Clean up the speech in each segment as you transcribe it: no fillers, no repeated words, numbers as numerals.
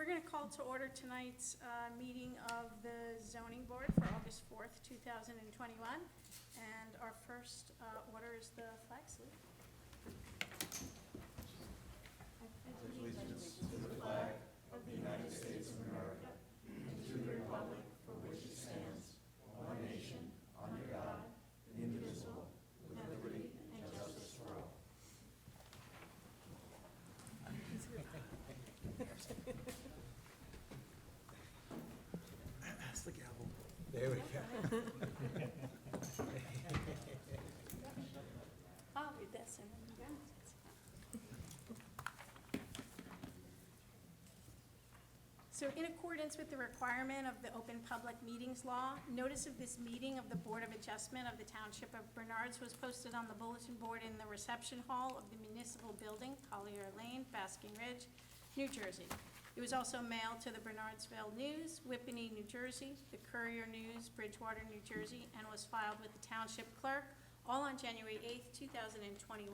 We're going to call to order tonight's meeting of the zoning board for August 4th, 2021. And our first order is the flag salute. Allegiance to the flag of the United States of America and to the republic for which it stands, one nation, under God, indivisible, with liberty and justice for all. That's the gavel. There we go. I'll read this and then you go. So in accordance with the requirement of the Open Public Meetings Law, notice of this meeting of the Board of Adjustment of the Township of Bernards was posted on the bulletin board in the reception hall of the municipal building, Collier Lane, Basking Ridge, New Jersey. It was also mailed to the Bernardsville News, Whippany, New Jersey, the Courier News, Bridgewater, New Jersey, and was filed with the Township Clerk, all on January 8th, 2021,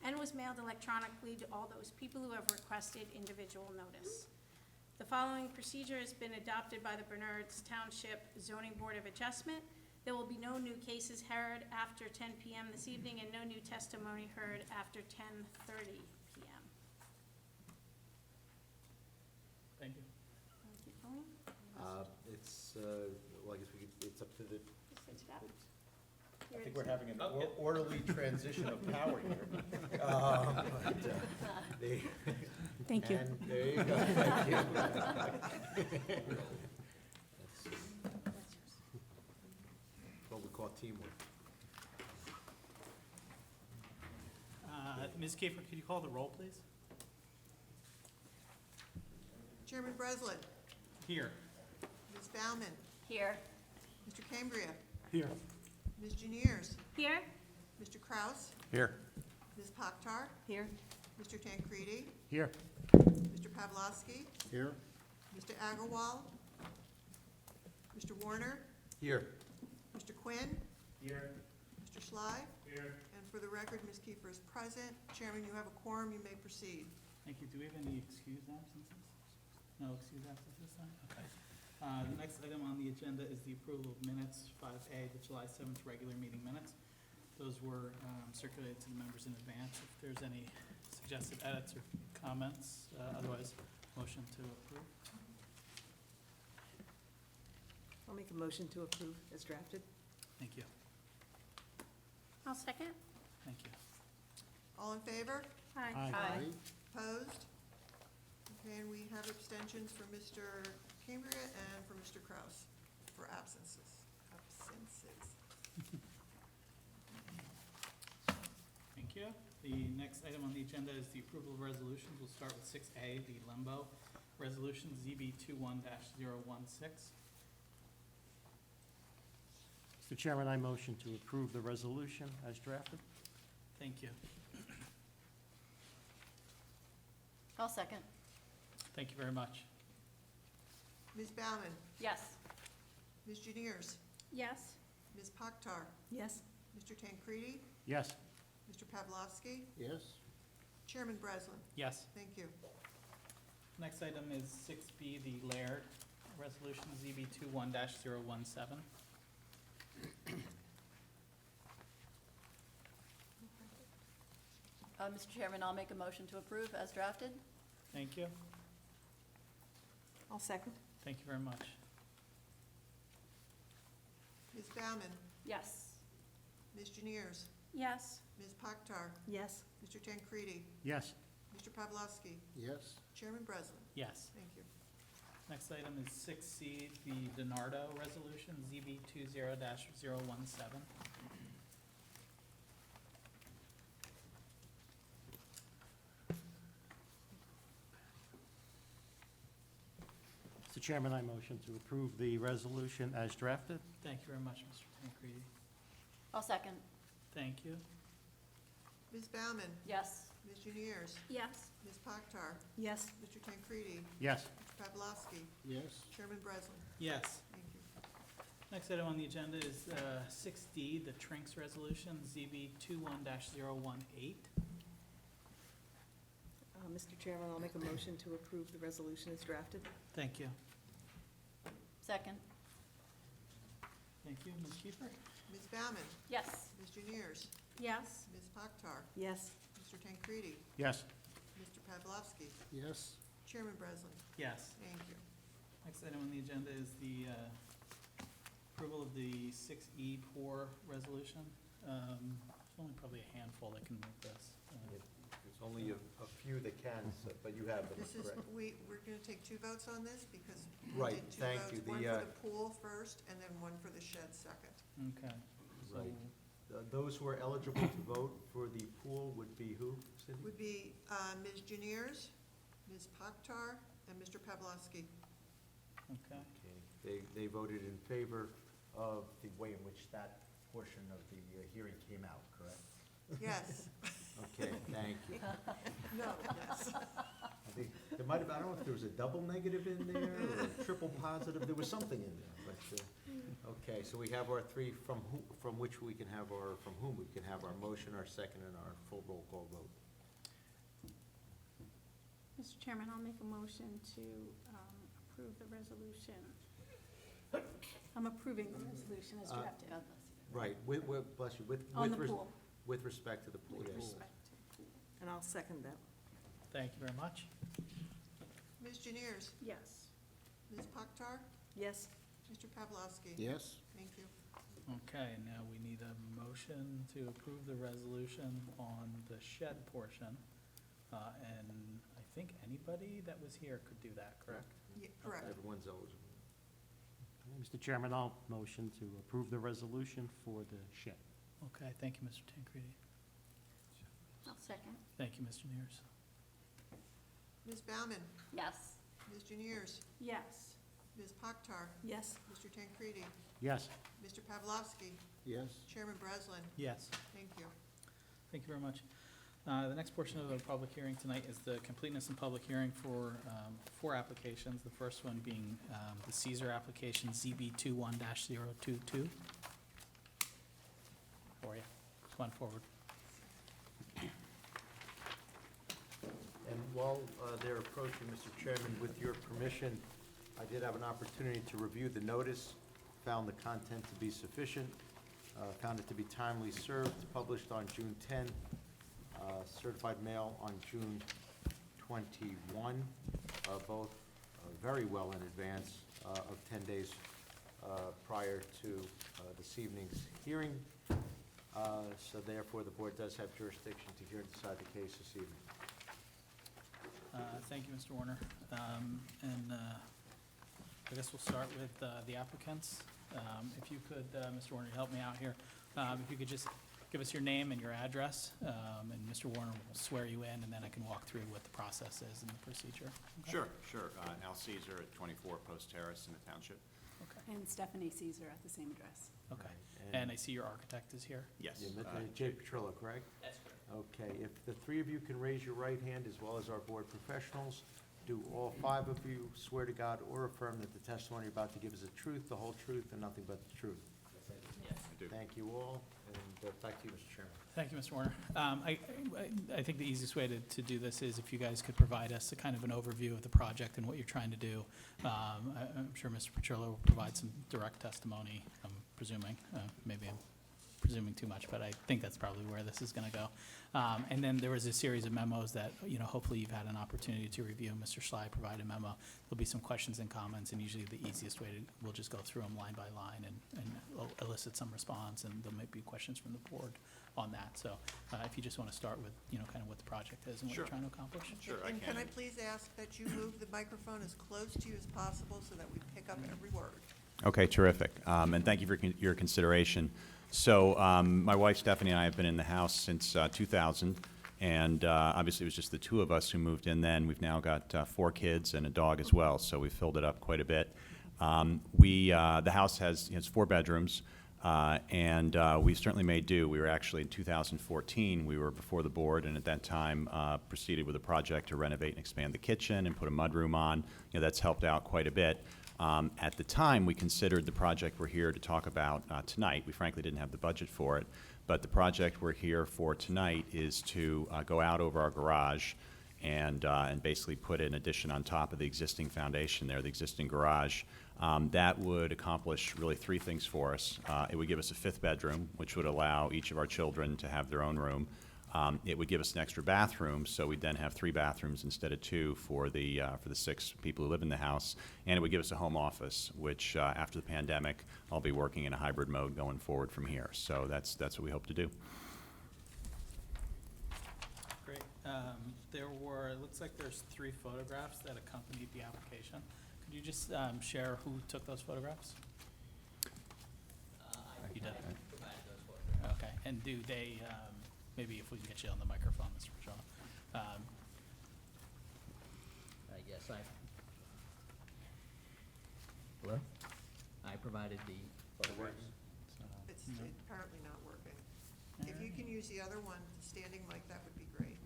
and was mailed electronically to all those people who have requested individual notice. The following procedure has been adopted by the Bernards Township Zoning Board of Adjustment. There will be no new cases heard after 10 p.m. this evening and no new testimony heard after 10:30 p.m. Thank you. Thank you, Tony. It's, well, I guess it's up to the, Just sit it out. I think we're having an Okay. orderly transition of power here. Thank you. and there you go. Thank you. That's what we call teamwork. Ms. Kiefer, could you call the roll, please? Chairman Breslin, Here. Ms. Baumann, Here. Mr. Cambria, Here. Ms. Juniers, Here? Mr. Kraus, Here. Ms. Pakhtar, Here. Mr. Tancredi, Here. Mr. Pavlovsky, Here. Mr. Agarwal, Mr. Warner, Here. Mr. Quinn, Here. Mr. Schley, Here. and for the record, Ms. Kiefer is present. Chairman, you have a quorum, you may proceed. Thank you. Do we have any excused absences? No excused absences this time? Okay. The next item on the agenda is the approval of minutes, 5A, the July 7th regular meeting minutes. Those were circulated to the members in advance. If there's any suggested edits or comments, otherwise, motion to approve. I'll make a motion to approve as drafted. Thank you. I'll second. Thank you. All in favor? Aye. Aye. Opposed? Okay, and we have abstentions for Mr. Cambria and for Mr. Kraus for absences. Thank you. The next item on the agenda is the approval of resolutions. We'll start with 6A, the Lembo Resolution ZB 21-016. Mr. Chairman, I motion to approve the resolution as drafted. Thank you. I'll second. Thank you very much. Ms. Baumann, Yes. Ms. Juniers, Yes? Ms. Pakhtar, Yes. Mr. Tancredi, Yes. Mr. Pavlovsky, Yes. Chairman Breslin. Yes. Thank you. Next item is 6B, the Laird Resolution ZB 21-017. Mr. Chairman, I'll make a motion to approve as drafted. Thank you. I'll second. Thank you very much. Ms. Baumann, Yes. Ms. Juniers, Yes? Ms. Pakhtar, Yes. Mr. Tancredi, Yes. Mr. Pavlovsky, Yes. Chairman Breslin. Yes. Thank you. Next item is 6C, the DiNardo Resolution ZB 20-017. Mr. Chairman, I motion to approve the resolution as drafted. Thank you very much, Mr. Tancredi. I'll second. Thank you. Ms. Baumann, Yes. Ms. Juniers, Yes? Ms. Pakhtar, Yes. Mr. Tancredi, Yes. Mr. Pavlovsky, Yes. Chairman Breslin. Yes. Thank you. Next item on the agenda is 6D, the Trinks Resolution ZB 21-018. Mr. Chairman, I'll make a motion to approve the resolution as drafted. Thank you. Second. Thank you. Ms. Kiefer? Ms. Baumann? Yes. Ms. Juniers? Yes. Ms. Pakhtar? Yes. Mr. Tancredi? Yes. Mr. Pavlovsky? Yes. Chairman Breslin? Yes. Thank you. Next item on the agenda is the approval of the 6E poor resolution. There's only probably a handful that can move this. There's only a few that can, but you have them, This is, correct? we're gonna take two votes on this because we Right, did two thank votes. you. One The, for the pool first and then one for the shed second. Okay. So, Right. Those who are eligible to vote for the pool would be who, Cindy? Would be Ms. Juniers, Ms. Pakhtar, and Mr. Pavlovsky. okay. Okay, they voted in favor of the way in which that portion of the hearing came out, correct? Yes. Okay, thank you. No, yes. I think there might have, I don't know if there was a double negative in there or a triple positive, there was something in there, but, okay, so we have our three from which we can have our, from whom we can have our motion, our second, and our full roll call vote. Mr. Chairman, I'll make a motion to approve the resolution. I'm approving the resolution as drafted. God bless you. Right, bless you, On the pool. with respect to the pool, With yes. respect to the pool. And I'll second that. Thank you very much. Ms. Juniers, Yes. Ms. Pakhtar, Yes. Mr. Pavlovsky. Yes. Thank you. Okay, now we need a motion to approve the resolution on the shed portion. And I think anybody that was here could do that, correct? Yeah, correct. Everyone's eligible. Mr. Chairman, I'll motion to approve the resolution for the shed. Okay, thank you, Mr. Tancredi. I'll second. Thank you, Mr. Neers. Ms. Baumann, Yes. Ms. Juniers, Yes. Ms. Pakhtar, Yes. Mr. Tancredi, Yes. Mr. Pavlovsky, Yes. Chairman Breslin. Yes. Thank you. Thank you very much. The next portion of the public hearing tonight is the completeness and public hearing for four applications. The first one being the Caesar application ZB 21-022. How are you? Come on forward. And while they're approaching, Mr. Chairman, with your permission, I did have an opportunity to review the notice, found the content to be sufficient, found it to be timely served, published on June 10, certified mail on June 21, both very well in advance of 10 days prior to this evening's hearing. So therefore, the board does have jurisdiction to hear and decide the case this evening. Thank you, Mr. Warner. And I guess we'll start with the applicants. If you could, Mr. Warner, help me out here. If you could just give us your name and your address, and Mr. Warner will swear you in, and then I can walk through what the process is and the procedure. Okay? Sure. Al Caesar at 24 Post Terrace in the Township. Okay. And Stephanie Caesar at the same address. Okay. Right, And I see your architect is here. Yes. Jay Petrillo, correct? That's correct. Okay, if the three of you can raise your right hand, as well as our board professionals, do all five of you swear to God or affirm that the testimony you're about to give is the truth, the whole truth, and nothing but the truth? I do. Thank you all, and back to you, Mr. Chairman. Thank you, Mr. Warner. I think the easiest way to do this is if you guys could provide us a kind of an overview of the project and what you're trying to do. I'm sure Mr. Petrillo will provide some direct testimony, I'm presuming. Maybe I'm presuming too much, but I think that's probably where this is going to go. And then there was a series of memos that, hopefully you've had an opportunity to review. Mr. Schley provided a memo. There'll be some questions and comments, and usually the easiest way we'll just go through them line by line and elicit some response, and there might be questions from the board on that. So if you just want to start with, kind of what the project is and what you're Sure. trying to accomplish. Sure, I And can I can. please ask that you move the microphone as close to you as possible so that we pick up every word? Okay, terrific. And thank you for your consideration. So my wife Stephanie and I have been in the house since 2000, and obviously it was just the two of us who moved in then. We've now got 4 kids and a dog as well, so we filled it up quite a bit. The house has 4 bedrooms, and we certainly made do. We were actually in 2014, we were before the board, and at that time proceeded with a project to renovate and expand the kitchen and put a mudroom on. That's helped out quite a bit. At the time, we considered the project we're here to talk about tonight. We frankly didn't have the budget for it, but the project we're here for tonight is to go out over our garage and basically put an addition on top of the existing foundation there, the existing garage. That would accomplish really three things for us. It would give us a fifth bedroom, which would allow each of our children to have their own room. It would give us an extra bathroom, so we'd then have 3 bathrooms instead of 2 for the 6 people who live in the house. And it would give us a home office, which after the pandemic, I'll be working in a hybrid mode going forward from here. So that's what we hope to do. Great. It looks like there's 3 photographs that accompanied the application. Could you just share who took those photographs? You did. Okay, and do they, maybe if we can get you on the microphone, Mr. Pachola. Yes, hello? I provided the photographs. It's apparently not working. If you can use the other one, standing mic, that would be great.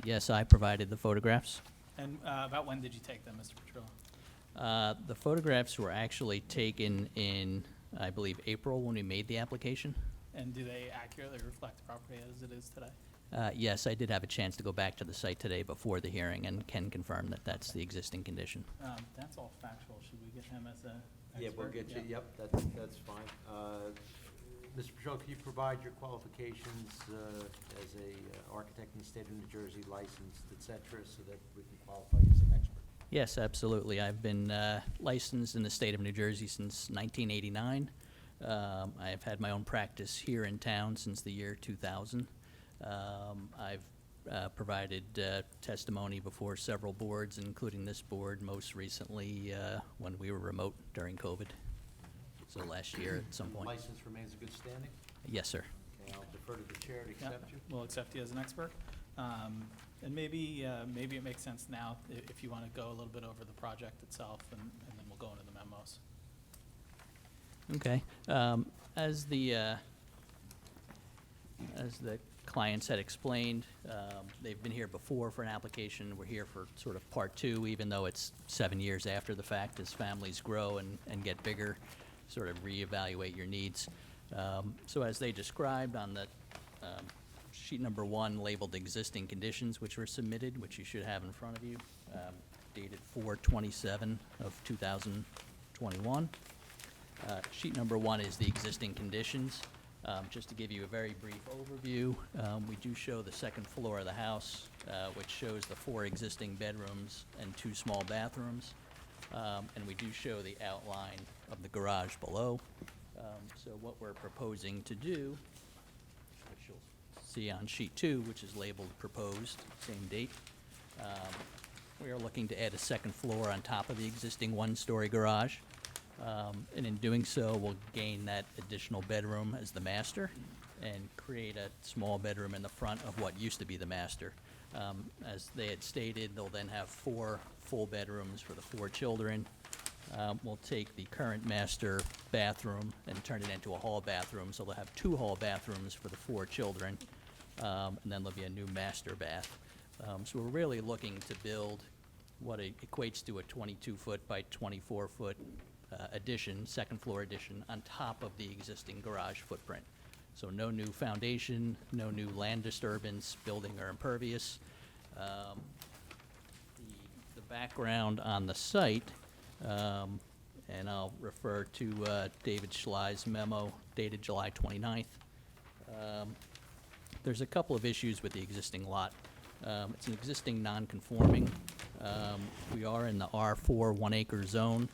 Yes, I provided the photographs. And about when did you take them, Mr. Pachola? The photographs were actually taken in, I believe, April when we made the application. And do they accurately reflect the property as it is today? Yes, I did have a chance to go back to the site today before the hearing and can confirm that that's the existing condition. That's all factual. Should we get him as a expert? Yeah, we'll get you, Yeah. yep, that's fine. Mr. Pachola, can you provide your qualifications as a architect in the state of New Jersey, licensed, et cetera, so that we can qualify you as an expert? Yes, absolutely. I've been licensed in the state of New Jersey since 1989. I have had my own practice here in town since the year 2000. I've provided testimony before several boards, including this board, most recently when we were remote during COVID, so last year at some point. License remains in good standing? Yes, sir. Okay, I'll defer to the chair to Yep, accept you. we'll accept you as an expert. And maybe it makes sense now if you want to go a little bit over the project itself, and then we'll go into the memos. Okay. As the clients had explained, they've been here before for an application. We're here for sort of part 2, even though it's 7 years after the fact, as families grow and get bigger, sort of reevaluate your needs. So as they described on the sheet number 1 labeled existing conditions, which were submitted, which you should have in front of you, dated 4/27 of 2021. Sheet number 1 is the existing conditions. Just to give you a very brief overview, we do show the second floor of the house, which shows the 4 existing bedrooms and 2 small bathrooms. And we do show the outline of the garage below. So what we're proposing to do, which you'll see on sheet 2, which is labeled proposed, same date, we are looking to add a second floor on top of the existing 1-story garage. And in doing so, we'll gain that additional bedroom as the master and create a small bedroom in the front of what used to be the master. As they had stated, they'll then have 4 full bedrooms for the 4 children. We'll take the current master bathroom and turn it into a hall bathroom, so they'll have 2 hall bathrooms for the 4 children, and then there'll be a new master bath. So we're really looking to build what equates to a 22-foot by 24-foot addition, second floor addition, on top of the existing garage footprint. So no new foundation, no new land disturbance, building or impervious. The background on the site, and I'll refer to David Schley's memo dated July 29th. There's a couple of issues with the existing lot. It's an existing non-conforming. We are in the R4 1-acre zone,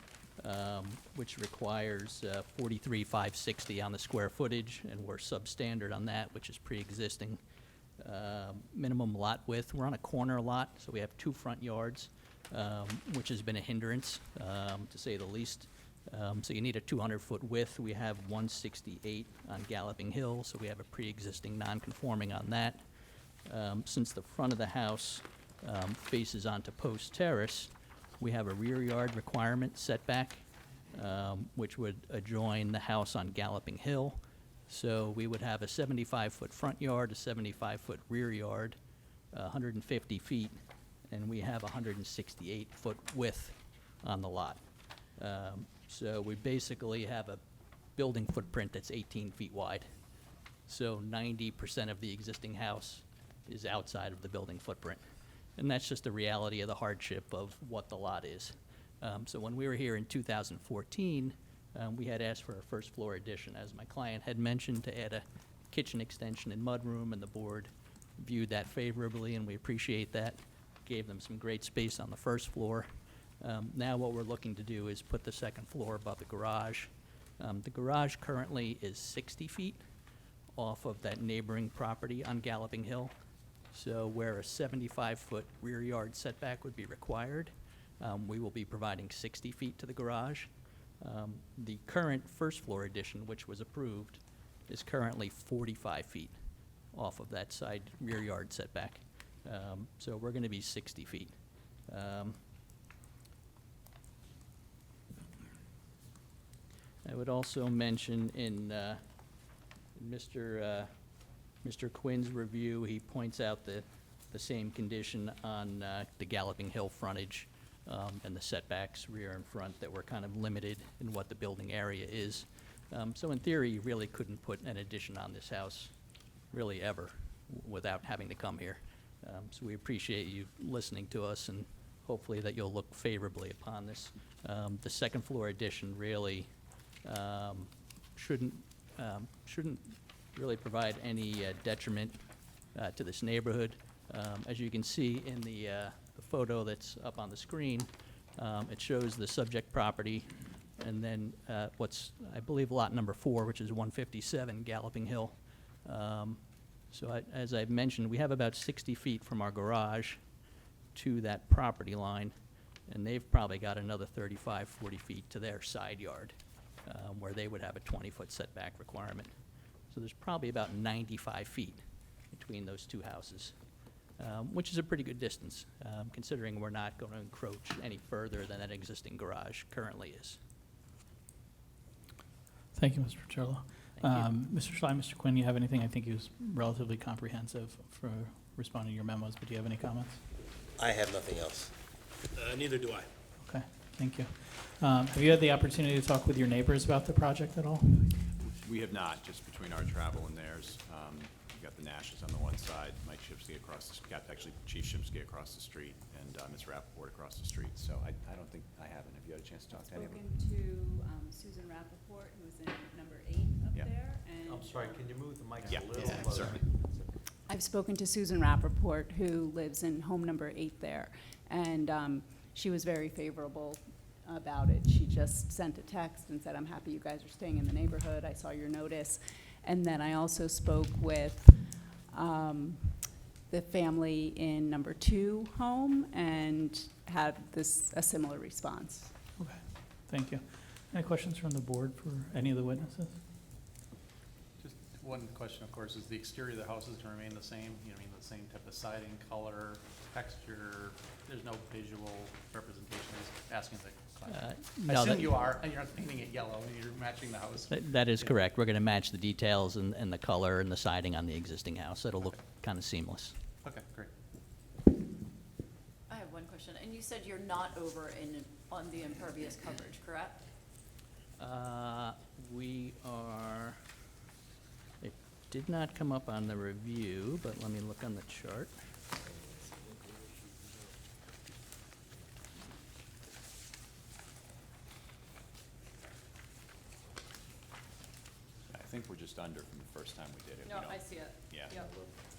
which requires 43,560 on the square footage, and we're substandard on that, which is pre-existing. Minimum lot width, we're on a corner lot, so we have 2 front yards, which has been a hindrance, to say the least. So you need a 200-foot width. We have 168 on Galloping Hill, so we have a pre-existing non-conforming on that. Since the front of the house faces onto Post Terrace, we have a rear yard requirement setback, which would adjoin the house on Galloping Hill. So we would have a 75-foot front yard, a 75-foot rear yard, 150 feet, and we have a 168-foot width on the lot. So we basically have a building footprint that's 18 feet wide. So 90% of the existing house is outside of the building footprint. And that's just the reality of the hardship of what the lot is. So when we were here in 2014, we had asked for a first floor addition, as my client had mentioned, to add a kitchen extension and mudroom, and the board viewed that favorably, and we appreciate that. Gave them some great space on the first floor. Now what we're looking to do is put the second floor above the garage. The garage currently is 60 feet off of that neighboring property on Galloping Hill. So where a 75-foot rear yard setback would be required, we will be providing 60 feet to the garage. The current first floor addition, which was approved, is currently 45 feet off of that side rear yard setback. So we're going to be 60 feet. I would also mention in Mr. Quinn's review, he points out the same condition on the Galloping Hill frontage and the setbacks rear and front, that we're kind of limited in what the building area is. So in theory, you really couldn't put an addition on this house, really ever, without having to come here. So we appreciate you listening to us, and hopefully that you'll look favorably upon this. The second floor addition really shouldn't really provide any detriment to this neighborhood. As you can see in the photo that's up on the screen, it shows the subject property, and then what's, I believe, lot number 4, which is 157 Galloping Hill. So as I've mentioned, we have about 60 feet from our garage to that property line, and they've probably got another 35, 40 feet to their side yard, where they would have a 20-foot setback requirement. So there's probably about 95 feet between those two houses, which is a pretty good distance, considering we're not going to encroach any further than that existing garage currently is. Thank you, Mr. Petrello. Thank you. Mr. Schley, Mr. Quinn, you have anything? I think he was relatively comprehensive for responding to your memos, but do you have any comments? I have nothing else. Neither do I. Okay, thank you. Have you had the opportunity to talk with your neighbors about the project at all? We have not, just between our travel and theirs. We've got the Nashes on the one side, Mike Shipsky across, actually Chief Shipsky across the street, and Ms. Rappaport across the street. So I don't think I haven't. Have you had a chance to talk to any of them? Spoken to Susan Rappaport, who's in number 8 up Yeah. there, and. I'm sorry, can you move the mic Yeah, a little yeah, closer? certainly. I've spoken to Susan Rappaport, who lives in home number 8 there, and she was very favorable about it. She just sent a text and said, "I'm happy you guys are staying in the neighborhood. I saw your notice." And then I also spoke with the family in number 2 home and had a similar response. Okay, thank you. Any questions from the board for any of the witnesses? Just one question, of course, is the exterior of the house is to remain the same, you know, I mean, the same type of siding, color, texture? There's no visual representation, just asking the question. I No, assume you are, and you're not painting it yellow, and you're matching the house. That is Yeah. correct. We're going to match the details and the color and the siding on the existing house. It'll look kind of seamless. Okay, great. I have one question, and you said you're not over on the impervious coverage, correct? We are, it did not come up on the review, but let me look on the chart. I think we're just under from the first time we did it. No, We don't- I see it. Yeah. Yep.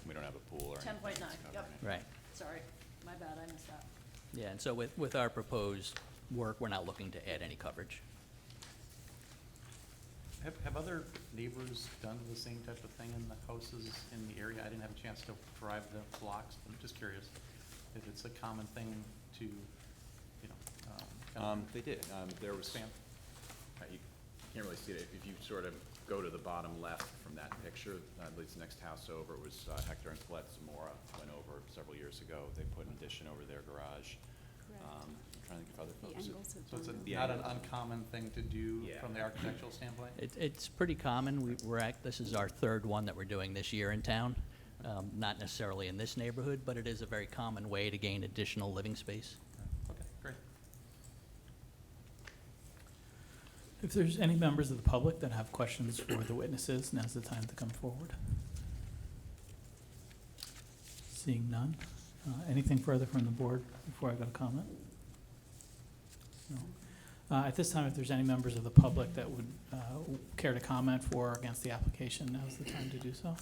We don't have a pool or anything. 10.9, that's yep. covering it. Right. Sorry, my bad, I missed that. Yeah, and so with our proposed work, we're not looking to add any coverage. Have other neighbors done the same type of thing in the houses in the area? I didn't have a chance to drive the blocks, I'm just curious if it's a common thing to, you know, kind of They did. There was, expand. you can't really see it. If you sort of go to the bottom left from that picture, I believe it's the next house over, it was Hector and Colette Zamora went over several years ago. They put an addition over their garage. I'm trying to think of other The folks. angles have So it's gone The not an angles. uncommon thing to do Yeah. from the architectural standpoint? It's pretty common. This is our third one that we're doing this year in town. Not necessarily in this neighborhood, but it is a very common way to gain additional living space. Okay, great. If there's any members of the public that have questions for the witnesses, now's the time to come forward. Seeing none. Anything further from the board before I go to comment? No. At this time, if there's any members of the public that would care to comment for or against the application, now's the time to do so.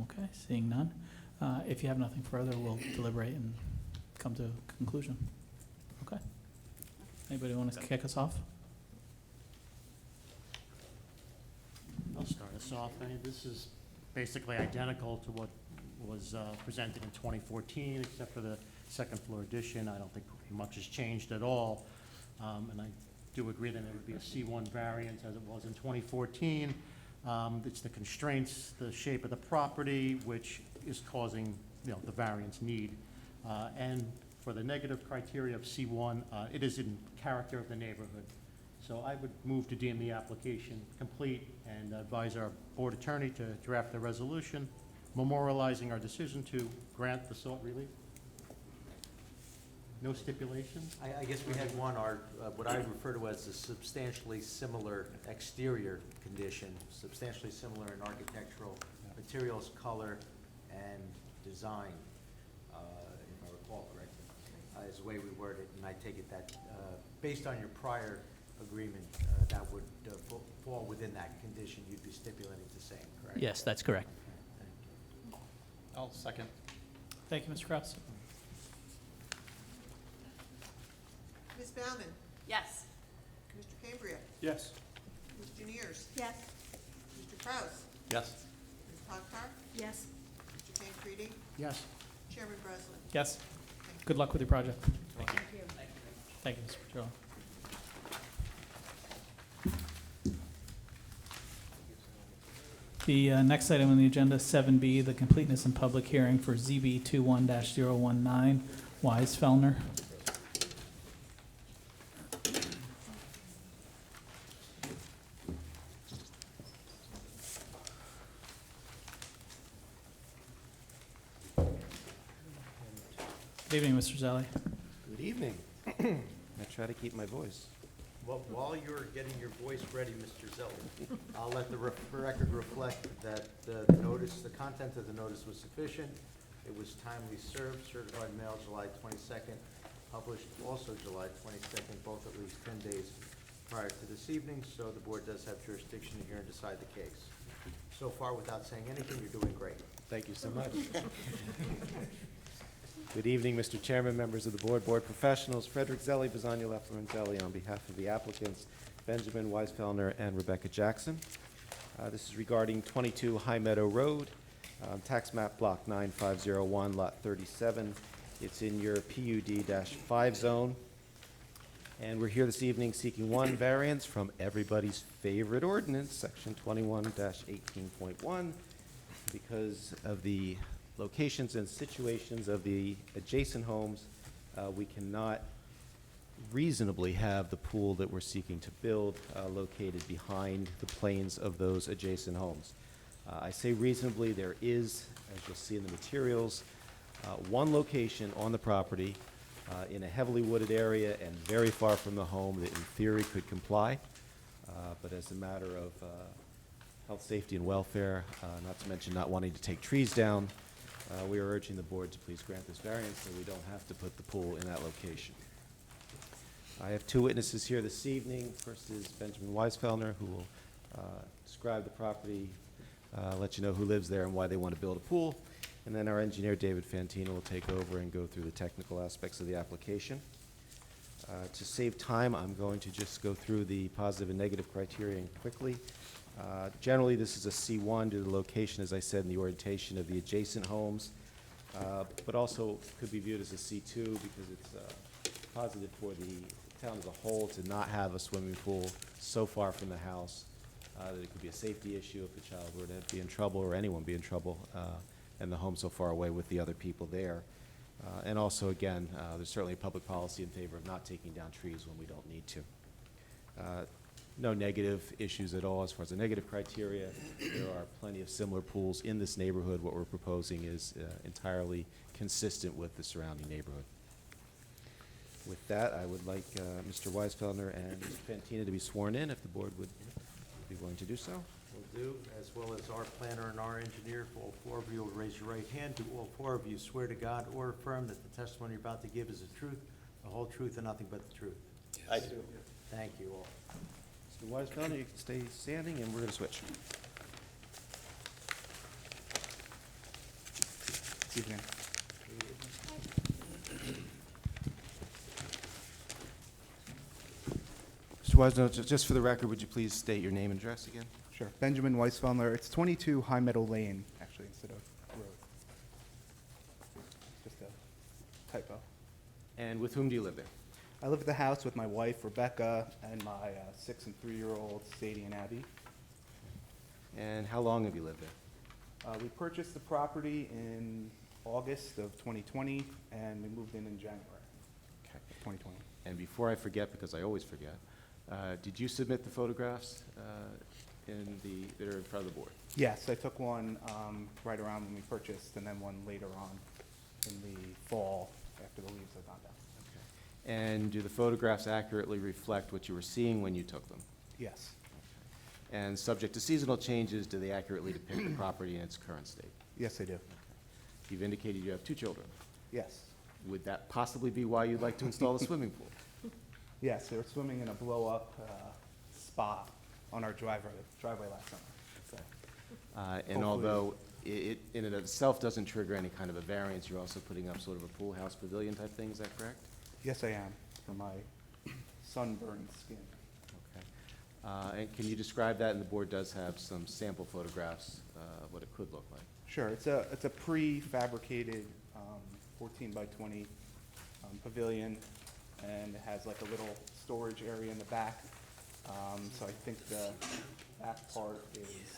Okay, seeing none. If you have nothing further, we'll deliberate and come to a conclusion. Okay? Anybody want to kick us off? I'll start us off. I mean, this is basically identical to what was presented in 2014, except for the second floor addition. I don't think much has changed at all. And I do agree that it would be a C1 variance as it was in 2014. It's the constraints, the shape of the property, which is causing, the variance need. And for the negative criteria of C1, it is in character of the neighborhood. So I would move to deem the application complete and advise our board attorney to draft the resolution, memorializing our decision to grant the sought relief. No stipulation? I guess we had one, what I refer to as a substantially similar exterior condition, substantially similar in architectural materials, color, and design, if I recall correctly, is the way we word it. And I take it that, based on your prior agreement, that would fall within that condition. You'd be stipulating the same, correct? Yes, that's correct. I'll second. Thank you, Mr. Kraus. Ms. Baumann? Yes. Mr. Cambria? Yes. Ms. Juniers? Yes. Mr. Kraus? Yes. Ms. Hockart? Yes. Mr. Tancredi? Yes. Chairman Breslin? Yes. Thank you. Good luck with your project. Thank you. Thank you, Mr. Petrillo. The next item on the agenda, 7B, the completeness and public hearing for ZB 21-019, Wise Fellner. Good evening, Mr. Zelli. Good evening. I try to keep my voice. Well, while you're getting your voice ready, Mr. Zeller, I'll let the record reflect that the content of the notice was sufficient. It was timely served, certified mail July 22nd, published also July 22nd, both at least 10 days prior to this evening, so the board does have jurisdiction to hear and decide the case. So far, without saying anything, you're doing great. Thank you so much. Good evening, Mr. Chairman, members of the board, board professionals. Frederick Zelli, Bisogno, Leffler, and Zelli on behalf of the applicants, Benjamin Weisfellner and Rebecca Jackson. This is regarding 22 High Meadow Road, tax map block 9501, lot 37. It's in your PUD-5 zone. And we're here this evening seeking one variance from everybody's favorite ordinance, section 21-18.1, because of the locations and situations of the adjacent homes. We cannot reasonably have the pool that we're seeking to build located behind the planes of those adjacent homes. I say reasonably, there is, as you'll see in the materials, one location on the property in a heavily wooded area and very far from the home that in theory could comply, but as a matter of health, safety, and welfare, not to mention not wanting to take trees down, we are urging the board to please grant this variance so we don't have to put the pool in that location. I have two witnesses here this evening. First is Benjamin Weisfellner, who will describe the property, let you know who lives there and why they want to build a pool. And then our engineer, David Fantino, will take over and go through the technical aspects of the application. To save time, I'm going to just go through the positive and negative criteria quickly. Generally, this is a C1 due to the location, as I said, and the orientation of the adjacent homes, but also could be viewed as a C2 because it's positive for the town as a whole to not have a swimming pool so far from the house that it could be a safety issue if a child were to be in trouble or anyone be in trouble, and the home so far away with the other people there. And also, again, there's certainly a public policy in favor of not taking down trees when we don't need to. No negative issues at all as far as the negative criteria. There are plenty of similar pools in this neighborhood. What we're proposing is entirely consistent with the surrounding neighborhood. With that, I would like Mr. Weisfellner and Mr. Fantino to be sworn in if the board would be willing to do so. Will do, as well as our planner and our engineer. If all four of you will raise your right hand, do all four of you swear to God or affirm that the testimony you're about to give is the truth, the whole truth, and nothing but the truth? I do. Thank you all. Mr. Weisfelder, you can stay standing, and we're going to switch. Evening. Mr. Weisfelder, just for the record, would you please state your name and address again? Sure. Benjamin Weisfelder. It's 22 High Meadow Lane, actually, instead of road. Just a typo. And with whom do you live there? I live at the house with my wife, Rebecca, and my 6 and 3-year-old, Sadie and Abby. And how long have you lived there? We purchased the property in August of 2020, and we moved in January Okay. of 2020. And before I forget, because I always forget, did you submit the photographs that are in front of the board? Yes, I took one right around when we purchased, and then one later on in the fall after the leaves had gone down. And do the photographs accurately reflect what you were seeing when you took them? Yes. And subject to seasonal changes, do they accurately depict the property in its current state? Yes, I do. You've indicated you have 2 children. Yes. Would that possibly be why you'd like to install a swimming pool? Yes, they were swimming in a blow-up spa on our driveway last summer. So, And Hopefully- although it in and of itself doesn't trigger any kind of a variance, you're also putting up sort of a pool house pavilion type thing, is that correct? yes, I am, for my sunburned skin. Okay. And can you describe that? And the board does have some sample photographs of what it could look like. Sure, it's a prefabricated 14 by 20 pavilion, and it has like a little storage area in the back. So I think the back part is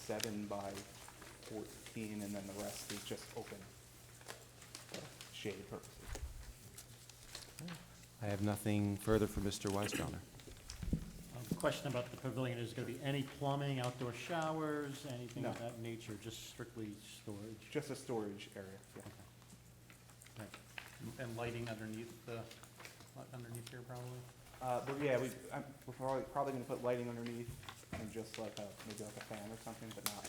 7 by 14, and then the rest is just open for shade purposes. I have nothing further for Mr. Weisfelder. Question about the pavilion, is there going to be any plumbing, outdoor showers, anything No. of that nature, just strictly storage? Just a storage area, yeah. Right. And lighting underneath here probably? But yeah, we're probably gonna put lighting underneath and just like maybe like a fan or something, but not,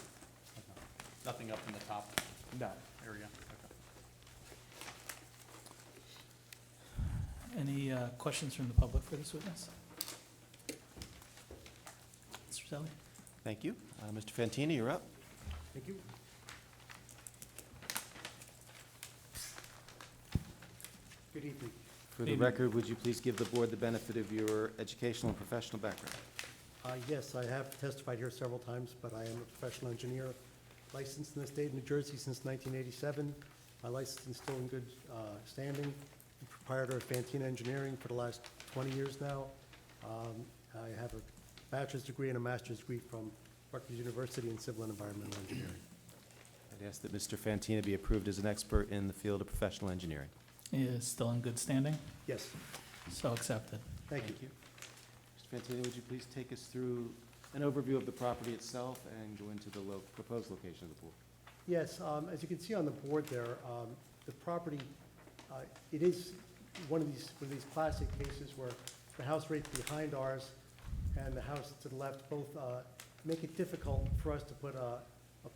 Nothing up in the top no. area? Okay. Any questions from the public for this witness? Mr. Zelli? Thank you. Mr. Fantini, you're up. Thank you. Good evening. For the record, would you please give the board the benefit of your educational and professional background? Yes, I have testified here several times, but I am a professional engineer, licensed in the state of New Jersey since 1987. My license is still in good standing. Proprietor of Fantina Engineering for the last 20 years now. I have a bachelor's degree and a master's degree from Rutgers University in civil and environmental engineering. I'd ask that Mr. Fantina be approved as an expert in the field of professional engineering. Is still in good standing? Yes, So accepted. thank you. Mr. Fantina, would you please take us through an overview of the property itself and go into the proposed location of the pool? Yes, as you can see on the board there, the property, it is one of these classic cases where the house right behind ours and the house to the left both make it difficult for us to put a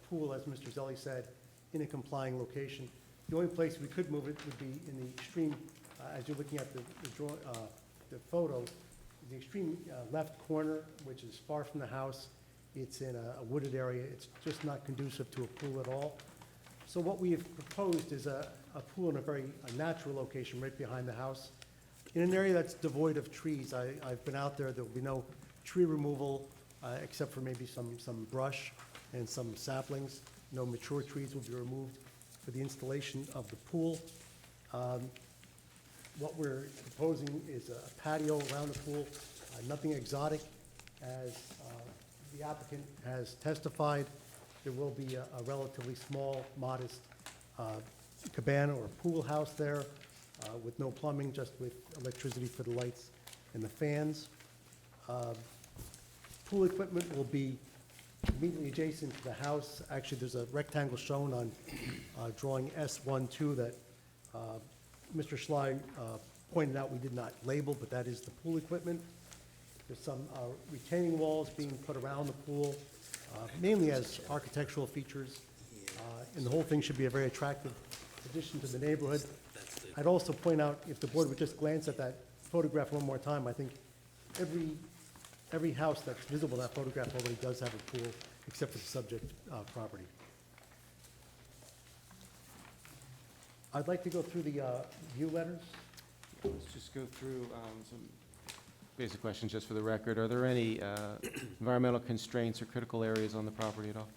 pool, as Mr. Zelli said, in a complying location. The only place we could move it would be in the extreme, as you're looking at the photo, the extreme left corner, which is far from the house. It's in a wooded area. It's just not conducive to a pool at all. So what we have proposed is a pool in a natural location right behind the house, in an area that's devoid of trees. I've been out there. There will be no tree removal except for maybe some brush and some saplings. No mature trees will be removed for the installation of the pool. What we're proposing is a patio around the pool, nothing exotic. As the applicant has testified, there will be a relatively small, modest cabana or pool house there with no plumbing, just with electricity for the lights and the fans. Pool equipment will be immediately adjacent to the house. Actually, there's a rectangle shown on drawing S12 that Mr. Schley pointed out we did not label, but that is the pool equipment. There's some retaining walls being put around the pool, mainly as architectural features. And the whole thing should be a very attractive addition to the neighborhood. I'd also point out, if the board would just glance at that photograph one more time, I think every house that's visible in that photograph already does have a pool, except for the subject property. I'd like to go through the view letters. Let's just go through some basic questions just for the record. Are there any environmental constraints or critical areas on the property at all?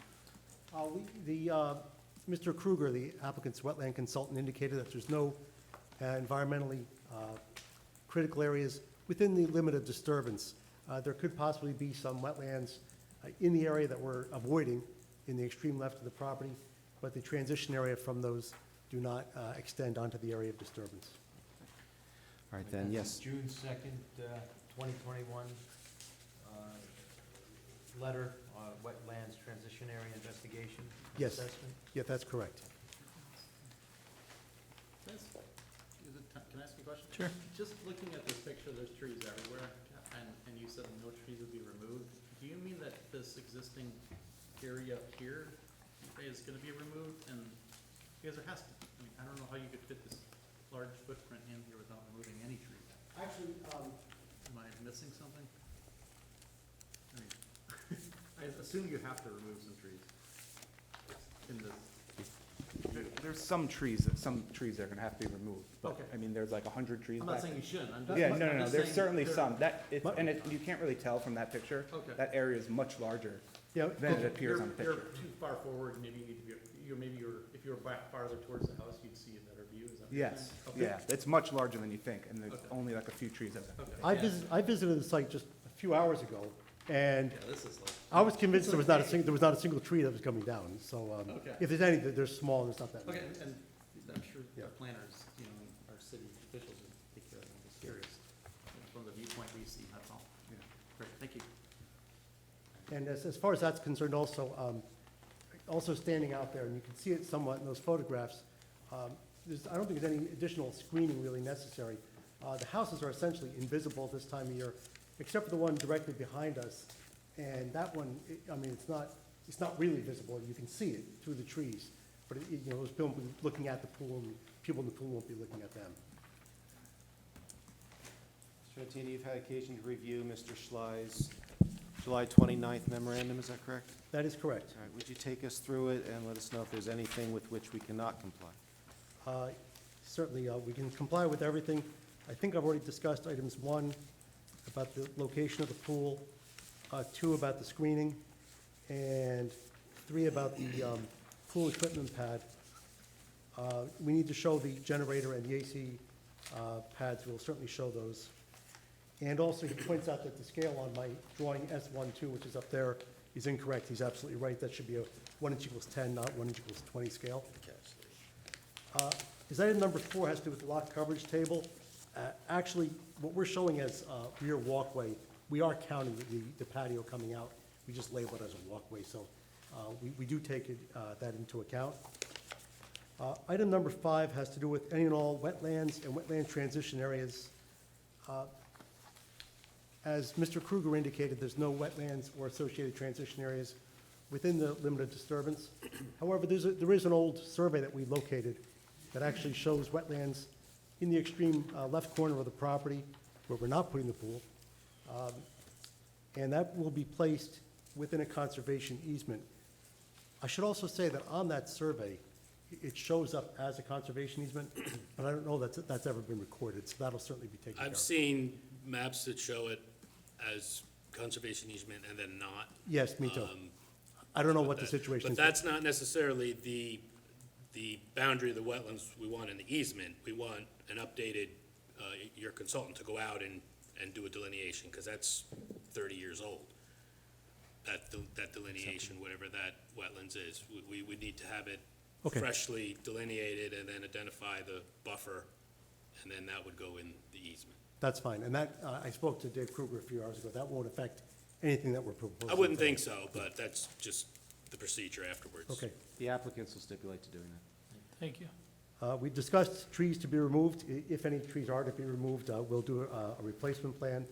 Mr. Kruger, the applicant's wetland consultant, indicated that there's no environmentally critical areas within the limit of disturbance. There could possibly be some wetlands in the area that we're avoiding in the extreme left of the property, but the transition area from those do not extend onto the area of disturbance. All right, then, yes. June 2nd, 2021, letter, wetlands transition area investigation Yes. assessment. Yeah, that's correct. Can I ask you a question? Sure. Just looking at this picture, there's trees everywhere, and you said no trees would be removed. Do you mean that this existing area up here is gonna be removed? And, because there has to, I mean, I don't know how you could fit this large footprint in here without removing any trees. Actually, Am I missing something? I mean, I assume you have to remove some trees in this. There's some trees that are gonna have to be removed, but, Okay. I mean, there's like 100 trees I'm back not saying you shouldn't, I'm just. Yeah, I'm no, just there's saying certainly there- some. You can't really tell from that picture. Okay. That area is much larger yeah, than it appears on the You're picture. too far forward, maybe you need to be, if you were back farther towards the house, you'd see a better view, is that what you're Yes, saying? yeah, it's much larger than you think, and there's Okay. only like a few trees out there. Okay. I visited the site just a few hours ago, and Yeah, this is like. I was convinced there was not a single tree that was coming down. So Okay. if there's any, they're small, and there's not that many. Okay, and I'm sure Yeah. the planners, you know, our city officials would take care of it, I'm just curious, from the viewpoint we see, that's all. Yeah. Great, thank you. And as far as that's concerned, also standing out there, and you can see it somewhat in those photographs, I don't think there's any additional screening really necessary. The houses are essentially invisible this time of year, except for the one directly behind us. And that one, it's not really visible. You can see it through the trees, but those people will be looking at the pool, and people in the pool won't be looking at them. Mr. Antini, you've had occasion to review Mr. Schley's July 29th memorandum, is that correct? That is correct. All right, would you take us through it and let us know if there's anything with which we cannot comply? Certainly, we can comply with everything. I think I've already discussed items 1, about the location of the pool, 2, about the screening, and 3, about the pool equipment pad. We need to show the generator and the AC pads. We'll certainly show those. And also, he points out that the scale on my drawing S12, which is up there, is incorrect. He's absolutely right. That should be a 1 inch equals 10, not 1 inch equals 20 scale. His item number 4 has to do with the lot coverage table. Actually, what we're showing as rear walkway, we are counting the patio coming out. We just label it as a walkway, so we do take that into account. Item number 5 has to do with any and all wetlands and wetland transition areas. As Mr. Kruger indicated, there's no wetlands or associated transition areas within the limit of disturbance. However, there is an old survey that we located that actually shows wetlands in the extreme left corner of the property where we're not putting the pool. And that will be placed within a conservation easement. I should also say that on that survey, it shows up as a conservation easement, but I don't know that's ever been recorded, so that'll certainly be taken care of. I've seen maps that show it as conservation easement and then not. Yes, me too. I don't know what the situation is. But that's not necessarily the boundary of the wetlands we want in the easement. We want an updated, your consultant to go out and do a delineation, because that's 30 years old. That delineation, whatever that wetlands is, we would need to have it Okay. freshly delineated and then identify the buffer, and then that would go in the easement. That's fine, and that, I spoke to Dave Kruger a few hours ago, that won't affect anything that we're proposing. I wouldn't think so, but that's just the procedure afterwards. Okay. The applicants will stipulate to doing that. Thank you. We discussed trees to be removed. If any trees are to be removed, we'll do a replacement plan.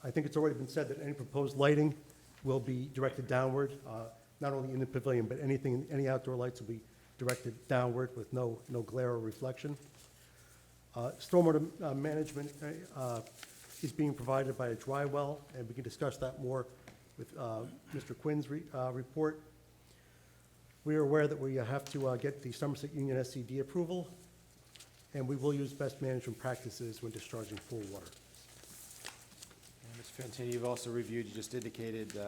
I think it's already been said that any proposed lighting will be directed downward, not only in the pavilion, but any outdoor lights will be directed downward with no glare or reflection. Stormwater management is being provided by a dry well, and we can discuss that more with Mr. Quinn's report. We are aware that we have to get the Somerset Union SCD approval, and we will use best management practices when discharging pool water. And Mr. Fantini, you've also reviewed, you just indicated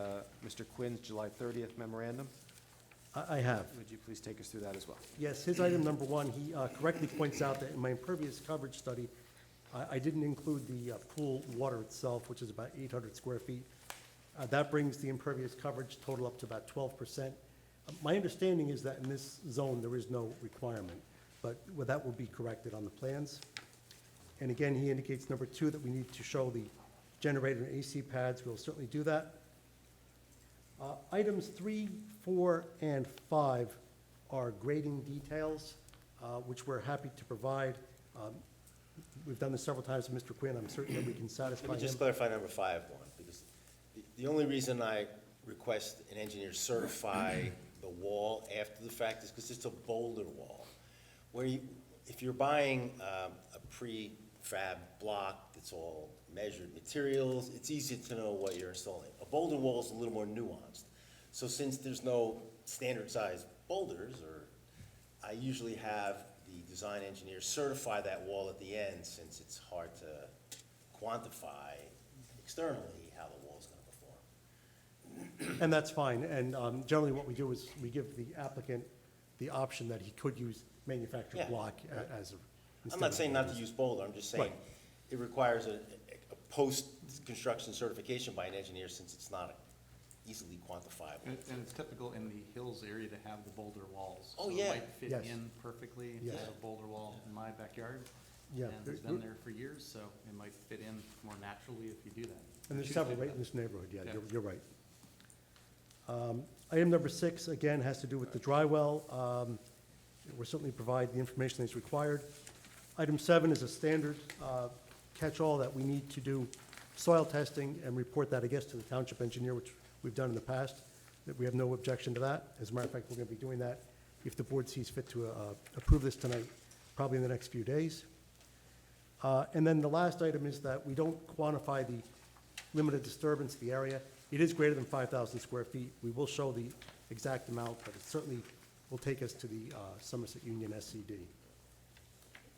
Mr. Quinn's July 30th memorandum. I have. Would you please take us through that as well? Yes, his item number one, he correctly points out that in my impervious coverage study, I didn't include the pool water itself, which is about 800 square feet. That brings the impervious coverage total up to about 12%. My understanding is that in this zone, there is no requirement, but that will be corrected on the plans. And again, he indicates number two, that we need to show the generator and AC pads. We'll certainly do that. Items 3, 4, and 5 are grading details, which we're happy to provide. We've done this several times with Mr. Quinn. I'm certain that we can satisfy Let me just him. clarify number 5, because the only reason I request an engineer certify the wall after the fact is because it's a boulder wall. If you're buying a prefab block that's all measured materials, it's easy to know what you're installing. A boulder wall is a little more nuanced. So since there's no standard size boulders, I usually have the design engineer certify that wall at the end, since it's hard to quantify externally how the wall's gonna perform. And that's fine. And generally what we do is we give the applicant the option that he could use manufactured Yeah. block as a. I'm instead not of saying not to boulders. use boulder, I'm just saying Right. it requires a post-construction certification by an engineer, since it's not easily quantifiable. And it's typical in the hills area to have the boulder walls. Oh, So yeah. it might fit Yes. in perfectly. Yes. There's a boulder wall in my backyard. Yeah. And it's been there for years, so it might fit in more naturally if you do that. And there's Should several do right that. in this neighborhood, yeah, Yeah. you're right. Item number 6, again, has to do with the dry well. We'll certainly provide the information that's required. Item 7 is a standard catch-all that we need to do soil testing and report that, I guess, to the township engineer, which we've done in the past. That we have no objection to that. As a matter of fact, we're going to be doing that if the board sees fit to approve this tonight, probably in the next few days. And then the last item is that we don't quantify the limited disturbance of the area. It is greater than 5,000 square feet. We will show the exact amount, but it certainly will take us to the Somerset Union SCD.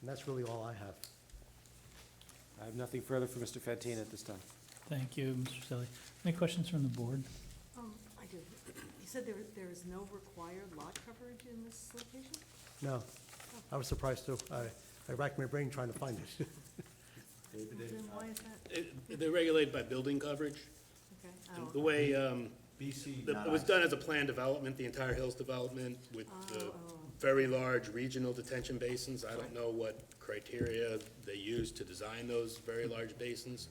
And that's really all I have. I have nothing further for Mr. Fantini at this time. Thank you, Mr. Selly. Any questions from the board? I do. You said there is no required lot coverage in this location? No, I was surprised too. I racked my brain trying to find it. Then why is that? They're regulated by building coverage. Okay. And Oh, the way, BC, it was done as a planned development, the entire Hills development, with the very large regional detention basins. I don't know what criteria they used to design those very large basins,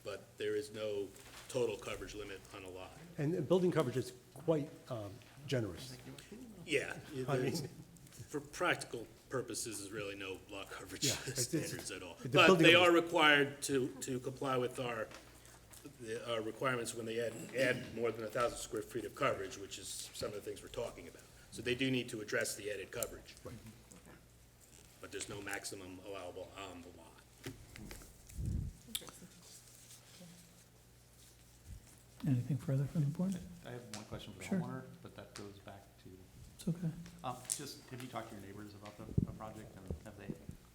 but there is no total coverage limit on a lot. And building coverage is quite generous. Yeah, I mean- for practical purposes, there's really no lot coverage Yeah, it's- standards at all. the But building they coverage- are required to comply with our requirements when they add more than 1,000 square feet of coverage, which is some of the things we're talking about. So they do need to address the added coverage. Right. But there's no maximum allowable on the lot. interesting. Anything further from the board? I have one question for the Sure. homeowner, but that goes back to, It's okay. just, have you talked to your neighbors about the project, and have they,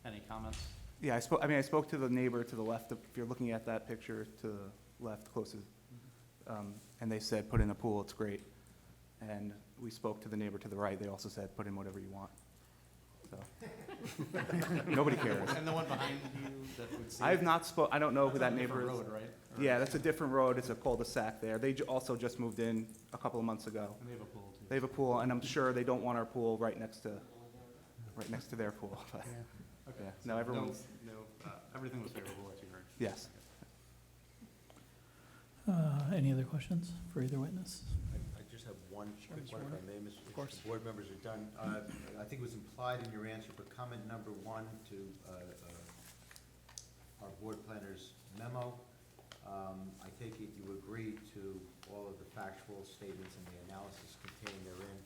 any comments? Yeah, I spoke to the neighbor to the left, if you're looking at that picture to the left closest, and they said, put in a pool, it's great. And we spoke to the neighbor to the right, they also said, put in whatever you want. So, nobody cares. And the one behind you that would see? I have not I don't know who That's on that a neighbor is. different road, right? Or- Yeah, that's a different road, it's a cul-de-sac there. They also just moved in a couple of months ago. And they have a pool too. They have a pool, and I'm sure they don't want our pool right next to their pool, but, Okay. yeah, no, everyone's, Everything was favorable, as you heard. yes. Any other questions for either witness? I just have one quick Sure, one, if sure. I may, Mr. Of course. If the board members are done. I think it was implied in your answer, but comment number 1 to our board planner's memo. I take it you agree to all of the factual statements and the analysis contained therein,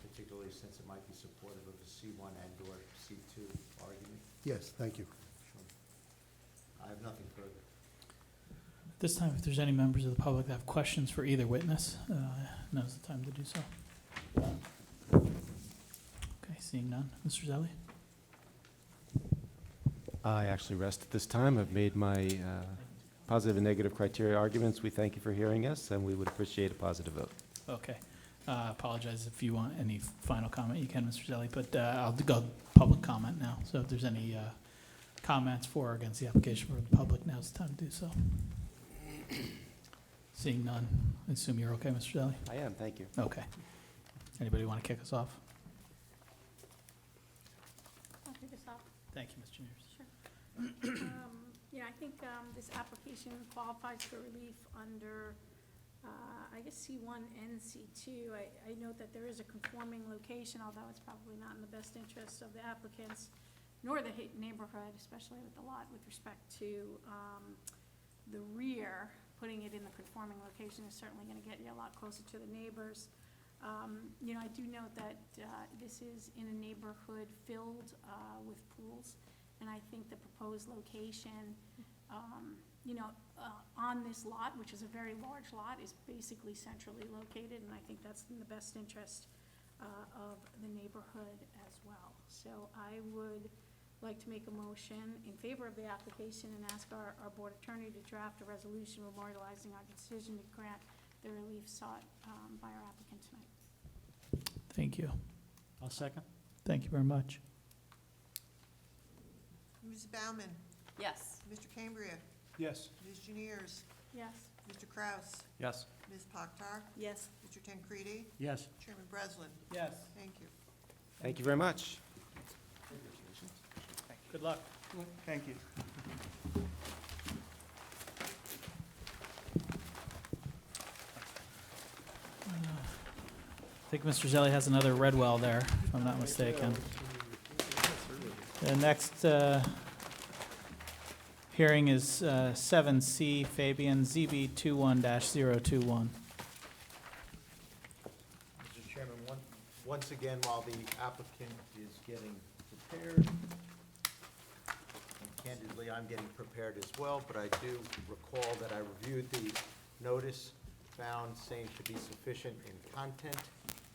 particularly since it might be supportive of a C1 and/or C2 argument? Yes, thank you. I have nothing further. At this time, if there's any members of the public that have questions for either witness, now's the time to do so. Okay, seeing none. Mr. Zelli? I actually rest at this time. I've made my positive and negative criteria arguments. We thank you for hearing us, and we would appreciate a positive vote. Okay. Apologize if you want any final comment, you can, Mr. Zelli, but I'll go public comment now. So if there's any comments for or against the application for the public, now's the time to do so. Seeing none, I assume you're okay, Mr. Zelli? I am, thank you. Okay. Anybody want to kick us off? I'll kick us off. Thank you, Ms. Juniors. Sure. I think this application qualifies for relief under, I guess, C1 and C2. I note that there is a conforming location, although it's probably not in the best interest of the applicants, nor the neighborhood, especially with the lot with respect to the rear. Putting it in the conforming location is certainly going to get you a lot closer to the neighbors. I do note that this is in a neighborhood filled with pools, and I think the proposed location, on this lot, which is a very large lot, is basically centrally located, and I think that's in the best interest of the neighborhood as well. So I would like to make a motion in favor of the application and ask our board attorney to draft a resolution memorializing our decision to grant the relief sought by our applicant tonight. Thank you. I'll second. Thank you very much. Ms. Baumann, Yes. Mr. Cambria, Yes. Ms. Juniers, Yes. Mr. Kraus, Yes. Ms. Pakhtar, Yes. Mr. Tancredi, Yes. Chairman Breslin. Yes. Thank you. Thank you very much. Good luck. Thank you. I think Mr. Zelli has another red well there, if I'm not mistaken. The next hearing is 7C Fabian ZB 21-021. Mr. Chairman, once again, while the applicant is getting prepared, and candidly, I'm getting prepared as well, but I do recall that I reviewed the notice, found same to be sufficient in content.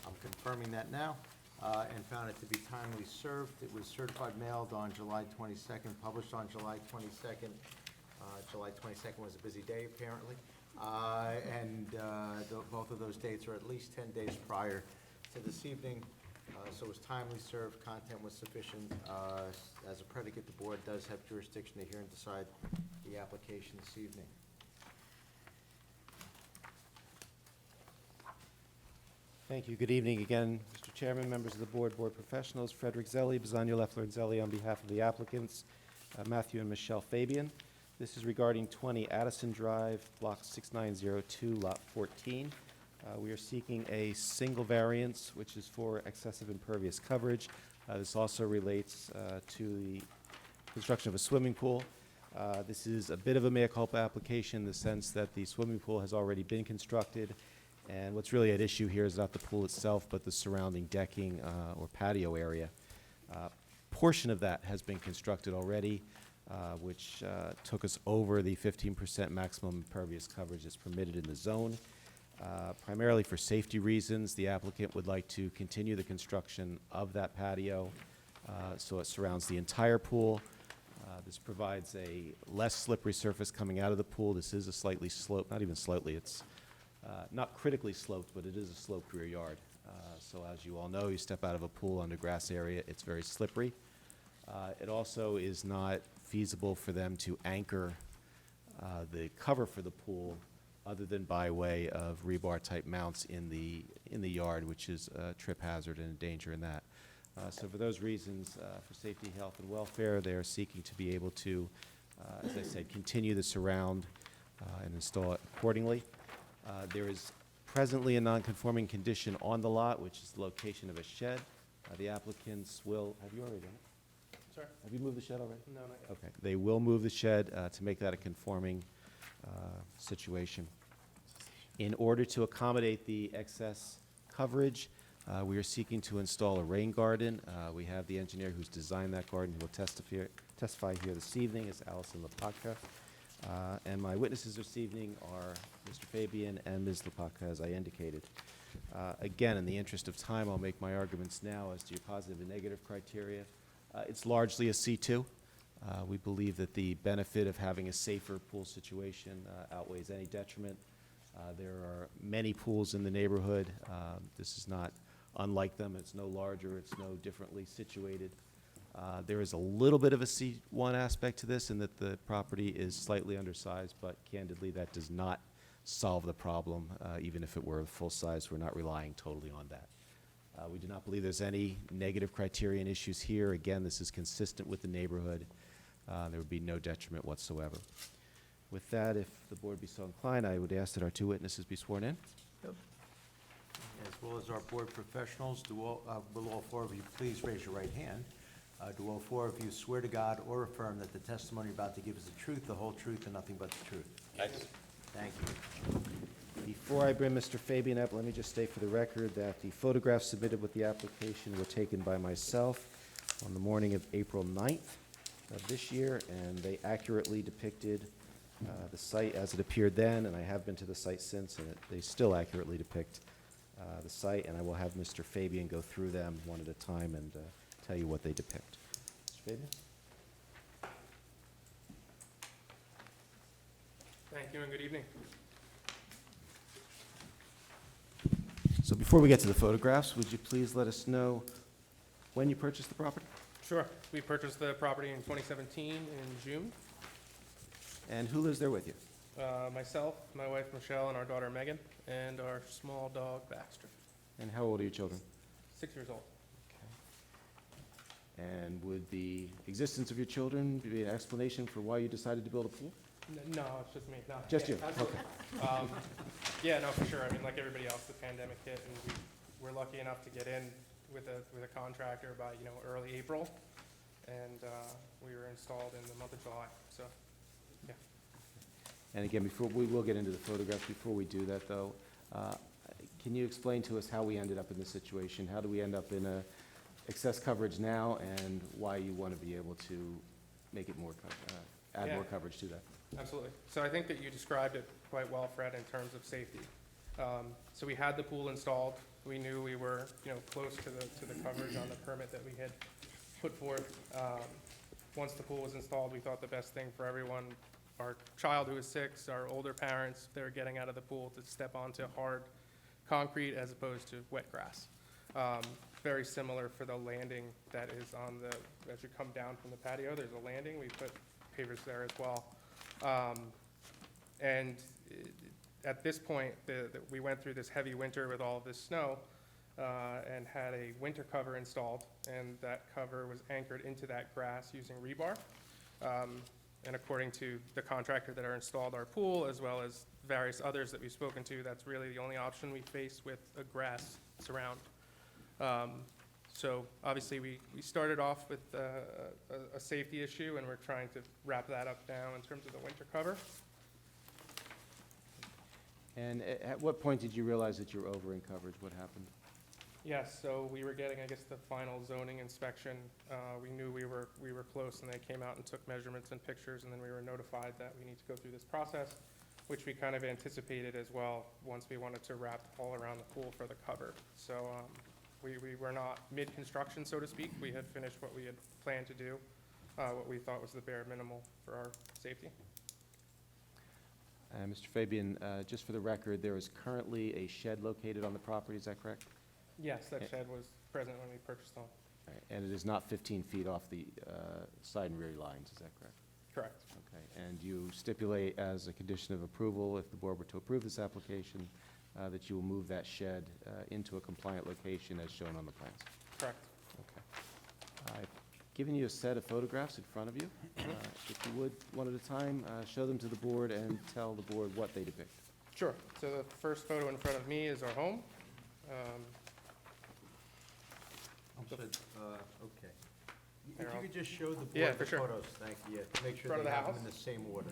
I'm confirming that now, and found it to be timely served. It was certified mailed on July 22nd, published on July 22nd. July 22nd was a busy day, apparently. Both of those dates are at least 10 days prior to this evening. So it was timely served, content was sufficient. As a predicate, the board does have jurisdiction to hear and decide the application this evening. Thank you. Good evening again, Mr. Chairman, members of the board, board professionals. Frederick Zelli, Bisogno, Leffler, and Zelli on behalf of the applicants, Matthew and Michelle Fabian. This is regarding 20 Addison Drive, Block 6902, Lot 14. We are seeking a single variance, which is for excessive impervious coverage. This also relates to the construction of a swimming pool. This is a bit of a mea culpa application in the sense that the swimming pool has already been constructed, and what's really at issue here is not the pool itself, but the surrounding decking or patio area. Portion of that has been constructed already, which took us over the 15% maximum impervious coverage that's permitted in the zone. Primarily for safety reasons, the applicant would like to continue the construction of that patio so it surrounds the entire pool. This provides a less slippery surface coming out of the pool. This is a slightly sloped, not even slightly, it's not critically sloped, but it is a sloped rear yard. So as you all know, you step out of a pool under grass area, it's very slippery. It also is not feasible for them to anchor the cover for the pool other than by way of rebar-type mounts in the yard, which is a trip hazard and a danger in that. So for those reasons, for safety, health, and welfare, they are seeking to be able to, as I said, continue the surround and install it accordingly. There is presently a non-conforming condition on the lot, which is the location of a shed. The applicants will, have you already done it? Sir? Have you moved the shed already? No, not yet. Okay, they will move the shed to make that a conforming situation. In order to accommodate the excess coverage, we are seeking to install a rain garden. We have the engineer who's designed that garden who will testify here this evening is Allison Lepaka. And my witnesses this evening are Mr. Fabian and Ms. Lepaka, as I indicated. Again, in the interest of time, I'll make my arguments now as to your positive and negative criteria. It's largely a C2. We believe that the benefit of having a safer pool situation outweighs any detriment. There are many pools in the neighborhood. This is not unlike them. It's no larger. It's no differently situated. There is a little bit of a C1 aspect to this in that the property is slightly undersized, but candidly, that does not solve the problem. Even if it were full size, we're not relying totally on that. We do not believe there's any negative criterion issues here. Again, this is consistent with the neighborhood. There would be no detriment whatsoever. With that, if the board be so inclined, I would ask that our two witnesses be sworn in. As well as our board professionals, will all four of you please raise your right hand? Do all four of you swear to God or affirm that the testimony you're about to give is the truth, the whole truth, and nothing but the truth? Yes. Thank you. Before I bring Mr. Fabian up, let me just state for the record that the photographs submitted with the application were taken by myself on the morning of April 9th of this year, and they accurately depicted the site as it appeared then, and I have been to the site since, and they still accurately depict the site, and I will have Mr. Fabian go through them one at a time and tell you what they depict. Mr. Fabian? Thank you and good evening. So before we get to the photographs, would you please let us know when you purchased the property? Sure. We purchased the property in 2017 in June. And who lives there with you? Myself, my wife Michelle, and our daughter Megan, and our small dog Baxter. And how old are your children? 6 years old. And would the existence of your children be an explanation for why you decided to build a pool? No, it's just me. No, Just yeah, you? absolutely. Yeah, no, for sure. I mean, like everybody else, the pandemic hit, and we were lucky enough to get in with a contractor by early April, and we were installed in the month of July. So, yeah. And again, before we will get into the photographs, before we do that though, can you explain to us how we ended up in this situation? How do we end up in a excess coverage now, and why you want to be able to make it more, add more coverage to that? Absolutely. So I think that you described it quite well, Fred, in terms of safety. So we had the pool installed. We knew we were, close to the coverage on the permit that we had put forth. Once the pool was installed, we thought the best thing for everyone, our child who was 6, our older parents, they were getting out of the pool to step onto hard concrete as opposed to wet grass. Very similar for the landing that is on as you come down from the patio, there's a landing. We put pavers there as well. And at this point, we went through this heavy winter with all of this snow and had a winter cover installed, and that cover was anchored into that grass using rebar. And according to the contractor that installed our pool, as well as various others that we've spoken to, that's really the only option we face with a grass surround. So obviously we started off with a safety issue, and we're trying to wrap that up now in terms of the winter cover. And at what point did you realize that you were over in coverage? What happened? Yes, so we were getting, I guess, the final zoning inspection. We knew we were close, and they came out and took measurements and pictures, and then we were notified that we need to go through this process, which we kind of anticipated as well once we wanted to wrap all around the pool for the cover. So we were not mid-construction, so to speak. We had finished what we had planned to do, what we thought was the bare minimal for our safety. Mr. Fabian, just for the record, there is currently a shed located on the property, is that correct? Yes, that shed was present when we purchased home. And it is not 15 feet off the side and rear lines, is that correct? Correct. Okay, and you stipulate as a condition of approval, if the board were to approve this application, that you will move that shed into a compliant location as shown on the plans? Correct. Okay. I've given you a set of photographs in front of you. If you would, one at a time, show them to the board and tell the board what they depict. Sure. So the first photo in front of me is our home. Okay. If you could just show the Yeah, board for the sure. photos, thank you, yeah, to make sure Front of they the have them house? in the same order.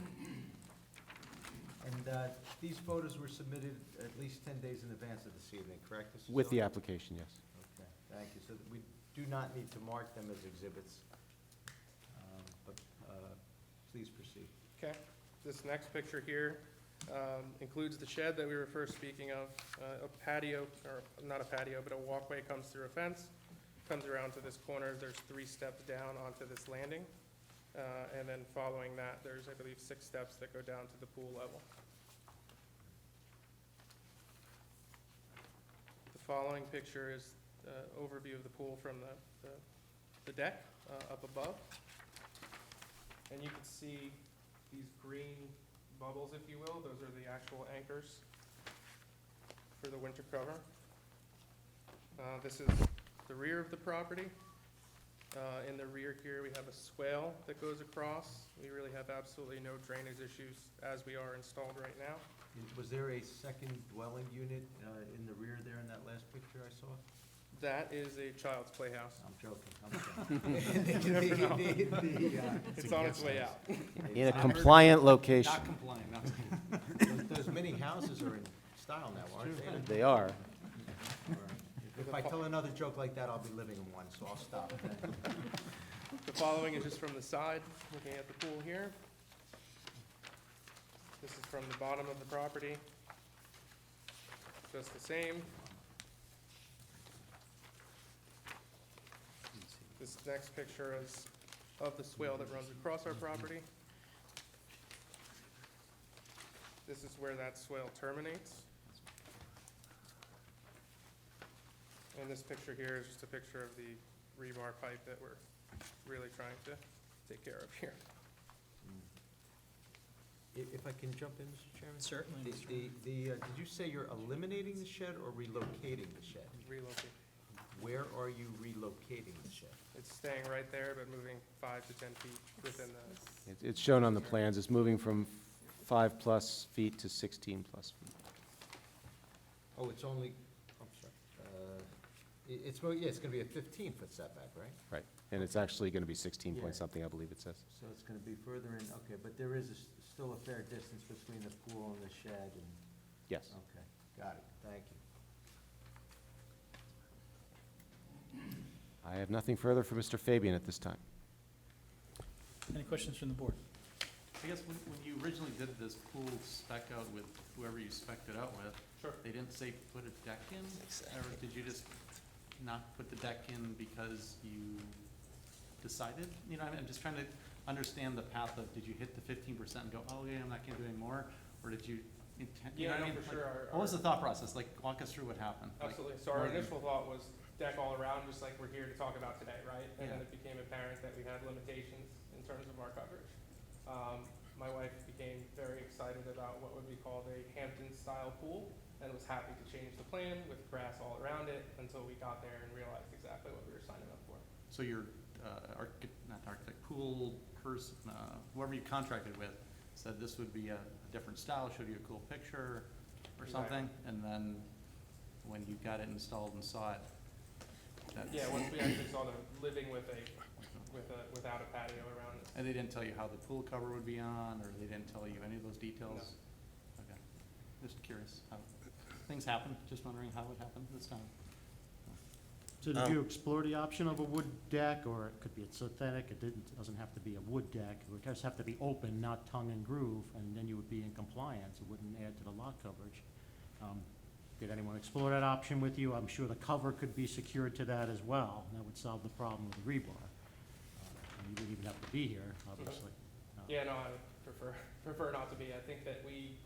And these photos were submitted at least 10 days in advance of this evening, correct, Mr. With the Zeller? application, yes. Okay, thank you. So that we do not need to mark them as exhibits. But please proceed. Okay, this next picture here includes the shed that we were first speaking of. A patio, or not a patio, but a walkway comes through a fence, comes around to this corner. There's 3 steps down onto this landing. And then following that, there's, I believe, 6 steps that go down to the pool level. The following picture is overview of the pool from the deck up above. And you can see these green bubbles, if you will. Those are the actual anchors for the winter cover. This is the rear of the property. In the rear here, we have a swale that goes across. We really have absolutely no drainage issues as we are installed right now. Was there a second dwelling unit in the rear there in that last picture I saw? That is a child's playhouse. I'm joking, I'm You never know. joking. It's on its way out. In a compliant location. Not complying, not. Those mini houses are in style now, aren't they? They are. If I tell another joke like that, I'll be living in one, so I'll stop. The following is just from the side, looking at the pool here. This is from the bottom of the property. Just the same. This next picture is of the swale that runs across our property. This is where that swale terminates. And this picture here is just a picture of the rebar pipe that we're really trying to take care of here. If I can jump in, Mr. Chairman? Certainly, Mr. Chairman. Did you say you're eliminating the shed or relocating the shed? Relocate. Where are you relocating the shed? It's staying right there, but moving 5 to 10 feet within the, It's shown on the plans. It's moving from 5+ feet to 16+ feet. Oh, it's only, I'm sorry. It's gonna be a 15-foot setback, right? Right. And it's actually going to be 16 Yeah. point something, I believe it says. So it's gonna be further in, okay, but there is still a fair distance between the pool and the shed and, Yes. okay, got it, thank you. I have nothing further for Mr. Fabian at this time. Any questions from the board? I guess when you originally did this pool spec out with whoever you spec'd it out with, Sure. they didn't say put a deck in? Or did you just not put the deck in because you decided? You know, I'm just trying to understand the path of, did you hit the 15% and go, oh yeah, I'm not gonna do any more? Or did you intend, you know Yeah, what I no, mean? for Like, sure. what was the thought process? Like, walk us through what happened. Like, Absolutely. So our more than- initial thought was deck all around, just like we're here to talk about today, right? And then Yeah. it became apparent that we had limitations in terms of our coverage. My wife became very excited about what would be called a Hampton-style pool and was happy to change the plan with grass all around it until we got there and realized exactly what we were signing up for. So your, not architect, pool person, whoever you contracted with, said this would be a different style, showed you a cool picture or something, and then when you got it installed and saw it, that's. Yeah, once we actually saw them living without a patio around it. And they didn't tell you how the pool cover would be on, or they didn't tell you any of those details? Okay, just curious how things happen, just wondering how it happened this time. So did you explore the option of a wood deck, or it could be a synthetic, doesn't have to be a wood deck, it would just have to be open, not tongue and groove, and then you would be in compliance, it wouldn't add to the lot coverage. Did anyone explore that option with you? I'm sure the cover could be secured to that as well, and that would solve the problem with the rebar. And you wouldn't even have to be here, obviously. Yeah, no, I would prefer not to be. I think that we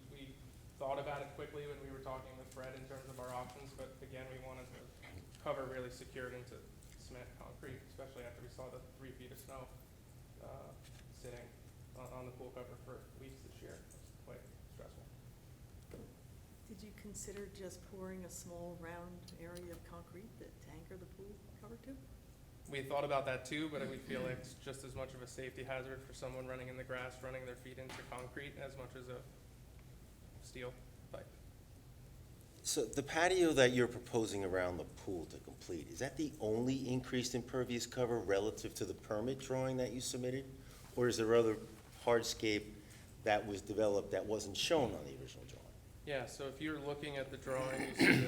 thought about it quickly when we were talking with Fred in terms of our options, but again, we wanted the cover really secured into cement concrete, especially after we saw the 3 feet of snow sitting on the pool cover for weeks this year. It was quite stressful. Did you consider just pouring a small round area of concrete to anchor the pool cover to? We thought about that too, but we feel like it's just as much of a safety hazard for someone running in the grass, running their feet into concrete as much as a steel pipe. So the patio that you're proposing around the pool to complete, is that the only increased impervious cover relative to the permit drawing that you submitted? Or is there other hardscape that was developed that wasn't shown on the original drawing. Yeah, so if you're looking at the drawing, you see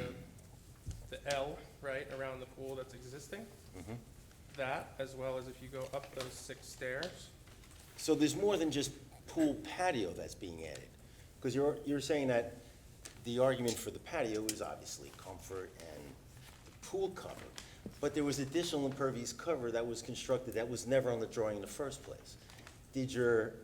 the L, right, around the pool that's existing. Mhm. That, as well as if you go up those 6 stairs. So there's more than just pool patio that's being added? Because you're saying that the argument for the patio is obviously comfort and pool cover, but there was additional impervious cover that was constructed that was never on the drawing in the first place. Did your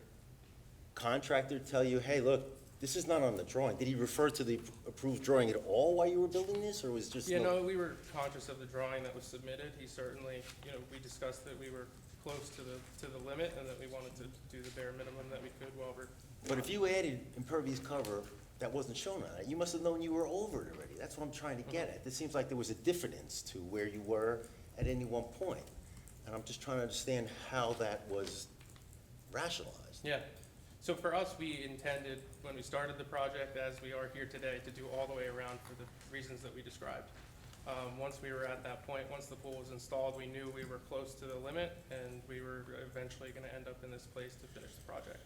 contractor tell you, hey, look, this is not on the drawing? Did he refer to the approved drawing at all while you were building this, or was it just? Yeah, no, we were conscious of the drawing that was submitted. He certainly, we discussed that we were close to the limit and that we wanted to do the bare minimum that we could while we're. But if you added impervious cover that wasn't shown on it, you must have known you were over it already. That's what I'm trying to get at. It seems like there was a difference to where you were at any one point. And I'm just trying to understand how that was rationalized. Yeah. So for us, we intended, when we started the project, as we are here today, to do all the way around for the reasons that we described. Once we were at that point, once the pool was installed, we knew we were close to the limit, and we were eventually going to end up in this place to finish the project.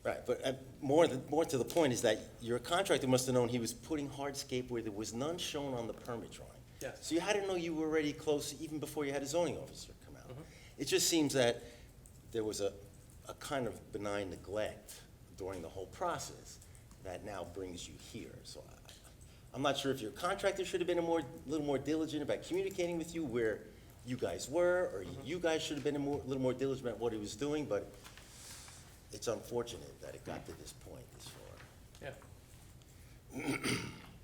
Right, but more to the point is that your contractor must have known he was putting hardscape where there was none shown on the permit drawing. Yes. So you had to know you were already close even before you had a zoning officer come out. Mhm. It just seems that there was a kind of benign neglect during the whole process that now brings you here. So I'm not sure if your contractor should have been a little more diligent about communicating with you where you guys were, or you guys should have been a little more diligent about what he was doing, but it's unfortunate that it got to this point this far. Yeah.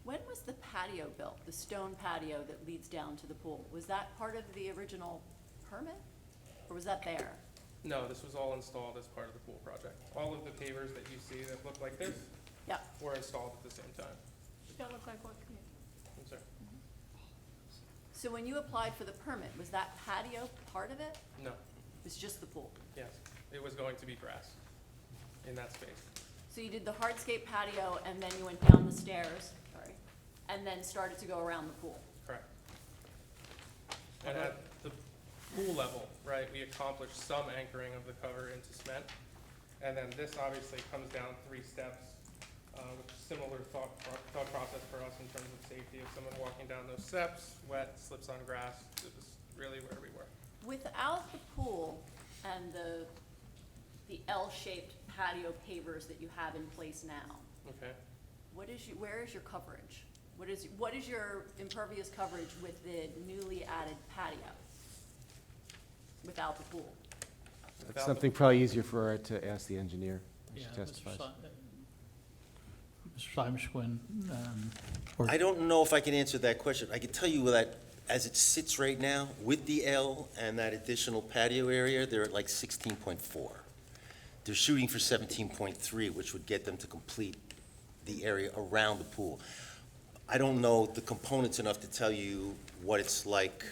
When was the patio built, the stone patio that leads down to the pool? Was that part of the original permit, or was that there? No, this was all installed as part of the pool project. All of the pavers that you see that look like this Yeah. were installed at the same time. That look like what? I'm sorry. So when you applied for the permit, was that patio part of it? No, It was just the pool? yes, it was going to be grass in that space. So you did the hardscape patio, and then you went down the stairs, sorry, and then started to go around the pool? Correct. And at the pool level, right, we accomplished some anchoring of the cover into cement. And then this obviously comes down 3 steps, with a similar thought process for us in terms of safety. If someone walking down those steps, wet, slips on grass, it was really where we were. Without the pool and the L-shaped patio pavers that you have in place now, Okay. where is your coverage? What is your impervious coverage with the newly added patio without the pool? That's something probably easier for her to ask the engineer. when she Yeah, testifies. Mr. Simon, or I don't know if I can answer that question. I can tell you that as it sits right now, with the L and that additional patio area, they're at like 16.4. They're shooting for 17.3, which would get them to complete the area around the pool. I don't know the components enough to tell you what it's like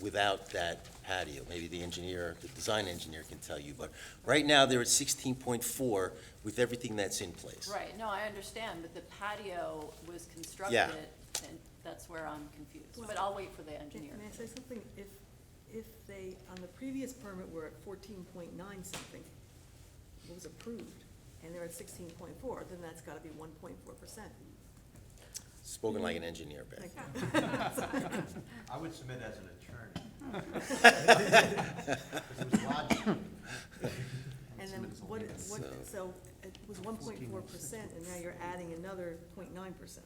without that patio. Maybe the engineer, the design engineer can tell you, but right now they're at 16.4 with everything that's in place. Right, no, I understand, but the patio was constructed, Yeah. and that's where I'm confused. Well, But I'll wait for the engineer. May I say something? If they, on the previous permit, were at 14.9 something, it was approved, and they're at 16.4, then that's gotta be 1.4%. Spoken like an engineer, Ben. I would submit as an attorney. It was logical. And then so it was 1.4%, and now you're adding another 0.9%.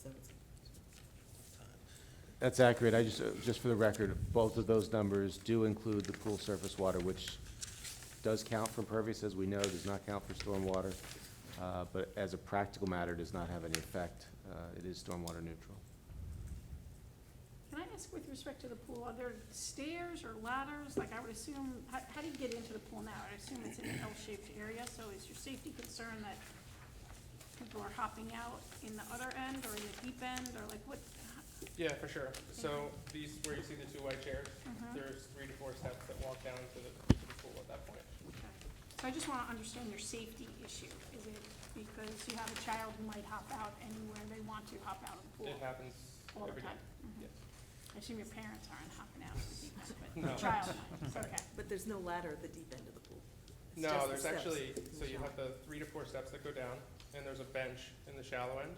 So it's That's accurate. Just for the record, both of those numbers do include the pool surface water, which does count for impervious, as we know, does not count for stormwater. But as a practical matter, does not have any effect. It is stormwater neutral. Can I ask with respect to the pool, are there stairs or ladders? Like I would assume, how do you get into the pool now? I assume it's in an L-shaped area, so is your safety concern that people are hopping out in the other end or in the deep end, or like what? Yeah, for sure. So these, where you see the 2 white chairs, Mhm. there's 3 to 4 steps that walk down to the pool at that point. Okay. So I just want to understand your safety issue. Is it because you have a child who might hop out anywhere they want to hop out of the pool? It happens All the every day. time? Mhm. Yes. I assume your parents aren't hopping out of the deep end, but No. the child might. Okay. But there's no ladder at the deep end of the pool. It's No, just the there's steps actually, in so the you shower. have the 3 to 4 steps that go down, and there's a bench in the shallow end,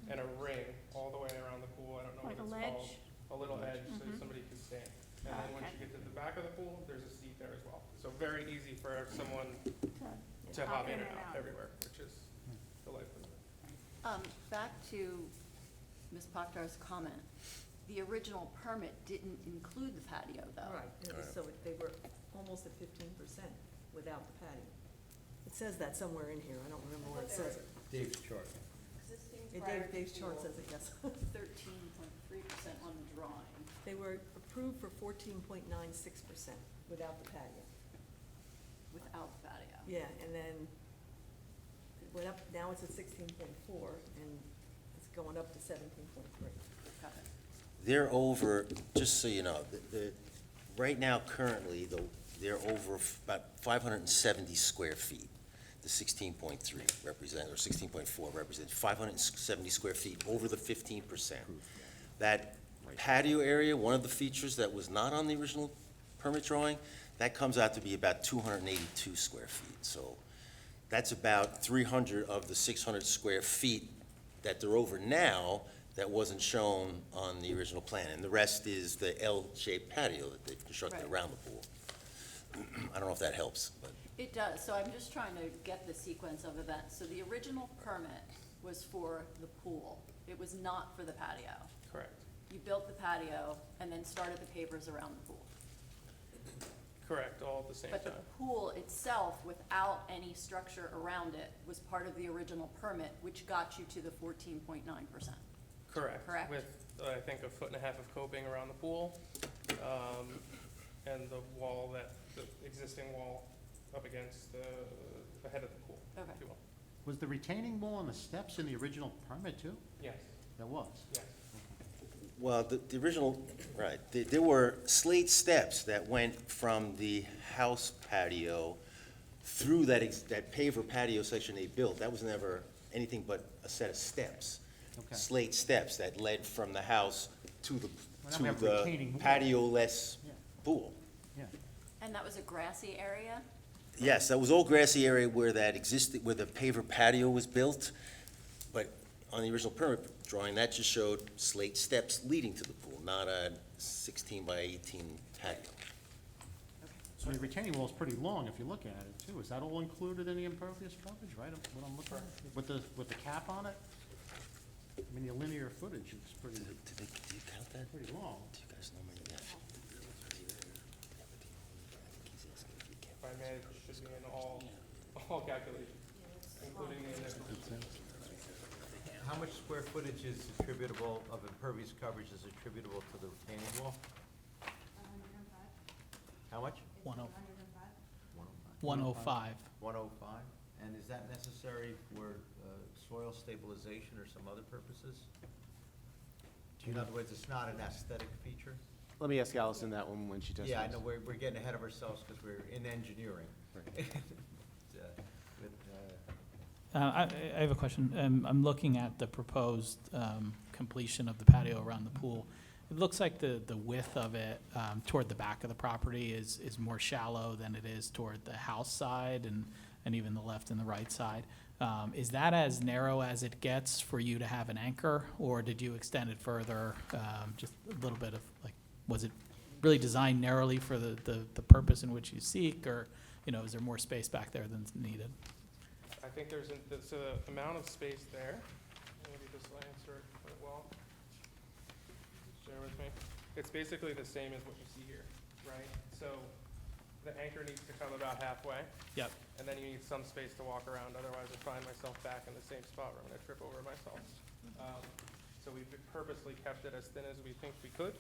and a ring all the way around the pool, I don't know Like what a it's called. ledge? A little edge, so Mhm. somebody can stand. And then once Okay. you get to the back of the pool, there's a seat there as well. So very easy for someone to Hop hop in and out everywhere, which is delightful. Back to Ms. Pakhtar's comment, the original permit didn't include the patio, though. Right, it was, so they were almost at 15% without the patio. It says that somewhere in here, I don't remember where it says it. Dave's chart. Existing Dave's chart says it, yes. 13.3% on the drawing. They were approved for 14.96% without the patio. Without the patio. Yeah, and then it went up, now it's at 16.4, and it's going up to 17.3. Got it. They're over, just so you know, right now, currently, they're over about 570 square feet. The 16.3 represent, or 16.4 represents 570 square feet over the 15%. That patio area, one of the features that was not on the original permit drawing, that comes out to be about 282 square feet. So that's about 300 of the 600 square feet that they're over now that wasn't shown on the original plan. And the rest is the L-shaped patio that they've constructed Right. around the pool. I don't know if that helps, but. It does, so I'm just trying to get the sequence of events. So the original permit was for the pool. It was not for the patio. Correct. You built the patio and then started the pavers around the pool. Correct, all at the same time. But the pool itself, without any structure around it, was part of the original permit, which got you to the 14.9%. Correct. Correct. With, I think, 1.5 feet of coping around the pool, and the wall the existing wall up against the head of the pool, Okay. if you will. Was the retaining wall on the steps in the original permit too? Yes, There was? yes. Well, the original, right, there were slate steps that went from the house patio through that paver patio section they built. That was never anything but a set of steps. Okay. Slate steps that led from the house to the, Well, now we have to retaining the wall. patio-less Yeah. pool. Yeah. And that was a grassy area? Yes, that was all grassy area where that existed, where the paver patio was built. But on the original permit drawing, that just showed slate steps leading to the pool, not a 16 by 18 patio. So the retaining wall is pretty long if you look at it too. Is that all included in the impervious coverage, right, of what I'm looking at? With the cap on it? I mean, the linear footage is pretty, Do you count that? pretty long. Do you guys know my nephew? If I may, it should be in all calculations, including the initial. How much square footage is attributable, of impervious coverage is attributable to the retaining wall? How much? 105. 105. 105? And is that necessary for soil stabilization or some other purposes? In other words, it's not an aesthetic feature? Let me ask Allison that one when she testifies. Yeah, I know, we're getting ahead of ourselves because we're in engineering. I have a question. I'm looking at the proposed completion of the patio around the pool. It looks like the width of it toward the back of the property is more shallow than it is toward the house side and even the left and the right side. Is that as narrow as it gets for you to have an anchor, or did you extend it further? Just a little bit of, like, was it really designed narrowly for the purpose in which you seek, or, is there more space back there than's needed? I think there's, so the amount of space there, maybe this will answer it quite well. Just bear with me. It's basically the same as what you see here, right? So the anchor needs to come about halfway. Yep. And then you need some space to walk around, otherwise I find myself back in the same spot where I'm gonna trip over myself. So we've purposely kept it as thin as we think we could,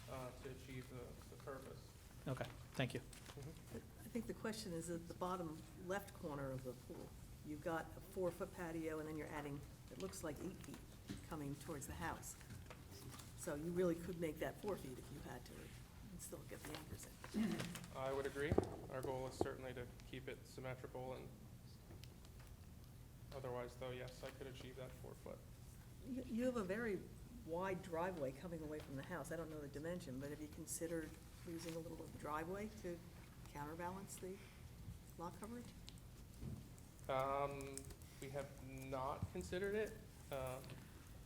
to achieve the purpose. Okay, thank you. I think the question is at the bottom left corner of the pool. You've got a 4-foot patio, and then you're adding, it looks like 8 feet coming towards the house. So you really could make that 4 feet if you had to, and still get the anchors in. I would agree. Our goal is certainly to keep it symmetrical, and otherwise, though, yes, I could achieve that 4 foot. You have a very wide driveway coming away from the house. I don't know the dimension, but have you considered using a little driveway to counterbalance the lot coverage? We have not considered it.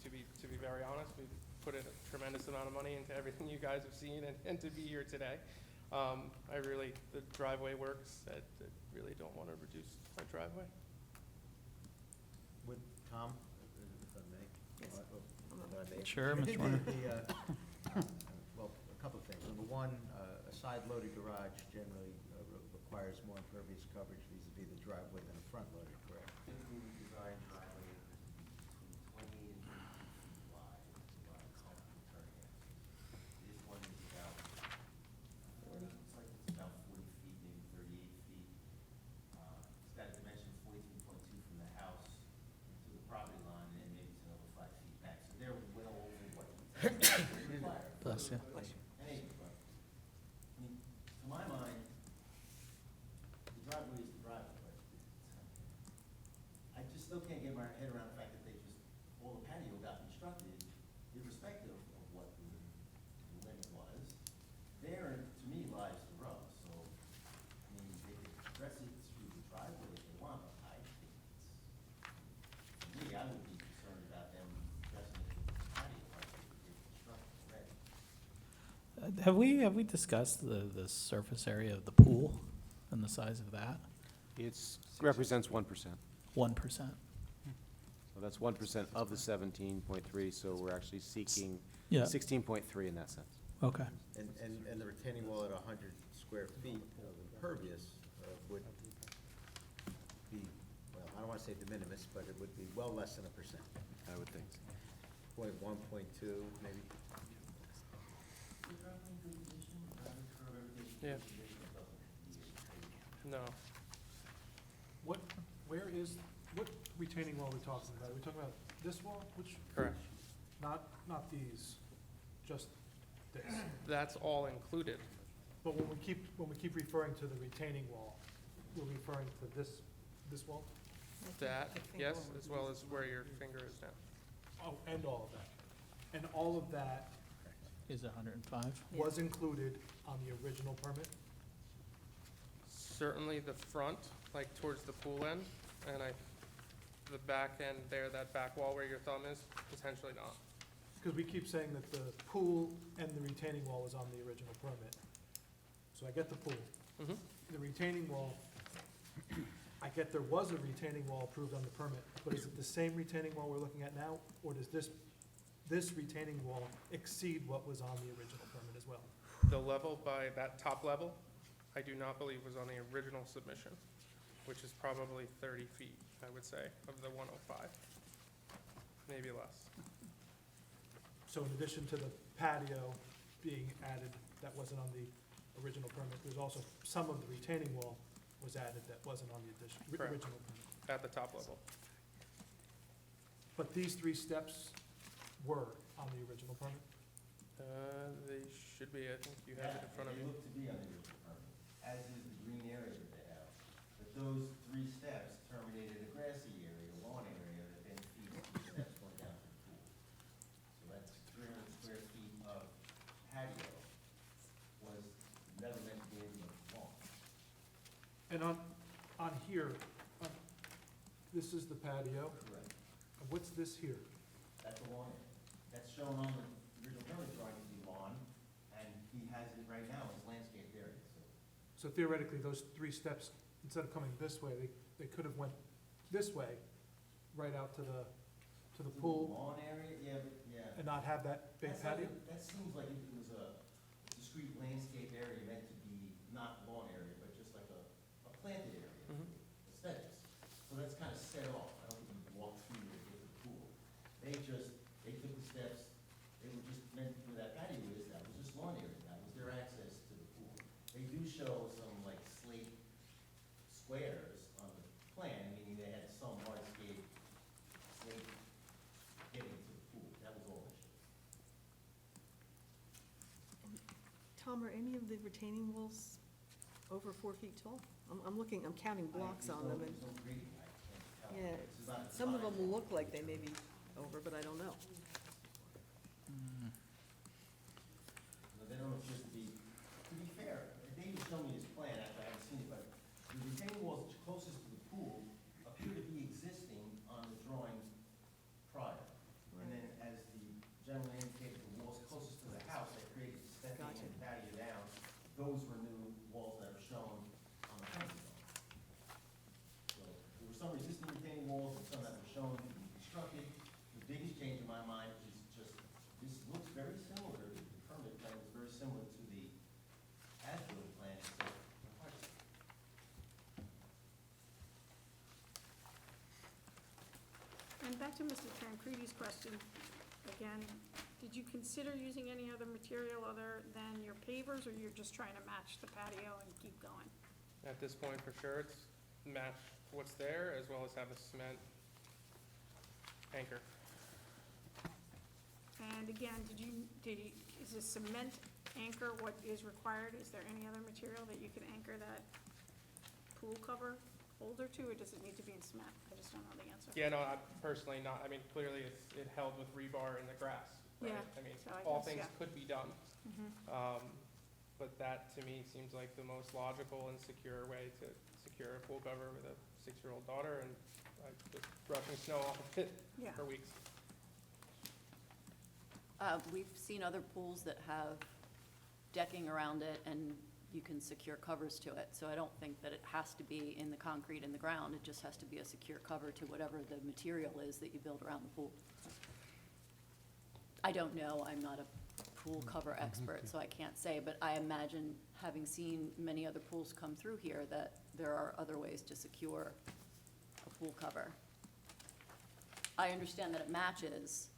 To be very honest, we've put in a tremendous amount of money into everything you guys have seen and to be here today. The driveway works. I really don't want to reduce my driveway. With Tom, if I may? Yes. If I may. Sure, Mr. Warner. Well, a couple of things. Number one, a side-loaded garage generally requires more impervious coverage vis-à-vis the driveway than a front-loaded, correct? Typically, we design driveway between 20 and 30 feet wide, turning axis. This one is about, looks like it's about 40 feet, maybe 38 feet. It's got a dimension 43.2 from the house to the property line, and maybe it's another 5 feet back. So they're well over what we require. Bless you. Anyway, but, I mean, to my mind, the driveway is the driveway, but I just still can't get my head around the fact that all the patio got constructed irrespective of what the limit was. There, to me, lies the rub, so, I mean, they could address it through the driveway if they want, but I think to me, I would be concerned about them addressing it with the patio like they constructed already. Have we discussed the surface area of the pool and the size of that? It's, represents 1%. 1%. So that's 1% of the 17.3, so we're actually seeking Yeah. 16.3 in that sense. Okay. And the retaining wall at 100 square feet of impervious would be, well, I don't want to say de minimis, but it would be well less than 1%. I would think. 0.1, 0.2, maybe. Yeah. No. What retaining wall are we talking about? Are we talking about this wall, which? Correct. Not these, just this? That's all included. But when we keep referring to the retaining wall, we're referring to this wall? That, yes, as well as where your finger is now. Oh, and all of that. And all of that Is 105? was included on the original permit? Certainly the front, like towards the pool end, and the back end there, that back wall where your thumb is, potentially not. Because we keep saying that the pool and the retaining wall was on the original permit. So I get the pool. Mm-hmm. The retaining wall, I get there was a retaining wall approved on the permit, but is it the same retaining wall we're looking at now? Or does this retaining wall exceed what was on the original permit as well? The level by that top level, I do not believe was on the original submission, which is probably 30 feet, I would say, of the 105, maybe less. So in addition to the patio being added, that wasn't on the original permit, there's also some of the retaining wall was added that wasn't on the Correct. original permit. At the top level. But these 3 steps were on the original permit? They should be, I think you have it in front of They you. look to be on the original permit, as is the green area that they have. But those 3 steps terminated a grassy area, a lawn area, that then feeds the steps going down to the pool. So that's 300 square feet of patio was never meant to be anything but lawn. And on here, this is the patio, Correct. and what's this here? That's the lawn area. That's shown on the original permit drawing to be lawn, and he has it right now as landscaped area, so. So theoretically, those 3 steps, instead of coming this way, they could have went this way, right out to the pool, Lawn area, yeah, but, yeah. and not have that big That's like patio? That seems like it was a discrete landscape area meant to be not lawn area, but just like a planted area for Mhm. aesthetics. So that's kind of set off. I don't think you walk through to get to the pool. They took the steps, they were just meant where that patio is, that was just lawn area. That was their access to the pool. They do show some like slate squares on the plan, meaning they had some hardscape slate getting to the pool. That was all they showed. Tom, are any of the retaining walls over 4 feet tall? I'm looking, I'm counting blocks on them, and, There's no grading, I can't tell. yeah, This is not some of them defined. look like they may be over, but I don't know. No, they don't appear to be fair, David showed me his plan, after I haven't seen it, but the retaining back to Mr. Tancredi's question, again, did you consider using any other material other than your pavers, or you're just trying to match the patio and keep going? At this point, for sure, it's match what's there as well as have a cement anchor. And again, is a cement anchor what is required? Is there any other material that you can anchor that pool cover holder to, or does it need to be in cement? I just don't know the answer. Yeah, no, I personally not, I mean, clearly it held with rebar in the grass, right? Yeah, I mean, so I all guess, things yeah. could be done. Mhm. But that, to me, seems like the most logical and secure way to secure a pool cover with a 6-year-old daughter and just brushing snow off of it Yeah. for weeks. We've seen other pools that have decking around it and you can secure covers to it. So I don't think that it has to be in the concrete in the ground. It just has to be a secure cover to whatever the material is that you build around the pool. I don't know, I'm not a pool cover expert, so I can't say, but I imagine, having seen many other pools come through here, that there are other ways to secure a pool cover. I understand that it matches,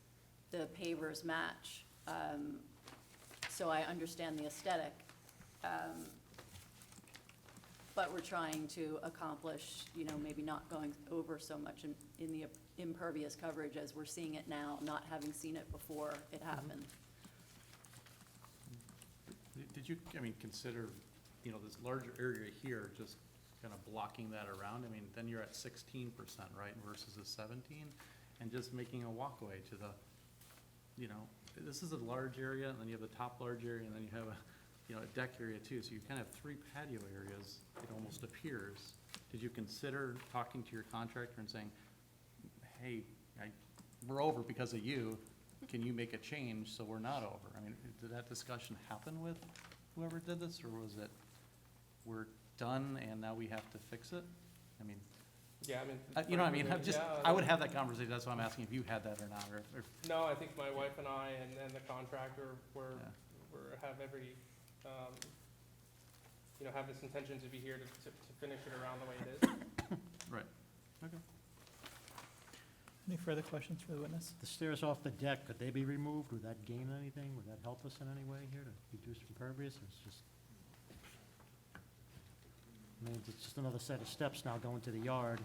the pavers match, so I understand the aesthetic. But we're trying to accomplish, maybe not going over so much in the impervious coverage as we're seeing it now, not having seen it before it happened. Did you, consider, this larger area here, just kind of blocking that around? Then you're at 16%, right, versus a 17? And just making a walkway to the, this is a large area, and then you have the top large area, and then you have a deck area too, so you kind of have 3 patio areas, it almost appears. Did you consider talking to your contractor and saying, hey, we're over because of you, can you make a change so we're not over? Did that discussion happen with whoever did this, or was it, we're done and now we have to fix it? Yeah, I would have that conversation, that's why I'm asking if you had that or not, or. No, I think my wife and I and the contractor have every, have this intention to be here to finish it around the way it is. Right, okay. Any further questions for the witness? The stairs off the deck, could they be removed? Would that gain anything? Would that help us in any way here to reduce impervious? Or it's just, it's just another set of steps now going to the yard.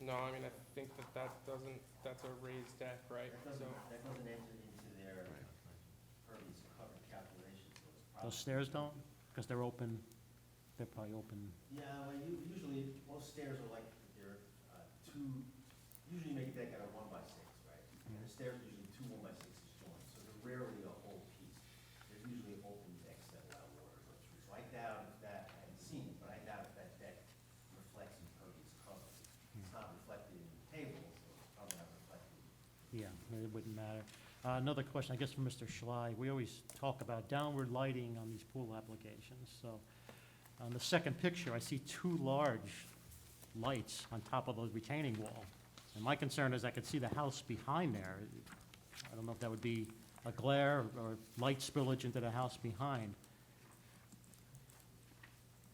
No, I think that's a raised deck, right? That doesn't enter into their impervious cover calculations. Those stairs don't? Because they're open, they're probably open. Yeah, well, usually, most stairs are like, they're usually you make a deck out of 1x6, right? And the stairs are usually 2 1x6s joined, so they're rarely a whole piece. They're usually open decks that allow water to go through. So I doubt if that, I haven't seen it, but I doubt if that deck reflects impervious cover. It's not reflected in the table, so it's probably not reflected. Yeah, it wouldn't matter. Another question, I guess for Mr. Schley. We always talk about downward lighting on these pool applications. So on the second picture, I see 2 large lights on top of the retaining wall. And my concern is I could see the house behind there. I don't know if that would be a glare or light spillage into the house behind.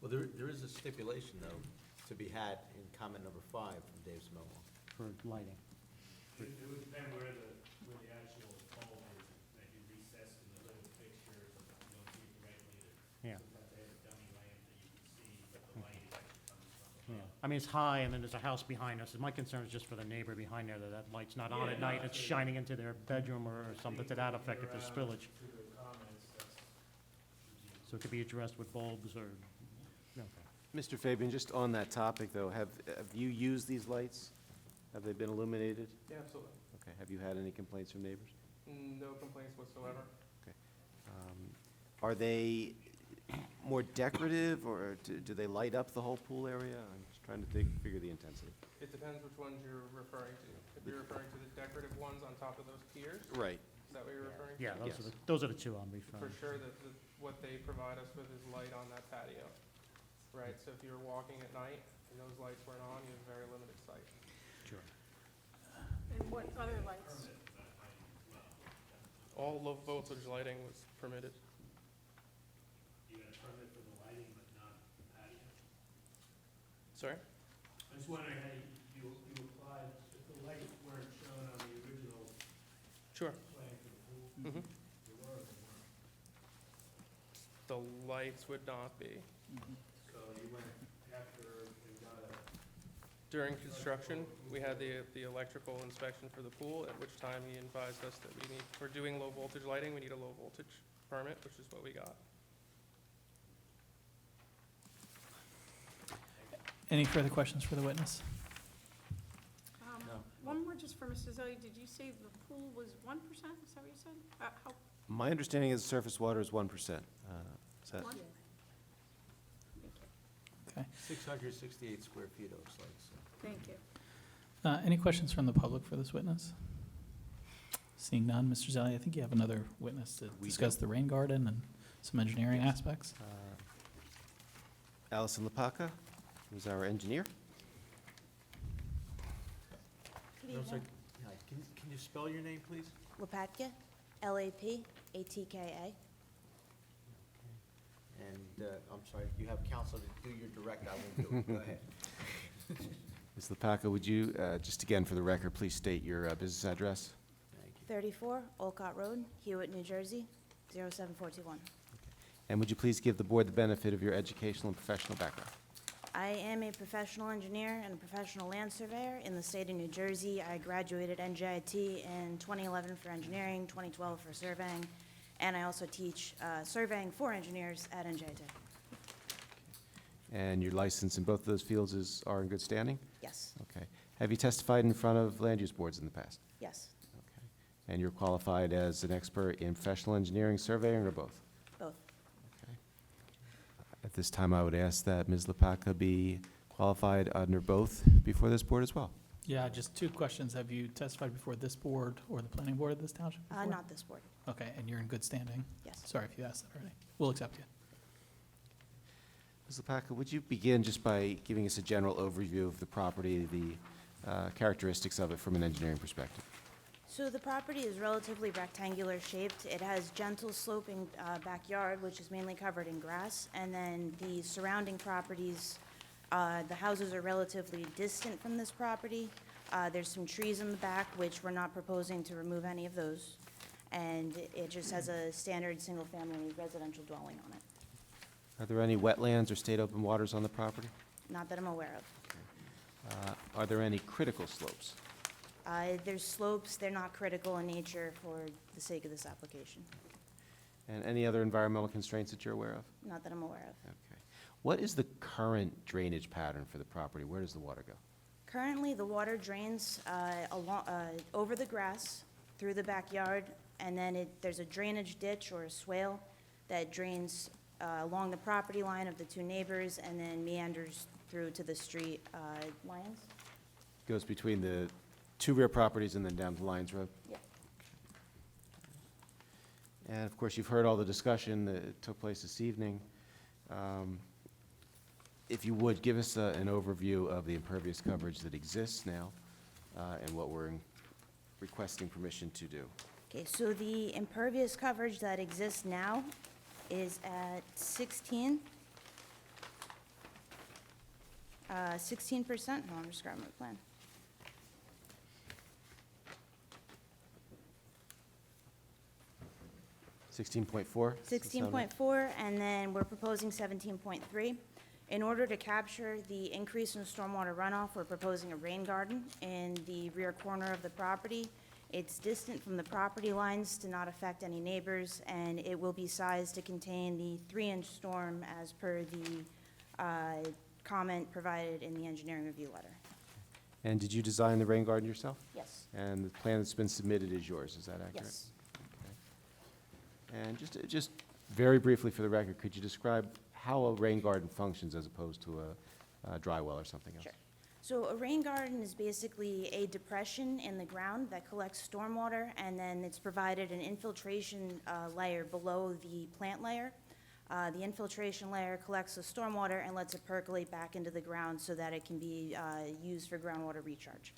Well, there is a stipulation, though, to be had in comment number 5 from Dave's memo. For lighting. It would depend where the actual bulb is, that you recess in the little fixture, so you don't see it directly. Yeah. Sometimes they have a dummy lamp that you can see, but the light is actually coming from above. Yeah, it's high, and then there's a house behind us. And my concern is just for the neighbor behind there, that light's not on at night, it's shining into their bedroom or something to that effect if there's spillage. To the comments, So it could be addressed with bulbs or, okay. Mr. Fabian, just on that topic, though, have you used these lights? Have they been illuminated? Yeah, absolutely. Okay, have you had any complaints from neighbors? No complaints whatsoever. Okay. Are they more decorative, or do they light up the whole pool area? I'm just trying to figure the intensity. It depends which ones you're referring to. If you're referring to the decorative ones on top of those piers? Right. Is that what you're referring to? Yeah, Yes. those are the 2 I'm referring For to. sure, what they provide us with is light on that patio, right? So if you're walking at night and those lights weren't on, you have very limited sight. Sure. And what other lights? All low voltage lighting was permitted. You got a permit for the lighting, but not the patio? Sorry? I was wondering how you applied, if the lights weren't shown on the original Sure. plan for the pool. Mhm. They were or they weren't? The lights would not be. So you went after and got a, During construction, we had the electrical inspection for the pool, at which time he advised us that for doing low voltage lighting, we need a low voltage permit, which is what we got. Any further questions for the witness? One more just for Mr. Zelli. Did you say the pool was 1%? Is that what you said? How, My understanding is surface water is 1%. Is that? one? Okay. 668 square feet, it looks like, so. Thank you. Any questions from the public for this witness? Seeing none, Mr. Zelli, I think you have another witness to We discuss do. the rain garden and some engineering aspects. Allison Lapaka, who's our engineer. No, sir. Hi, can you spell your name, please? Lapatka, L-A-P-A-T-K-A. And, I'm sorry, you have counsel to do your direct, I won't do it. Go ahead. Ms. Lapaka, would you, just again for the record, please state your business address? Thank you. 34 Olcott Road, Hewitt, New Jersey, 07421. And would you please give the board the benefit of your educational and professional background? I am a professional engineer and a professional land surveyor in the state of New Jersey. I graduated NJIT in 2011 for engineering, 2012 for surveying, and I also teach surveying for engineers at NJIT. And your license in both of those fields are in good standing? Yes, Okay. Have you testified in front of land use boards in the past? yes, Okay. And you're qualified as an expert in professional engineering, surveying, or both? both. Okay. At this time, I would ask that Ms. Lapaka be qualified under both before this board as well. Yeah, just two questions. Have you testified before this board or the planning board of this township before? Not this board, Okay, and you're in good standing? yes. Sorry if you asked that already. We'll accept you. Ms. Lapaka, would you begin just by giving us a general overview of the property, the characteristics of it from an engineering perspective? So the property is relatively rectangular shaped. It has gentle sloping backyard, which is mainly covered in grass, and then the surrounding properties, the houses are relatively distant from this property. There's some trees in the back, which we're not proposing to remove any of those, and it just has a standard single-family residential dwelling on it. Are there any wetlands or state open waters on the property? Not that I'm aware of. Are there any critical slopes? There's slopes, they're not critical in nature for the sake of this application. And any other environmental constraints that you're aware of? Not that I'm aware of. Okay. What is the current drainage pattern for the property? Where does the water go? Currently, the water drains over the grass, through the backyard, and then there's a drainage ditch or a swale that drains along the property line of the two neighbors and then meanders through to the street. Lyons? Goes between the two rear properties and then down to Lyons Road? Yeah. And of course, you've heard all the discussion that took place this evening. If you would, give us an overview of the impervious coverage that exists now and what we're requesting permission to do. Okay, so the impervious coverage that exists now is at 16%. No, I'm just grabbing my plan. $16.4? 16.4, and then we're proposing 17.3. In order to capture the increase in stormwater runoff, we're proposing a rain garden in the rear corner of the property. It's distant from the property lines to not affect any neighbors, and it will be sized to contain the 3-inch storm as per the comment provided in the engineering review letter. And did you design the rain garden yourself? Yes. And the plan that's been submitted is yours, is that accurate? Yes. Okay. And just very briefly for the record, could you describe how a rain garden functions as opposed to a dry well or something else? Sure. So a rain garden is basically a depression in the ground that collects stormwater, and then it's provided an infiltration layer below the plant layer. The infiltration layer collects the stormwater and lets it percolate back into the ground so that it can be used for groundwater recharge.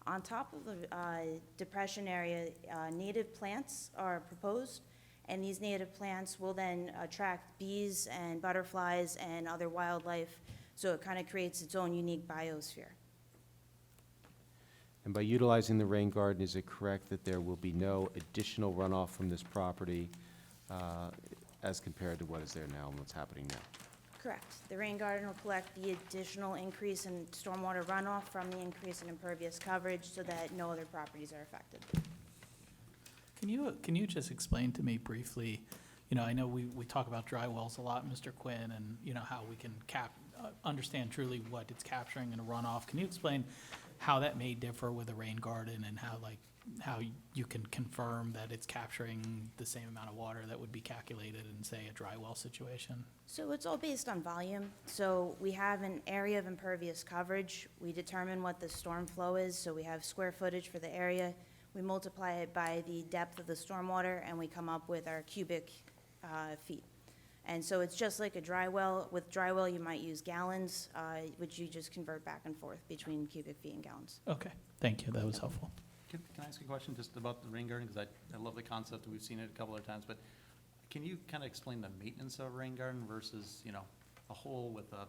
On top of the depression area, native plants are proposed, and these native plants will then attract bees and butterflies and other wildlife, so it kind of creates its own unique biosphere. And by utilizing the rain garden, is it correct that there will be no additional runoff from this property as compared to what is there now and what's happening now? Correct. The rain garden will collect the additional increase in stormwater runoff from the increase in impervious coverage so that no other properties are affected. Can you just explain to me briefly, I know we talk about dry wells a lot, Mr. Quinn, and, how we can understand truly what it's capturing in a runoff. Can you explain how that may differ with a rain garden and how you can confirm that it's capturing the same amount of water that would be calculated in, say, a dry well situation? So it's all based on volume. So we have an area of impervious coverage. We determine what the storm flow is, so we have square footage for the area. We multiply it by the depth of the stormwater, and we come up with our cubic feet. And so it's just like a dry well. With dry well, you might use gallons, which you just convert back and forth between cubic feet and gallons. Okay, thank you, that was helpful. Can I ask a question just about the rain garden? Because I love the concept, and we've seen it a couple of times, but can you kind of explain the maintenance of a rain garden versus, a hole with a,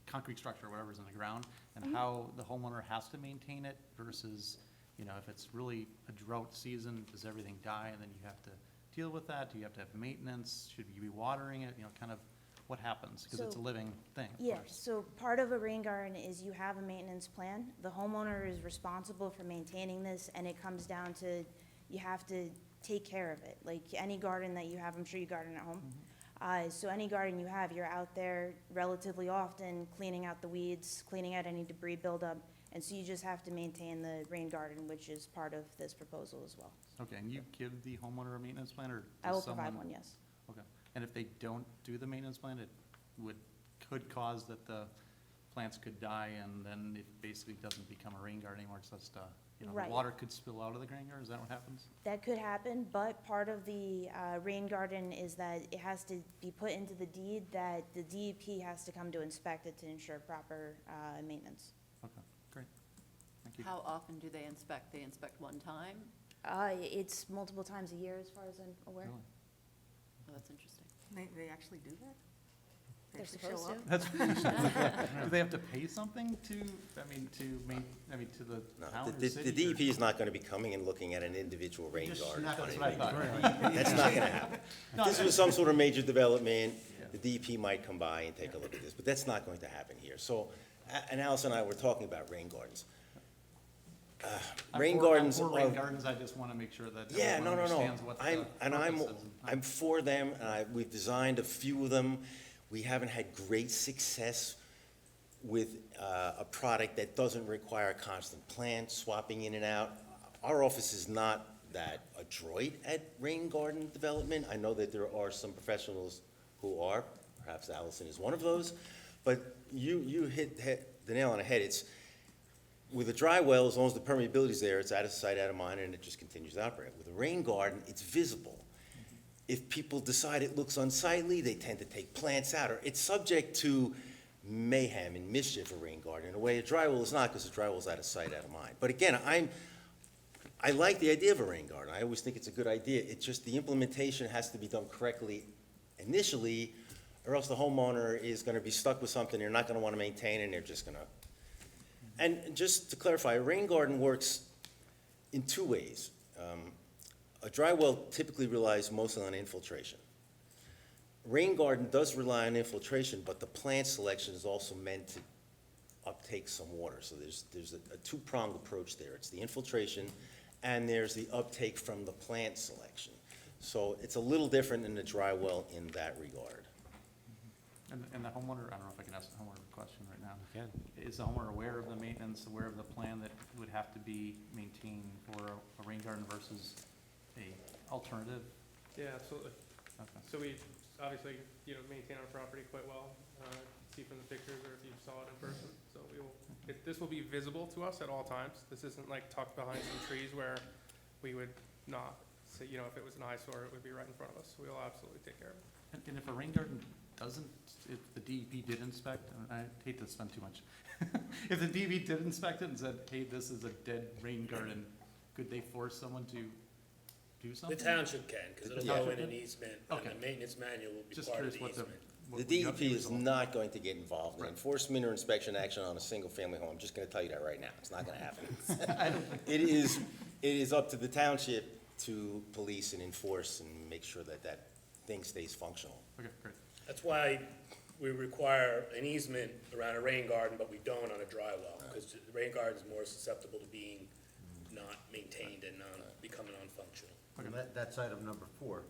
concrete structure or whatever's in the ground, and how the homeowner has to maintain it versus, if it's really a drought season, does everything die and then you have to deal with that? Do you have to have maintenance? Should you be watering it? Kind of what happens? Because it's a So- living thing, of Yeah, course. so part of a rain garden is you have a maintenance plan. The homeowner is responsible for maintaining this, and it comes down to, you have to take care of it. Like any garden that you have, I'm sure you garden at home. So any garden you have, you're out there relatively often cleaning out the weeds, cleaning out any debris buildup, and so you just have to maintain the rain garden, which is part of this proposal as well. Okay, and you give the homeowner a maintenance plan, or I will does someone? provide one, yes. Okay, and if they don't do the maintenance plan, it could cause that the plants could die, and then it basically doesn't become a rain garden anymore, it's just, the Right. water could spill out of the rain garden, is that what happens? That could happen, but part of the rain garden is that it has to be put into the deed, that the DEP has to come to inspect it to ensure proper maintenance. Okay, great, thank you. How often do they inspect? They inspect one time? It's multiple times a year, as far as I'm aware. Really? Oh, that's interesting. They actually do that? They They're actually show supposed up? to. That's, do they have to pay something to the No, town or the city? DEP is not gonna be coming and looking at an individual rain Just garden. not- on that's a what I individual thought. property. That's not gonna happen. No, If this I- was some sort of major development, the DEP might come by and take a look at this, but that's not going to happen here. So, and Alice and I were talking about rain gardens. Rain gardens I'm for are. rain gardens, I just want to make sure that Yeah, everyone no. understands what the purpose is. I'm for them, and we've designed a few of them. We haven't had great success with a product that doesn't require constant plant swapping in and out. Our office is not that adroit at rain garden development. I know that there are some professionals who are, perhaps Allison is one of those, but you hit the nail on the head. It's, with a dry well, as long as the permeability is there, it's out of sight, out of mind, and it just continues to operate. With a rain garden, it's visible. If people decide it looks unsightly, they tend to take plants out, or it's subject to mayhem and mischief, a rain garden, in a way a dry well is not, because a dry well is out of sight, out of mind. But again, I like the idea of a rain garden. I always think it's a good idea. It's just the implementation has to be done correctly initially, or else the homeowner is gonna be stuck with something they're not gonna wanna maintain, and they're just gonna. And just to clarify, a rain garden works in two ways. A dry well typically relies mostly on infiltration. Rain garden does rely on infiltration, but the plant selection is also meant to uptake some water. So there's a two-pronged approach there. It's the infiltration, and there's the uptake from the plant selection. So it's a little different than the dry well in that regard. And the homeowner, I don't know if I can ask the homeowner a question right now. You can. Is the homeowner aware of the maintenance, aware of the plan that would have to be maintained for a rain garden versus a alternative? Yeah, absolutely. Okay. So we obviously, maintain our property quite well, see from the pictures or if you saw it in person. So this will be visible to us at all times. This isn't like tucked behind some trees where we would not, say, if it was an eyesore, it would be right in front of us. We will absolutely take care of it. And if a rain garden doesn't, if the DEP did inspect, and I hate to spend too much, if the DEP did inspect it and said, hey, this is a dead rain garden, could they force someone to do something? The township can, because it'll The go in township an can? easement, Okay. and the maintenance manual will be Just part of curious the what the easement. The DEP is not going to get involved in enforcement or inspection action on a single-family home. I'm just gonna tell you that right now. It's not gonna happen. It is up to the township to police and enforce and make sure that that thing stays functional. Okay, great. That's why we require an easement around a rain garden, but we don't on a dry well, because the rain garden is more susceptible to being not maintained and becoming unfunctional. And that's item number 4,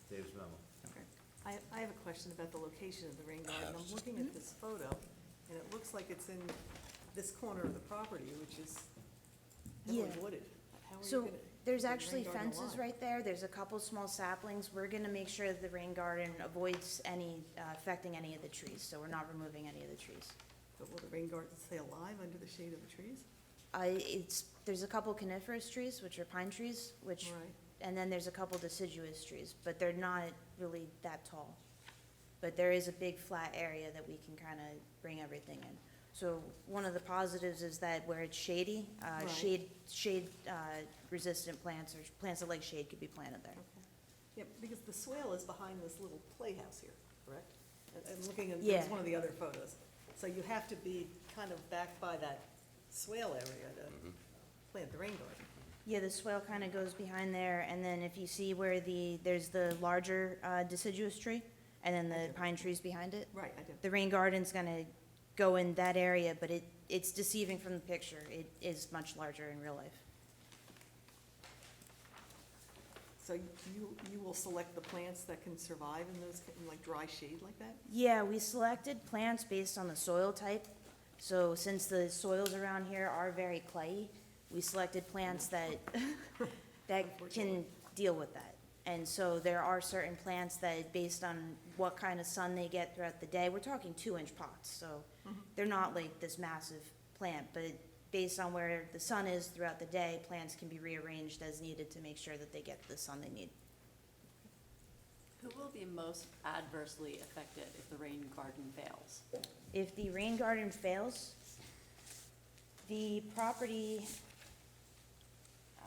Dave's memo. I have a question about the location of the rain garden. I'm looking at this photo, and it looks like it's in this corner of the property, which is heavily Yeah. wooded. How are you So gonna there's keep the rain actually garden fences alive? right there. There's a couple small saplings. We're gonna make sure that the rain garden avoids any, affecting any of the trees, so we're not removing any of the trees. But will the rain garden stay alive under the shade of the trees? There's a couple coniferous trees, which are pine trees, which, Right. and then there's a couple deciduous trees, but they're not really that tall. But there is a big flat area that we can kind of bring everything in. So one of the positives is that where it's shady, Right. shade resistant plants or plants that like shade could be planted there. Okay. Yeah, because the swale is behind this little playhouse here, correct? I'm looking at, Yeah. it's one of the other photos. So you have to be kind of back by that swale area to plant the rain garden. Yeah, the swale kind of goes behind there, and then if you see where there's the larger deciduous tree, and then I the do. pine trees behind it. Right, I do. The rain garden's gonna go in that area, but it's deceiving from the picture. It is much larger in real life. So you will select the plants that can survive in those, in like dry shade like that? Yeah, we selected plants based on the soil type. So since the soils around here are very clayey, we selected plants that can deal with that. And so there are certain plants that, based on what kind of sun they get throughout the day, we're talking 2-inch pots, so they're not like this massive plant, but based on where the sun is throughout the day, plants can be rearranged as needed to make sure that they get the sun they need. Who will be most adversely affected if the rain garden fails? If the rain garden fails, the property,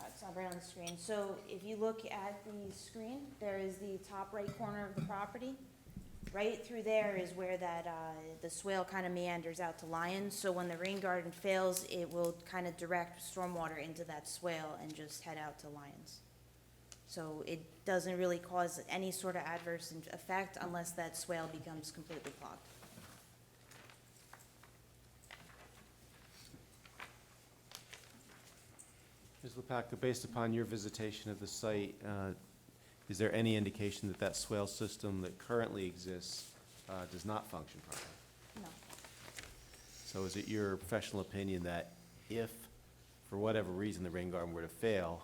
it's not right on the screen, so if you look at the screen, there is the top right corner of the property. Right through there is where that, the swale kind of meanders out to Lyons, so when the rain garden fails, it will kind of direct stormwater into that swale and just head out to Lyons. So it doesn't really cause any sort of adverse effect unless that swale becomes completely clogged. Ms. Lepaka, based upon your visitation of the site, is there any indication that that swale system that currently exists does not function properly? No. So is it your professional opinion that if, for whatever reason, the rain garden were to fail,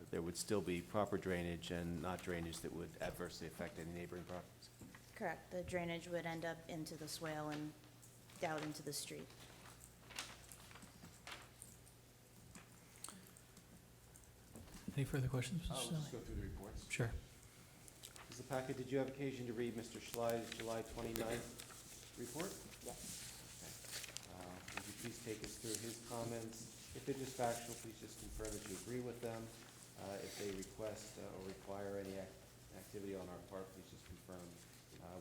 there would still be proper drainage and not drainage that would adversely affect any neighboring properties? Correct, the drainage would end up into the swale and out into the street. Any further questions, Mr. I'll Shelley? just go through the reports. Sure. Ms. Lepaka, did you have occasion to read Mr. Schley's July 29th report? Yes. Would you please take us through his comments? If they're just factual, please just confirm that you agree with them. If they request or require any activity on our part, please just confirm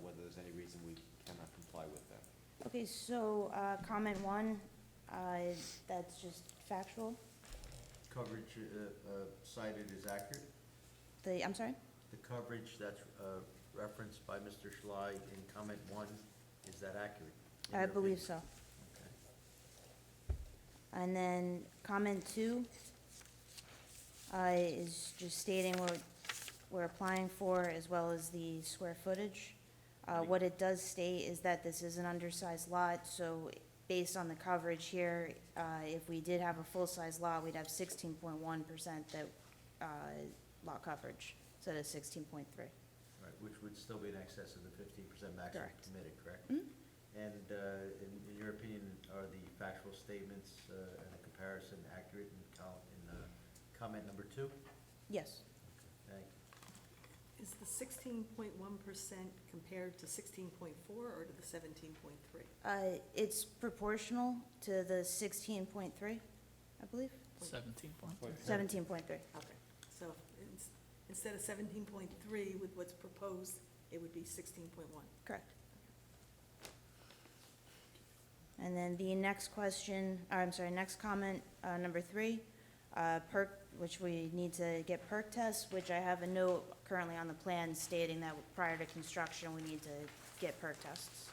whether there's any reason we cannot comply with them. Okay, so, comment 1, that's just factual. Coverage cited is accurate? I'm sorry? The coverage that's referenced by Mr. Schley in comment 1, is that accurate? in I your believe opinion? so. Okay. And then comment 2 is just stating what we're applying for as well as the square footage. What it does state is that this is an undersized lot, so based on the coverage here, if we did have a full-size lot, we'd have 16.1% that, lot coverage, instead of 16.3. Right, which would still be in excess of the 15% maximum Correct. permitted, correct? Mhm. And in your opinion, are the factual statements and a comparison accurate in comment number 2? Yes. Thank you. Is the 16.1% compared to 16.4 or to the 17.3? It's proportional to the 16.3, I believe. 17.3. 17.3. Okay, so instead of 17.3 with what's proposed it would be 16.1. Correct. And then the next question, next comment, number 3, perk, which we need to get perk tests, which I have a note currently on the plan stating that prior to construction, we need to get perk tests.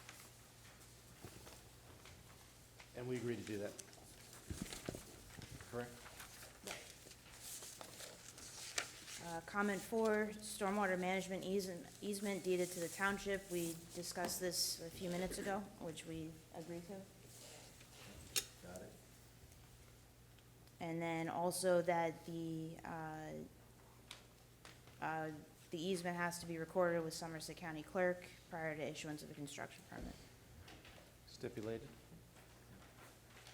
And we agree to do that. Correct? Comment 4, stormwater management easement deeded to the township. We discussed this a few minutes ago, which we agreed to. Got it. And then also that the easement has to be recorded with Somerset County Clerk prior to issuance of a construction permit. Stipulated.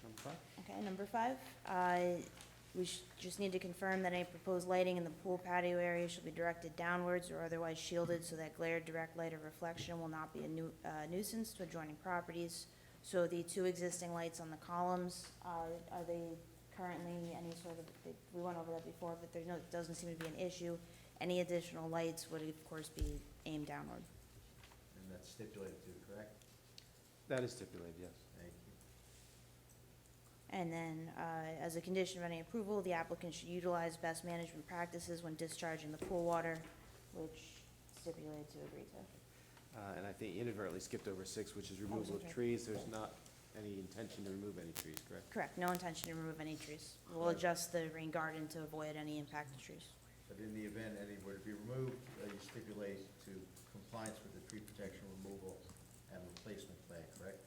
Number 5? Okay, number 5, we just need to confirm that any proposed lighting in the pool patio area should be directed downwards or otherwise shielded so that glare, direct light, or reflection will not be a nuisance to adjoining properties. So the 2 existing lights on the columns, are they currently any sort of, we went over that before, but there's no, it doesn't seem to be an issue. Any additional lights would of course be aimed downward. And that's stipulated too, correct? That is stipulated, yes. Thank you. And then, as a condition of any approval, the applicant should utilize best management practices when discharging the pool water, which stipulated to agree to. And I think inadvertently skipped over 6, which is removal of okay. trees. There's not any intention to remove any trees, correct? Correct, no intention to remove any trees. We'll adjust the rain garden to avoid any impacted trees. But in the event any were to be removed, you stipulate to compliance with the tree protection removal and replacement plan, correct?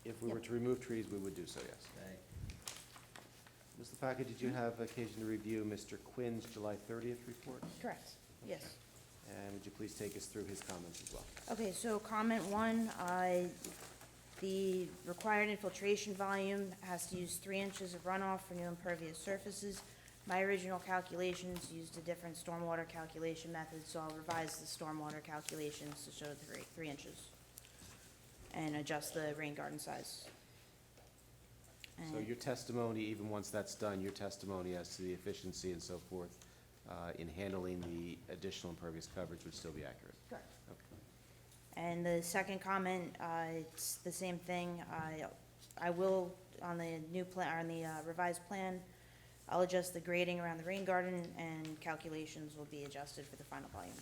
If we Yep. were to remove trees, we would do so, yes. Thank you. Mr. Packard, did you have occasion to review Mr. Quinn's July 30th report? Correct, yes. And would you please take us through his comments as well? Okay, so comment 1, the required infiltration volume has to use 3 inches of runoff for new impervious surfaces. My original calculations used a different stormwater calculation method, so I'll revise the stormwater calculations to show 3 inches and adjust the rain garden size. So And- your testimony, even once that's done, your testimony as to the efficiency and so forth in handling the additional impervious coverage would still be accurate? Correct. Okay. And the second comment, it's the same thing. I will, on the new plan, or on the revised plan, I'll adjust the grading around the rain garden, and calculations will be adjusted for the final volume.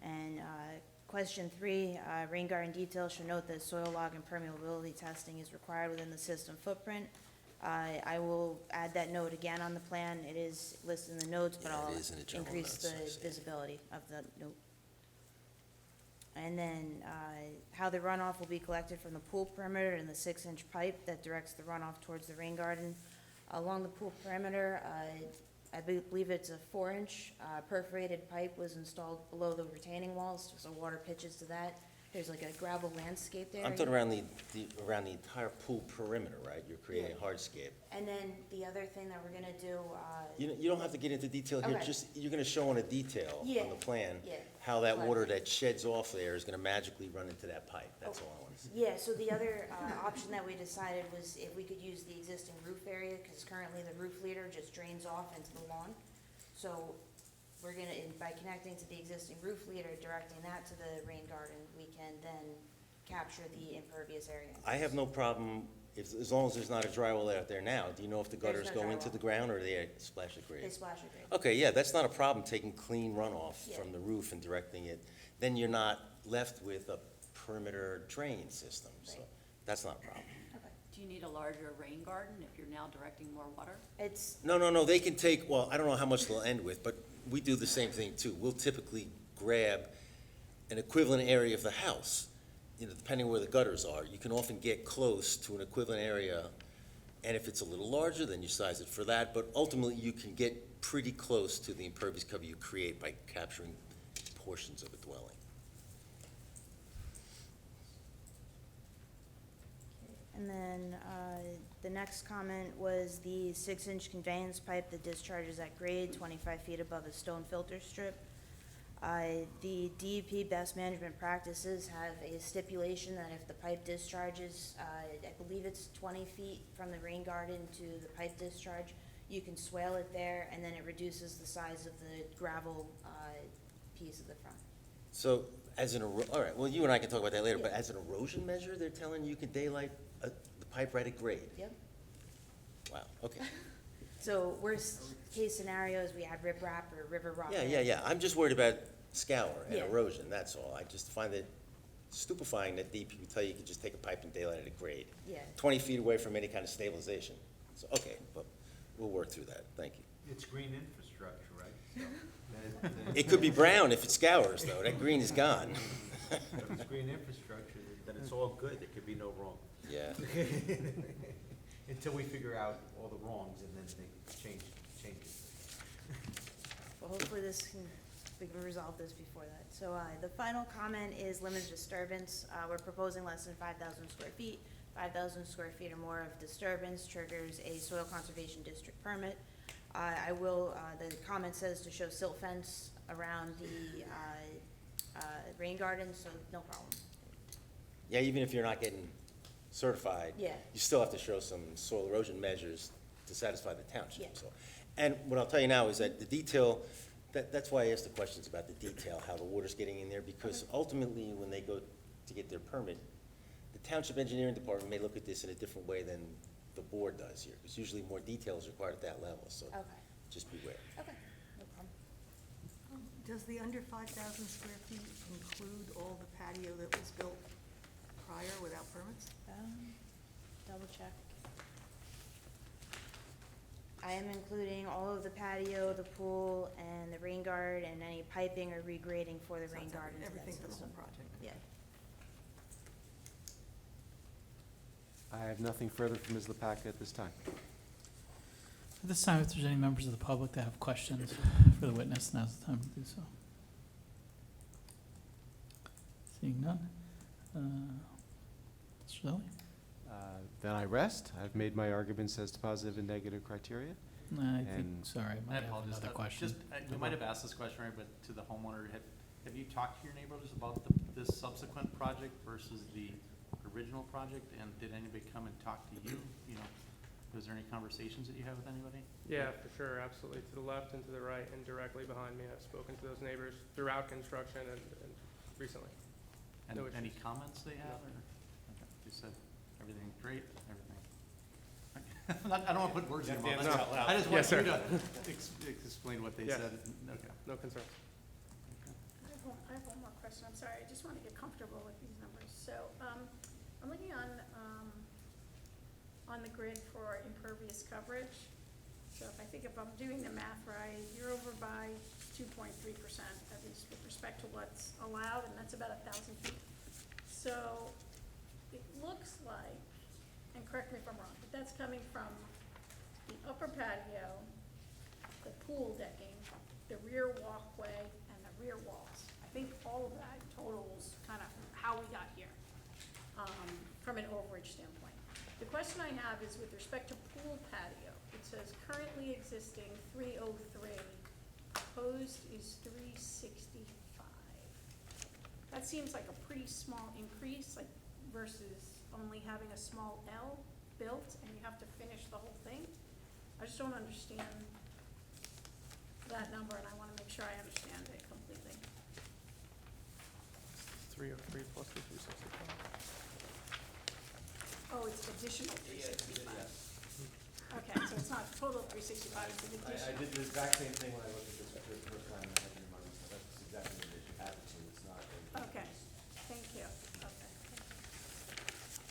And question 3, rain garden details should note that soil log and permeability testing is required within the system footprint. I will add that note again on the plan. It is listed in the notes, but Yeah, it I'll is in the general increase notes, the I see. visibility of the note. And then, how the runoff will be collected from the pool perimeter and the 6-inch pipe that directs the runoff towards the rain garden. Along the pool perimeter, I believe it's a 4-inch perforated pipe was installed below the retaining walls, so water pitches to that. There's like a gravel landscape there. I'm talking around the entire pool perimeter, right? You're creating Yeah. hardscape. And then the other thing that we're gonna do, You don't have to get into detail here, Okay. just, you're gonna show on a detail Yeah, on the plan, yeah. how that Right. water that sheds off there is gonna magically run into that pipe, that's all I want to say. yeah, so the other option that we decided was if we could use the existing roof area, because currently the roof leader just drains off into the lawn. So we're gonna, by connecting to the existing roof leader, directing that to the rain garden, we can then capture the impervious area. I have no problem, as long as there's not a drywall out there now. Do you know if the There's gutters no go into drywall. the ground, or they splash at grade? They splash a grade. Okay, yeah, that's not a problem, taking clean runoff Yeah. from the roof and directing it. Then you're not left with a perimeter drain system, so Right. that's not a problem. Do you need a larger rain garden if you're now directing more water? It's, No, they can take, well, I don't know how much they'll end with, but we do the same thing too. We'll typically grab an equivalent area of the house, depending where the gutters are. You can often get close to an equivalent area, and if it's a little larger, then you size it for that, but ultimately, you can get pretty close to the impervious cover you create by capturing portions of a dwelling. and then, the next comment was the 6-inch conveyance pipe that discharges at grade 25 feet above a stone filter strip. The DEP best management practices have a stipulation that if the pipe discharges, I believe it's 20 feet from the rain garden to the pipe discharge, You can swale it there, and then it reduces the size of the gravel piece of the front. So as all right, well, you and I can talk about that later, but as an erosion measure, they're telling you can daylight the pipe right at grade? Yep. Wow, okay. So worst case scenario is we add riprap or river rock. Yeah. I'm just worried about scour and Yeah. erosion, that's all. I just find it stupefying that DEP would tell you you can just take a pipe and daylight it at grade. Yeah. 20 feet away from any kind of stabilization. So, okay, but we'll work through that, thank you. It's green infrastructure, right? So, It could be brown if it scours, though, that green is gone. If it's green infrastructure, then it's all good, there could be no wrong. Yeah. Until we figure out all the wrongs and then they change it. Well, hopefully we can resolve this before that. So, the final comment is limited disturbance. We're proposing less than 5,000 square feet. 5,000 square feet or more of disturbance triggers a soil conservation district permit. The comment says to show silt fence around the, rain garden, so no problem. Yeah, even if you're not getting certified. Yeah. You still have to show some soil erosion measures to satisfy the township, Yeah. so. And what I'll tell you now is that the detail, that's why I asked the questions about the detail, how the water's getting in there, because ultimately, when they go to get their permit, the township engineering department may look at this in a different way than the board does here, because usually more detail is required at that level, so Okay. just beware. Okay, no problem. Does the under 5,000 square feet include all the patio that was built prior without permits? Double check. I am including all of the patio, the pool, and the rain guard, and any piping or regrading for the So rain it's garden. to that everything for the system. whole project? Yeah. I have nothing further from Ms. Lepaka at this time. At this time, if there's any members of the public that have questions for the witness, now's the time to do so. Seeing none. Mr. Lilly? Then I rest. I've made my arguments as to positive and negative criteria. I think, And- sorry, I I might have apologize. another question. We might have asked this question, right, but to the homeowner, have you talked to your neighbors about this subsequent project versus the original project? And did anybody come and talk to you? You know, was there any conversations that you had with anybody? Yeah, for sure, absolutely. To the left and to the right and directly behind me, I've spoken to those neighbors throughout construction and recently. And No any issues. comments they had, or, okay, they said everything's great, everything? I don't want to put words in your mouth. Yeah, no. I just Yes, want you sir. to explain what they Yes. said. Okay. No concerns. I have one more question, I'm sorry, I just want to get comfortable with these numbers. So, I'm looking on the grid for impervious coverage. So if I'm doing the math right, you're over by 2.3%, at least with respect to what's allowed, and that's about 1,000 feet. So, it looks like, and correct me if I'm wrong, but that's coming from the upper patio, the pool decking, the rear walkway, and the rear walls. I think all of that totals kind of how we got here, from an overage standpoint. The question I have is with respect to pool patio, it says currently existing 303, proposed is 365. That seems like a pretty small increase, like versus only having a small L built and you have to finish the whole thing. I just don't understand that number, and I want to make sure I understand it completely. 303 plus the 365. Oh, it's additional 365. Okay, so it's not total 365, it's an additional. did the exact same thing when I looked at this for the first time and I had your money, so that's exactly what it should happen to, it's not. Okay, thank you, okay.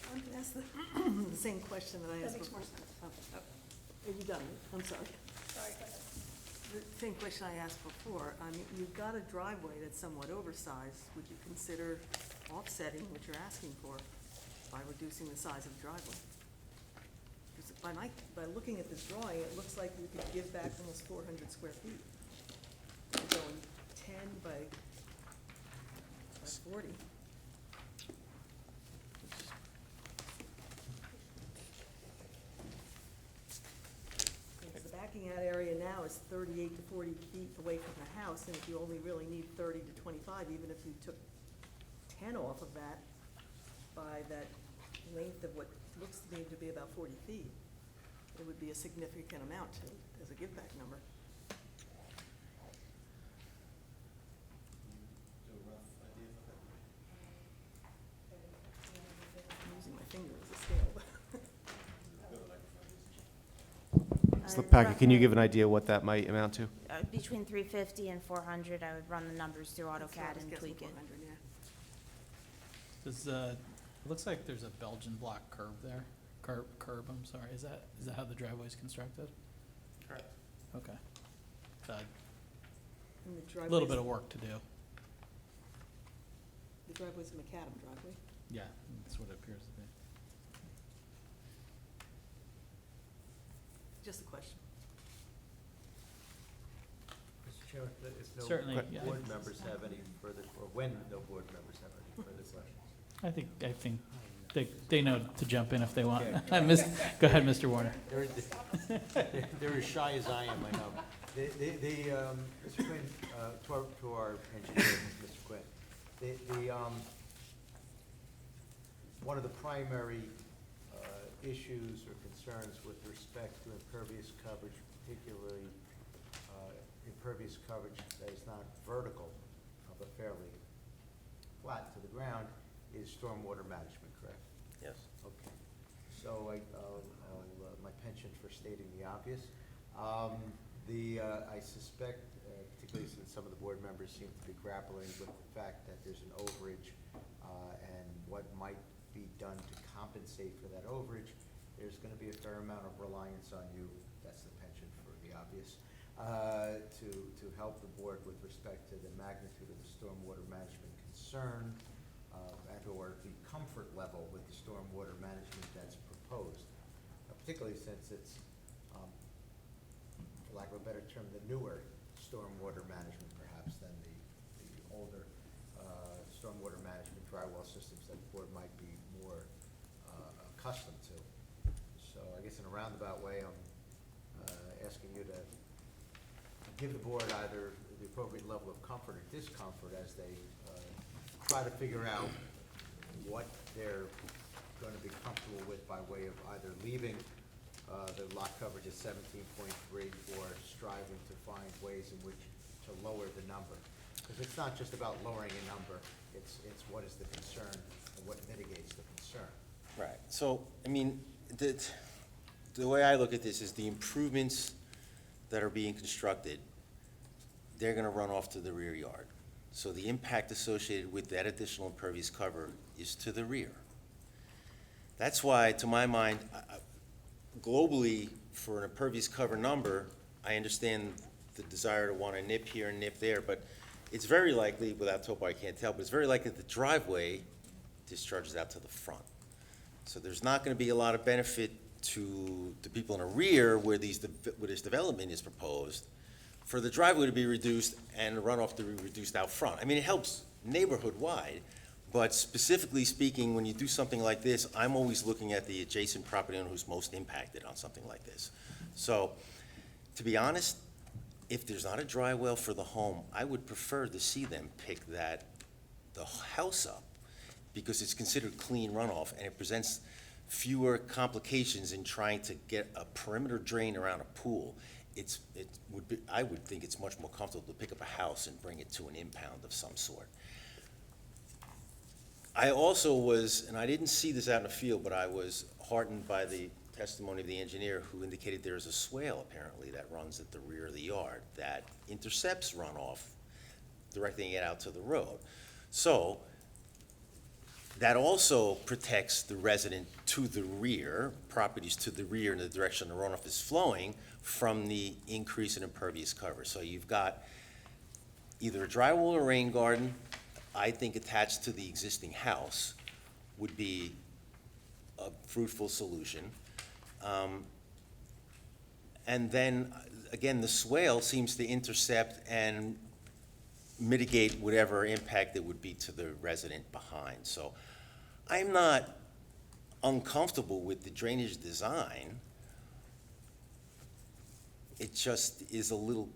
I wanted to ask the same question that I That asked makes before. more sense. Oh, Are you done? I'm sorry. Sorry, go ahead. The same question I asked before. I mean, you've got a driveway that's somewhat oversized. Would you consider offsetting what you're asking for by reducing the size of the driveway? Because by looking at this drawing, it looks like you could give back almost 400 square feet. You're going 10 by 40. Because the backing out area now is 38 to 40 feet away from the house, and if you only really need 30 to 25, even if you took 10 off of that by that length of what looks to me to be about 40 feet, it would be a significant amount to, as a give-back number. I'm using my finger as a scale. Ms. Lepaka, can you give an idea what that might amount to? Between 350 and 400, I would run the numbers through That's what I AutoCAD was and guessing, tweak it. 400, yeah. Does, it looks like there's a Belgian block curb there, curb, I'm sorry, is that how the driveway's constructed? Correct. Okay. And the A little bit driveway's- of work to do, The driveway's a macadam driveway. yeah, that's what it appears to be. Just a question. Mr. Chairman, if no Certainly, yeah. board members have any further, or when no board members have any further questions. I think they know to jump in if they want. Okay. Go ahead, Mr. Warner. They're as shy as I am, I know. Mr. Quinn, to our engineer, Mr. Quinn, one of the primary issues or concerns with respect to impervious coverage, particularly impervious coverage that is not vertical, but fairly flat to the ground, is stormwater management, correct? Yes. Okay. So my penchant for stating the obvious. I suspect, particularly since some of the board members seem to be grappling with the fact that there's an overage and what might be done to compensate for that overage, there's going to be a fair amount of reliance on you, that's the penchant for the obvious, to help the board with respect to the magnitude of the stormwater management concern and/or the comfort level with the stormwater management that's proposed, particularly since it's, for lack of a better term, the newer stormwater management perhaps than the older stormwater management drywall systems that the board might be more accustomed to. So I guess in a roundabout way, I'm asking you to give the board either the appropriate level of comfort or discomfort as they try to figure out what they're going to be comfortable with by way of either leaving the lot coverage at 17.3 or striving to find ways in which to lower the number. Because it's not just about lowering a number, it's what is the concern and what mitigates the concern. Right, so, I mean, the way I look at this is the improvements that are being constructed, they're gonna run off to the rear yard. So the impact associated with that additional impervious cover is to the rear. That's why, to my mind, globally, for an impervious cover number, I understand the desire to wanna nip here and nip there, but it's very likely, without topo I can't tell, but it's very likely the driveway discharges out to the front. So there's not gonna be a lot of benefit to the people in the rear where this development is proposed, for the driveway to be reduced and the runoff to be reduced out front. I mean, it helps neighborhood-wide, but specifically speaking, when you do something like this, I'm always looking at the adjacent property owner who's most impacted on something like this. So, to be honest, if there's not a dry well for the home, I would prefer to see them pick the house up, because it's considered clean runoff, and it presents fewer complications in trying to get a perimeter drain around a pool. I would think it's much more comfortable to pick up a house and bring it to an impound of some sort. I also was, and I didn't see this out in the field, but I was heartened by the testimony of the engineer who indicated there is a swale apparently that runs at the rear of the yard that intercepts runoff, directing it out to the road. So, that also protects the resident to the rear, properties to the rear in the direction the runoff is flowing, from the increase in impervious cover. So you've got either a drywall or rain garden, I think attached to the existing house would be a fruitful solution. And then, again, the swale seems to intercept and mitigate whatever impact it would be to the resident behind. So I'm not uncomfortable with the drainage design. It just is a little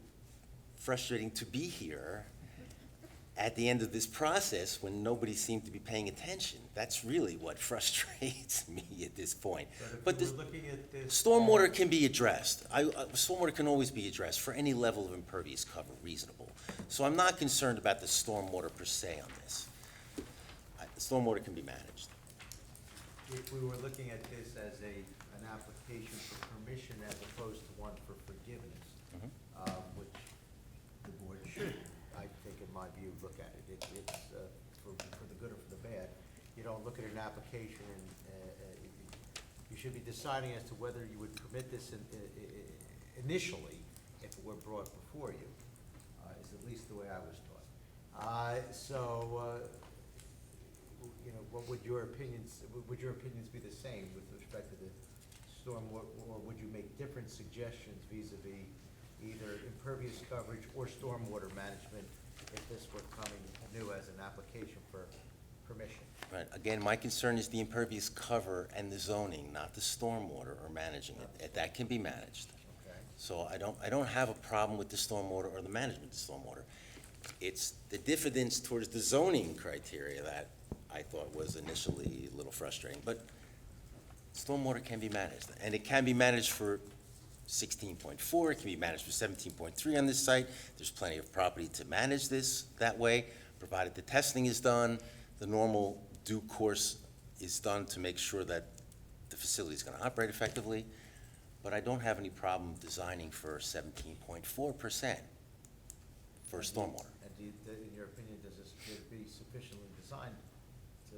frustrating to be here at the end of this process when nobody seemed to be paying attention. That's really what frustrates me at this point. But But if this, we're looking at this. stormwater can be addressed. Stormwater can always be addressed for any level of impervious cover reasonable. So I'm not concerned about the stormwater per se on this. Stormwater can be managed. If we were looking at this as an application for permission as opposed to one for forgiveness, which the board should, I think, in my view, look at it. It's for the good or for the bad. You don't look at an application and you should be deciding as to whether you would permit this initially if it were brought before you, is at least the way I was taught. You know, what would your opinions be the same with respect to the storm, or would you make different suggestions vis-a-vis either impervious coverage or stormwater management if this were coming new as an application for permission? Right, again, my concern is the impervious cover and the zoning, not the stormwater or managing it. That can be managed. Okay. So I don't have a problem with the stormwater or the management of the stormwater. It's the diffidence towards the zoning criteria that I thought was initially a little frustrating, but stormwater can be managed, and it can be managed for 16.4, it can be managed for 17.3 on this site. There's plenty of property to manage this that way, provided the testing is done, the normal due course is done to make sure that the facility is gonna operate effectively, but I don't have any problem designing for 17.4% for stormwater. And in your opinion, does this appear to be sufficiently designed to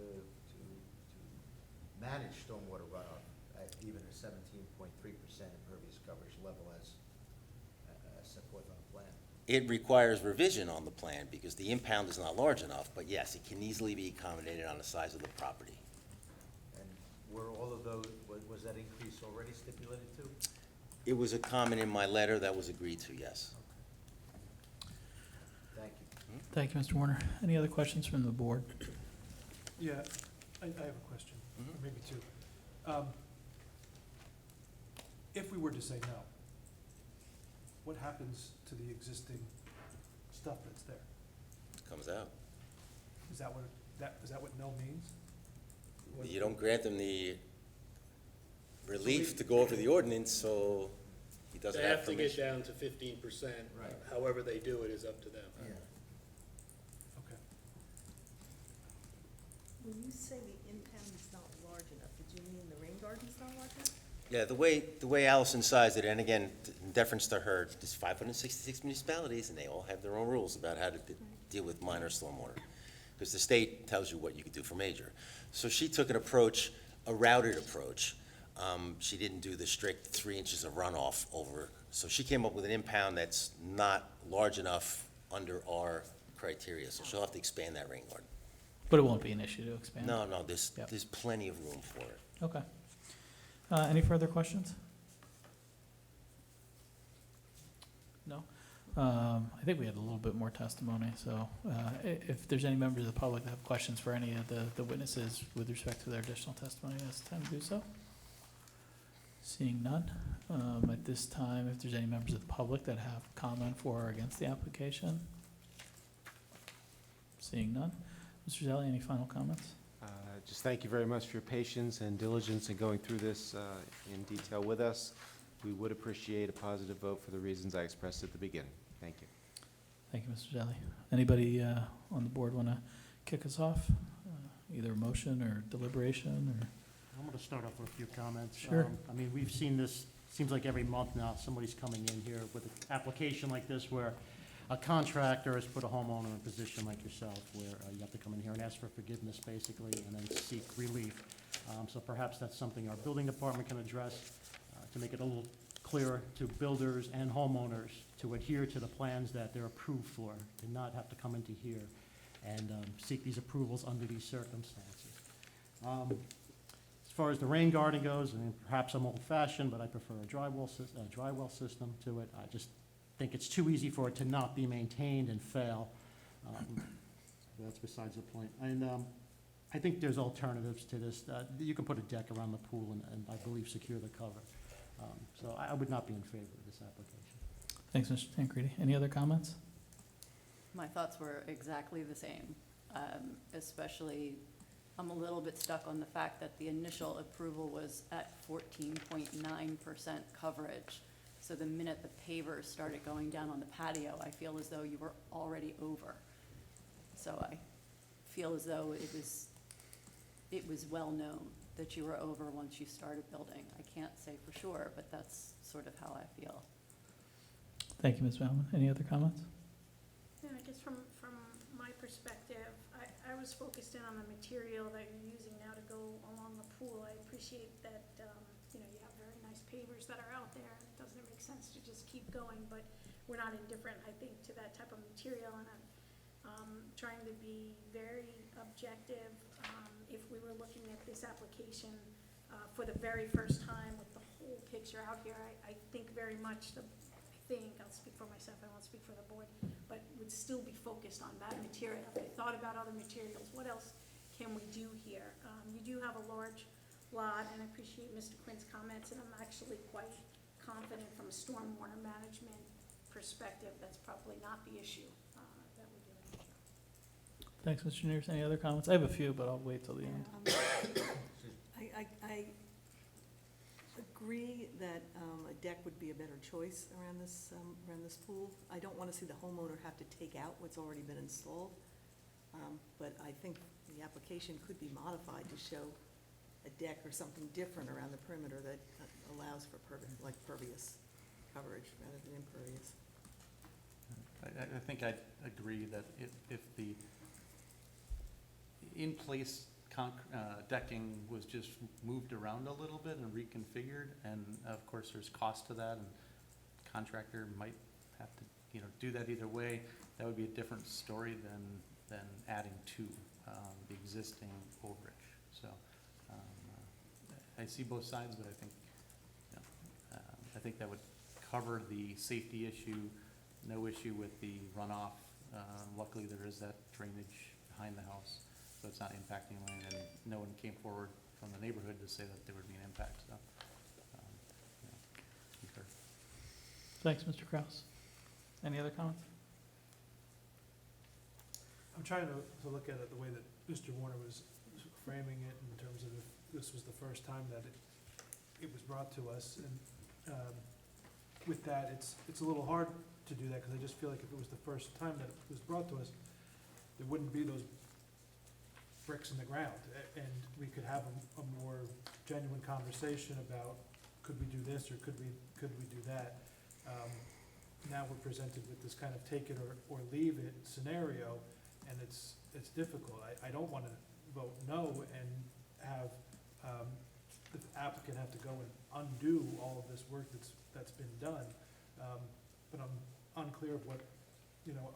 manage stormwater runoff at even a 17.3% impervious coverage level as set forth on the plan? It requires revision on the plan because the impound is not large enough, but yes, it can easily be accommodated on the size of the property. And were all of those, was that increase already stipulated to? It was a comment in my letter that was agreed to, yes. Thank you. Thank you, Mr. Warner. Any other questions from the board? Yeah, I have a question, or maybe two. If we were to say no, what happens to the existing stuff that's there? Comes out. Is that what no means? You don't grant them the relief to go over the ordinance, so he doesn't They have have to get permission. down to 15%. Right. However they do it is up to them. Yeah. Okay. When you say the impound is not large enough, did you mean the rain garden's not large enough? Yeah, the way Allison sized it, and again, in deference to her, there's 566 municipalities, and they all have their own rules about how to deal with minor stormwater. Because the state tells you what you can do for major. So she took an approach, a routed approach. She didn't do the strict 3 inches of runoff over. So she came up with an impound that's not large enough under our criteria. So she'll have to expand that rain garden. But it won't be an issue to expand? No, there's Yep. plenty of room for it. Okay. Any further questions? No? I think we had a little bit more testimony, so if there's any members of the public that have questions for any of the witnesses with respect to their additional testimony, it's time to do so. Seeing none, at this time, if there's any members of the public that have comment for or against the application? Seeing none. Mr. Zelli, any final comments? Just thank you very much for your patience and diligence in going through this in detail with us. We would appreciate a positive vote for the reasons I expressed at the beginning. Thank you. Thank you, Mr. Zelli. Anybody on the board want to kick us off? Either a motion or deliberation or? I'm going to start off with a few comments. Sure. I mean, we've seen this, seems like every month now, somebody's coming in here with an application like this where a contractor has put a homeowner in a position like yourself where you have to come in here and ask for forgiveness, basically, and then seek relief. So perhaps that's something our building department can address to make it a little clearer to builders and homeowners to adhere to the plans that they're approved for, to not have to come into here and seek these approvals under these circumstances. As far as the rain garden goes, I mean, perhaps I'm old-fashioned, but I prefer a dry well system to it. I just think it's too easy for it to not be maintained and fail. That's besides the point. And I think there's alternatives to this. You can put a deck around the pool and I believe secure the cover. So I would not be in favor of this application. Thanks, Mr. Tancredi. Any other comments? My thoughts were exactly the same, especially, I'm a little bit stuck on the fact that the initial approval was at 14.9% coverage. So the minute the pavers started going down on the patio, I feel as though you were already over. So I feel as though it was well-known that you were over once you started building. I can't say for sure, but that's sort of how I feel. Thank you, Ms. Baumann. Any other comments? Yeah, I guess from my perspective, I was focused in on the material that you're using now to go along the pool. I appreciate that, you know, you have very nice pavers that are out there. It doesn't make sense to just keep going, but we're not indifferent, I think, to that type of material, and I'm trying to be very objective. If we were looking at this application for the very first time with the whole picture out here, I think very much I'll speak for myself, I won't speak for the board, but would still be focused on that material. If I thought about other materials, what else can we do here? You do have a large lot, and I appreciate Mr. Quinn's comments, and I'm actually quite confident from a stormwater management perspective, that's probably not the issue that we're dealing with here. Thanks, Mr. Neers. Any other comments? I have a few, but I'll wait till the end. I agree that a deck would be a better choice around this pool. I don't want to see the homeowner have to take out what's already been installed, but I think the application could be modified to show a deck or something different around the perimeter that allows for pervious coverage rather than impervious. I think I'd agree that if the in-place decking was just moved around a little bit and reconfigured, and of course there's cost to that, and contractor might have to, do that either way, that would be a different story than adding to the existing overage. So I see both sides, but I think, I think that would cover the safety issue, no issue with the runoff. Luckily, there is that drainage behind the house, so it's not impacting land, and no one came forward from the neighborhood to say that there would be an impact, so. Concur. Thanks, Mr. Kraus. Any other comments? I'm trying to look at it the way that Mr. Warner was framing it in terms of if this was the first time that it was brought to us. And with that, it's a little hard to do that because I just feel like if it was the first time that it was brought to us, there wouldn't be those bricks in the ground. And we could have a more genuine conversation about could we do this or could we do that. Now we're presented with this kind of take it or leave it scenario, and it's difficult. I don't want to vote no and have the applicant have to go and undo all of this work that's been done. But I'm unclear of what,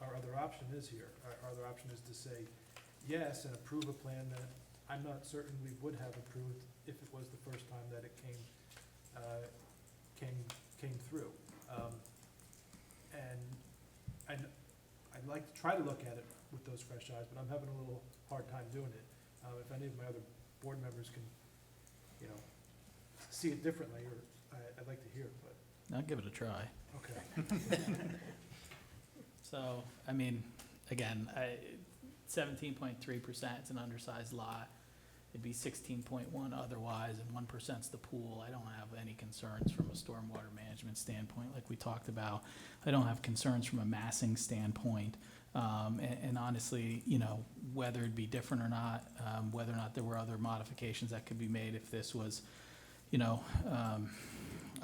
our other option is here. Our other option is to say yes and approve a plan that I'm not certain we would have approved if it was the first time that it came through. And I'd like to try to look at it with those fresh eyes, but I'm having a little hard time doing it. If any of my other board members can, see it differently, or I'd like to hear, but. I'll give it a try. Okay. So, I mean, again, 17.3%, it's an undersized lot. It'd be 16.1 otherwise, and 1%'s the pool. I don't have any concerns from a stormwater management standpoint, like we talked about. I don't have concerns from a massing standpoint. And honestly, whether it'd be different or not, whether or not there were other modifications that could be made if this was,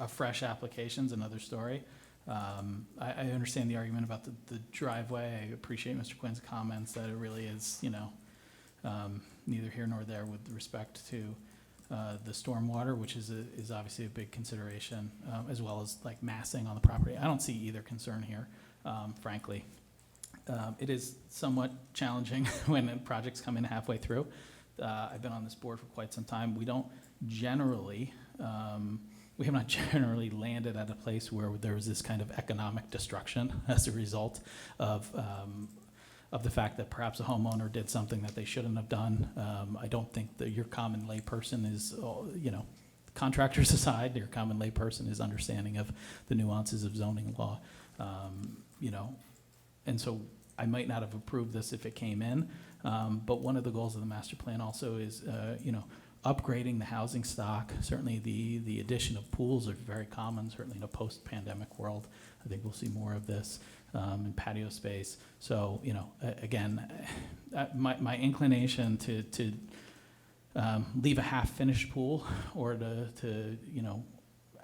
a fresh application's another story. I understand the argument about the driveway. I appreciate Mr. Quinn's comments that it really is, neither here nor there with respect to the stormwater, which is obviously a big consideration, as well as like massing on the property. I don't see either concern here, frankly. It is somewhat challenging when projects come in halfway through. I've been on this board for quite some time. We don't generally, we have not generally landed at a place where there was this kind of economic destruction as a result of the fact that perhaps a homeowner did something that they shouldn't have done. I don't think that your common layperson is, contractors aside, your common layperson is understanding of the nuances of zoning law, and so I might not have approved this if it came in, but one of the goals of the master plan also is, upgrading the housing stock. Certainly the addition of pools are very common, certainly in a post-pandemic world. I think we'll see more of this in patio space. So, again, my inclination to leave a half-finished pool or to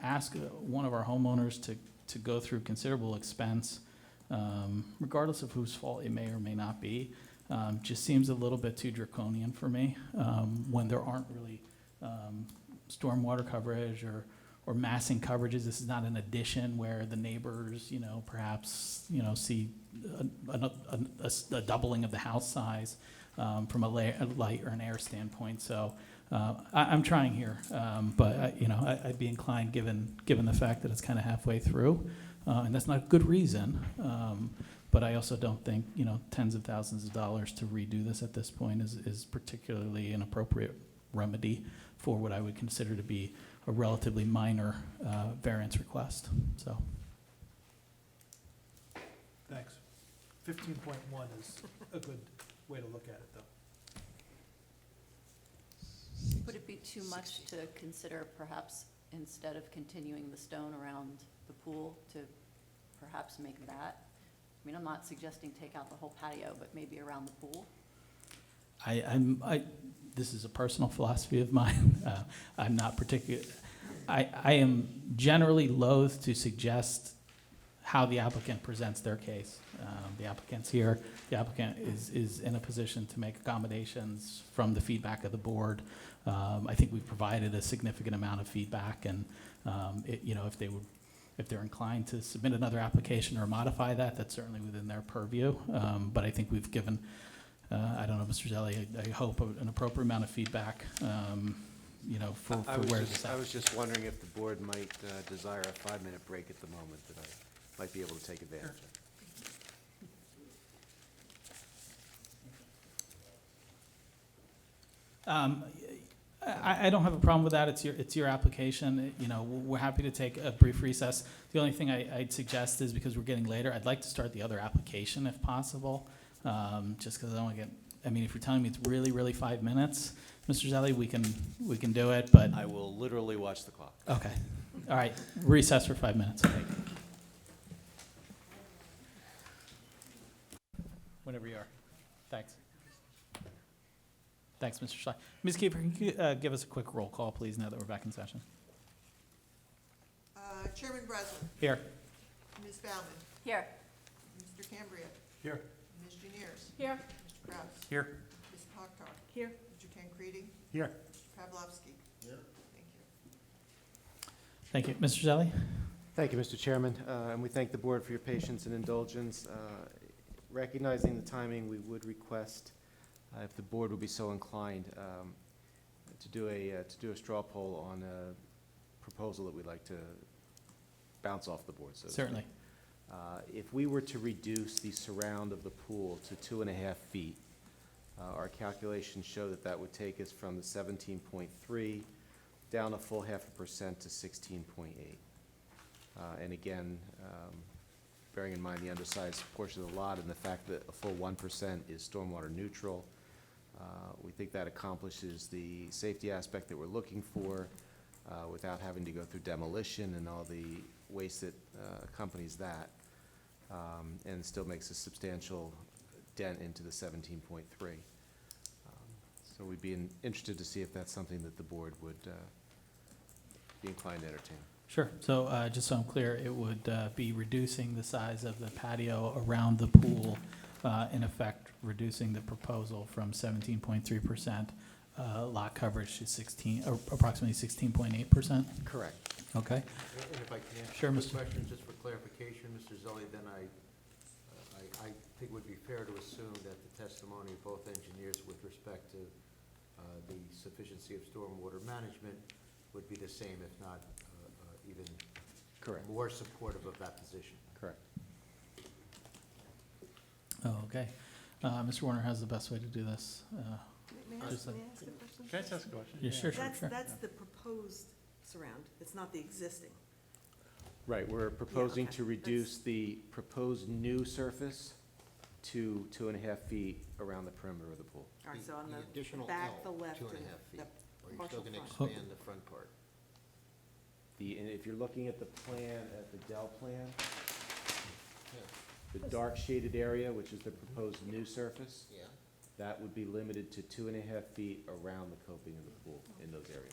ask one of our homeowners to go through considerable expense, regardless of whose fault it may or may not be, just seems a little bit too draconian for me, when there aren't really stormwater coverage or massing coverages. This is not an addition where the neighbors, perhaps, see a doubling of the house size from a light or an air standpoint. So I'm trying here, but I'd be inclined, given the fact that it's kind of halfway through, and that's not a good reason. But I also don't think, tens of thousands of dollars to redo this at this point is particularly an appropriate remedy for what I would consider to be a relatively minor variance request, so. Thanks. 15.1 is a good way to look at it, though. Would it be too much to consider perhaps instead of continuing the stone around the pool to perhaps make that? I mean, I'm not suggesting take out the whole patio, but maybe around the pool? This is a personal philosophy of mine. I'm not particular. I am generally loath to suggest how the applicant presents their case. The applicant's here. The applicant is in a position to make accommodations from the feedback of the board. I think we've provided a significant amount of feedback, and if they're inclined to submit another application or modify that, that's certainly within their purview. But I think we've given, I don't know, Mr. Zelli, I hope an appropriate amount of feedback, for where this. I was just wondering if the board might desire a 5-minute break at the moment that I might be able to take advantage of. I don't have a problem with that. It's your application. We're happy to take a brief recess. The only thing I'd suggest is, because we're getting later, I'd like to start the other application if possible. Just because I don't want to get. I mean, if you're telling me it's really, really 5 minutes, Mr. Zelli, we can do it. But I will literally watch the clock. Okay. All right. Recess for 5 minutes. Whenever you are. Thanks. Thanks, Mr. Schley. Ms. Keeper, can you give us a quick roll call, please, now that we're back in session? Chairman Breslin. Here. Ms. Baumann. Here. Mr. Cambria. Here. Ms. Juniers. Here. Mr. Kraus. Here. Ms. Hochtar. Here. Mr. Tancredi. Here. Mr. Pavlovsky. Here. Thank you. Thank you. Mr. Zelli? Thank you, Mr. Chairman, and we thank the board for your patience and indulgence. Recognizing the timing, we would request, if the board would be so inclined, to do a straw poll on a proposal that we'd like to bounce off the board, so to speak. Certainly. If we were to reduce the surround of the pool to 2.5 feet, our calculations show that would take us from the 17.3 down a full 0.5% to 16.8. And again, bearing in mind the undersized portion of the lot and the fact that a full 1% is stormwater neutral, we think that accomplishes the safety aspect that we're looking for without having to go through demolition and all the waste that accompanies that, and still makes a substantial dent into the 17.3. So we'd be interested to see if that's something that the board would be inclined to entertain. Sure. So just so I'm clear, it would be reducing the size of the patio around the pool, in effect, reducing the proposal from 17.3% lot coverage to approximately 16.8%? Correct. Okay. And if I can ask Sure, a Mr. question, just for clarification, Mr. Zelli, then I think it would be fair to assume that the testimony of both engineers with respect to the sufficiency of stormwater management would be the same, if not even Correct. more supportive of that position. Correct. Oh, okay. Mr. Warner has the best way to do this. May I ask a question? Can I just ask a question? Yeah, sure. That's the proposed surround, it's not the existing. Right, we're proposing okay. to reduce the proposed new surface to 2.5 feet around the perimeter of the pool. All right, so on The the additional back, the L, left, 2.5 and feet. the Or you're still partial gonna front. expand the front part? And if you're looking at the plan, at the Dell plan, Yeah. the dark shaded area, which is the proposed new surface, Yeah. that would be limited to 2.5 feet around the coping of the pool in those areas.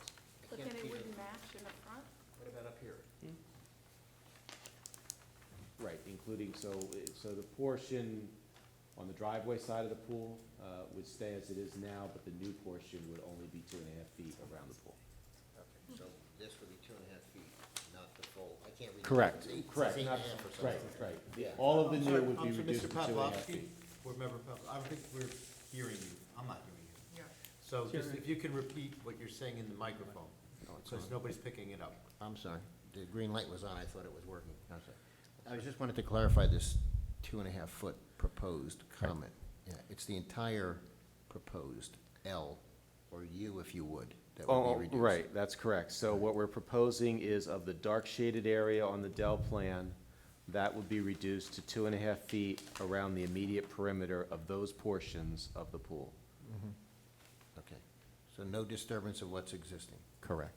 But then it wouldn't match in the front? What about up here? Right, including, so the portion on the driveway side of the pool would stay as it is now, but the new portion would only be 2.5 feet around the pool. Okay, so this would be 2.5 feet, not the full, I can't read. the Correct, plans. It's correct, 8.5 not- or something. right, right. Yeah. All of the I'm new sorry, would be I'm sorry, reduced to Mr. 2.5 Pavlovsky, feet. Board Member Pavlovsky, I don't think we're hearing you, I'm not hearing you. Yeah. So just if you can repeat what you're saying in the microphone, because nobody's picking it up. I'm sorry, the green light was on, I thought it was working. I'm sorry. I just wanted to clarify this 2.5 foot proposed comment. Yeah, it's the entire proposed L, or U if you would, that would be reduced. Right, that's correct. So what we're proposing is of the dark shaded area on the Dell plan, that would be reduced to 2.5 feet around the immediate perimeter of those portions of the pool. Okay, so no disturbance of what's existing. Correct.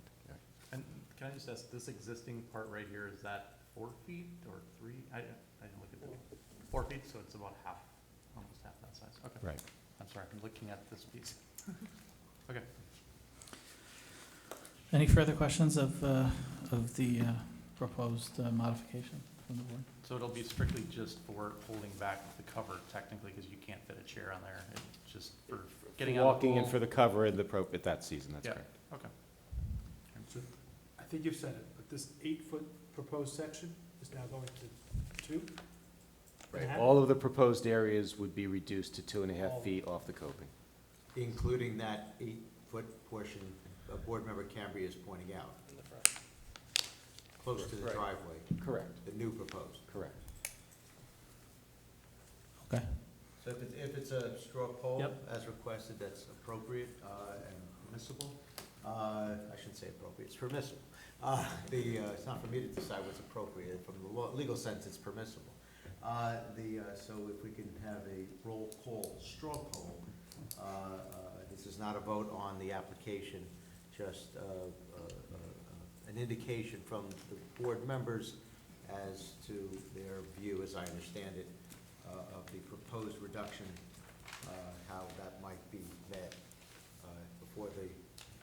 And can I just ask, this existing part right here, is that 4 feet or 3? I didn't look at that. 4 feet, so it's about half, almost half that size. Okay. Right. I'm sorry, I'm looking at this piece. Okay. Any further questions of the proposed modification from the board? So it'll be strictly just for holding back the cover technically, because you can't fit a chair on there. It's just for getting out of the Walking in pool. for the cover at that season, that's Yeah. correct. Okay. So, I think you've said it, but this 8-foot proposed section is now going to 2? Right, all of the proposed areas would be reduced to 2.5 feet off the coping. Including that 8-foot portion Board Member Cambria is pointing out, In the front. close to the Right. driveway, Correct, the new proposed. correct. Okay. So if it's a straw poll, Yep. as requested, that's appropriate and permissible. I shouldn't say appropriate, it's permissible. It's not for me to decide what's appropriate, from the legal sense, it's permissible. So if we can have a roll call straw poll, this is not a vote on the application, just an indication from the board members as to their view, as I understand it, of the proposed reduction, how that might be met before the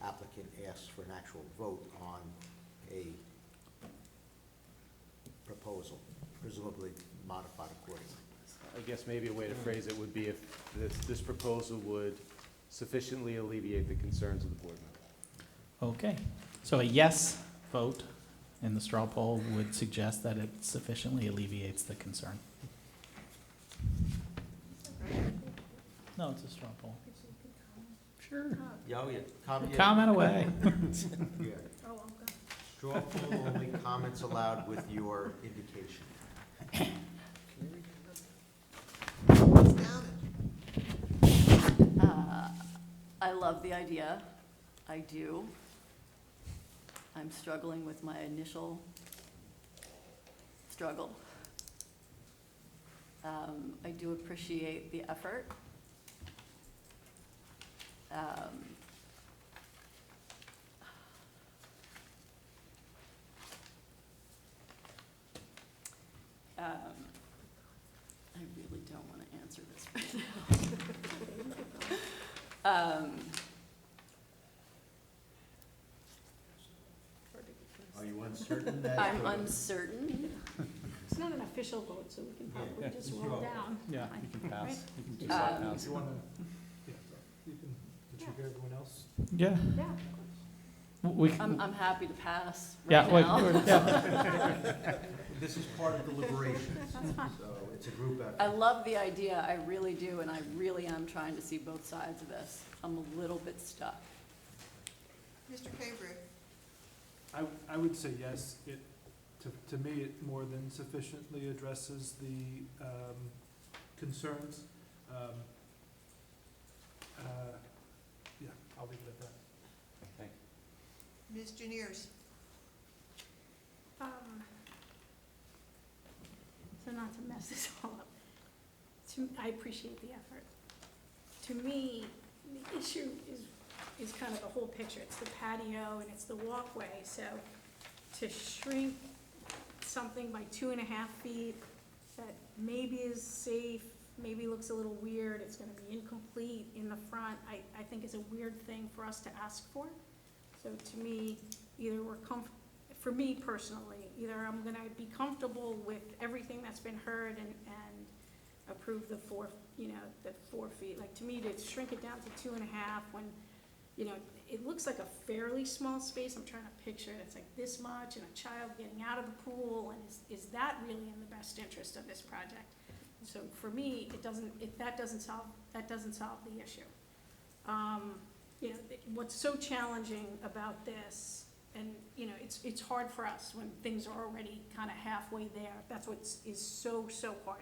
applicant asks for an actual vote on a proposal, presumably modified accordingly. I guess maybe a way to phrase it would be if this proposal would sufficiently alleviate the concerns of the board member. Okay, so a yes vote in the straw poll would suggest that it sufficiently alleviates the concern. No, it's a straw poll. Sure. Yeah, oh, yeah. Comment away. Yeah. Oh, I'm good. Straw poll, only comments allowed with your indication. I love the idea. I do. I'm struggling with my initial struggle. I do appreciate the effort. I really don't want to answer this right now. Are you uncertain? I'm uncertain. It's not an official vote, so we can probably just roll down. Yeah, I you can think, pass. right? You can decide pass. If you want to, you can trigger everyone else. Yeah. Yeah, of course. We, I'm happy to pass yeah, right wait, now. yeah. This is part of deliberations, so it's a group effort. I love the idea, I really do, and I really am trying to see both sides of this. I'm a little bit stuck. Mr. Cambria? I would say yes. To me, it more than sufficiently addresses the concerns. Yeah, I'll leave it at that. Thank you. Ms. Juniers? So not to mess this all up. I appreciate the effort. To me, the issue is kind of the whole picture. It's the patio and it's the walkway, so to shrink something by 2.5 feet that maybe is safe, maybe looks a little weird, it's gonna be incomplete in the front, I think is a weird thing for us to ask for. So to me, either we're for me personally, either I'm gonna be comfortable with everything that's been heard and approve the 4 feet. Like, to me, to shrink it down to 2.5 when, it looks like a fairly small space. I'm trying to picture it. It's like this much and a child getting out of the pool, and is that really in the best interest of this project? So for me, that doesn't solve the issue. What's so challenging about this, and, it's hard for us when things are already kind of halfway there. That's what is so hard.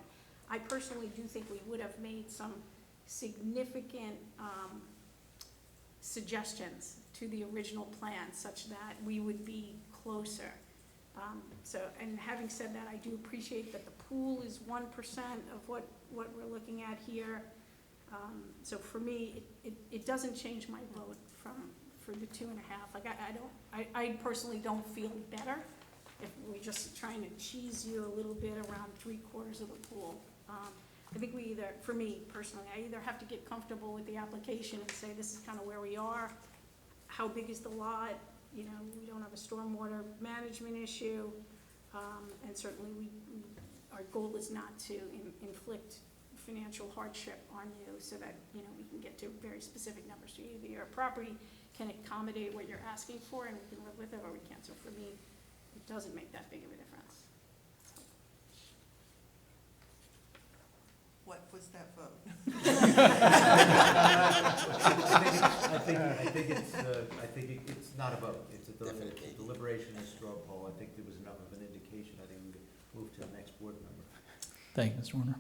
I personally do think we would have made some significant suggestions to the original plan such that we would be closer. And having said that, I do appreciate that the pool is 1% of what we're looking at here. So for me, it doesn't change my vote for the 2.5. Like, I personally don't feel better if we're just trying to cheese you a little bit around 3/4 of the pool. I think for me personally, I either have to get comfortable with the application and say this is kind of where we are. How big is the lot? We don't have a stormwater management issue. And certainly our goal is not to inflict financial hardship on you so that, we can get to very specific numbers. So either your property can accommodate what you're asking for and we can live with it, or we can't. So for me, it doesn't make that big of a difference. What was that vote? I think it's not a vote. It's a Definitely. deliberation and straw poll. I think there was enough of an indication. I think we would move to the next board member. Thank you, Mr. Warner.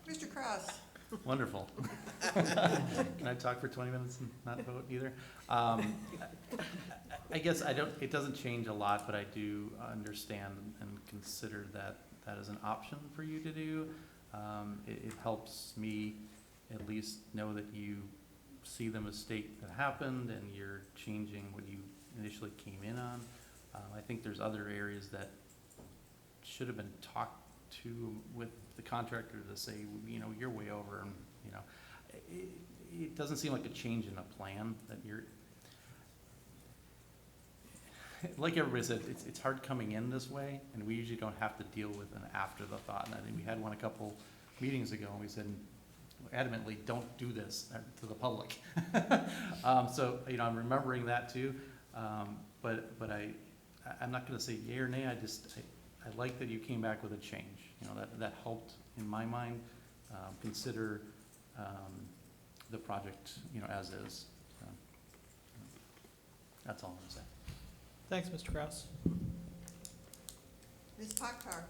Mr. Kraus? Wonderful. Can I talk for 20 minutes and not vote either? I guess it doesn't change a lot, but I do understand and consider that is an option for you to do. It helps me at least know that you see the mistake that happened and you're changing what you initially came in on. I think there's other areas that should have been talked to with the contractor to say, you're way over, and, it doesn't seem like a change in a plan that you're, like everybody said, it's hard coming in this way, and we usually don't have to deal with an after the thought. And I think we had one a couple meetings ago, and we said, adamantly, don't do this to the public. So, I'm remembering that too. But I'm not gonna say yay or nay. I like that you came back with a change. That helped in my mind. Consider the project, as is. So, that's all I'm gonna say. Thanks, Mr. Kraus. Ms. Pakhtar?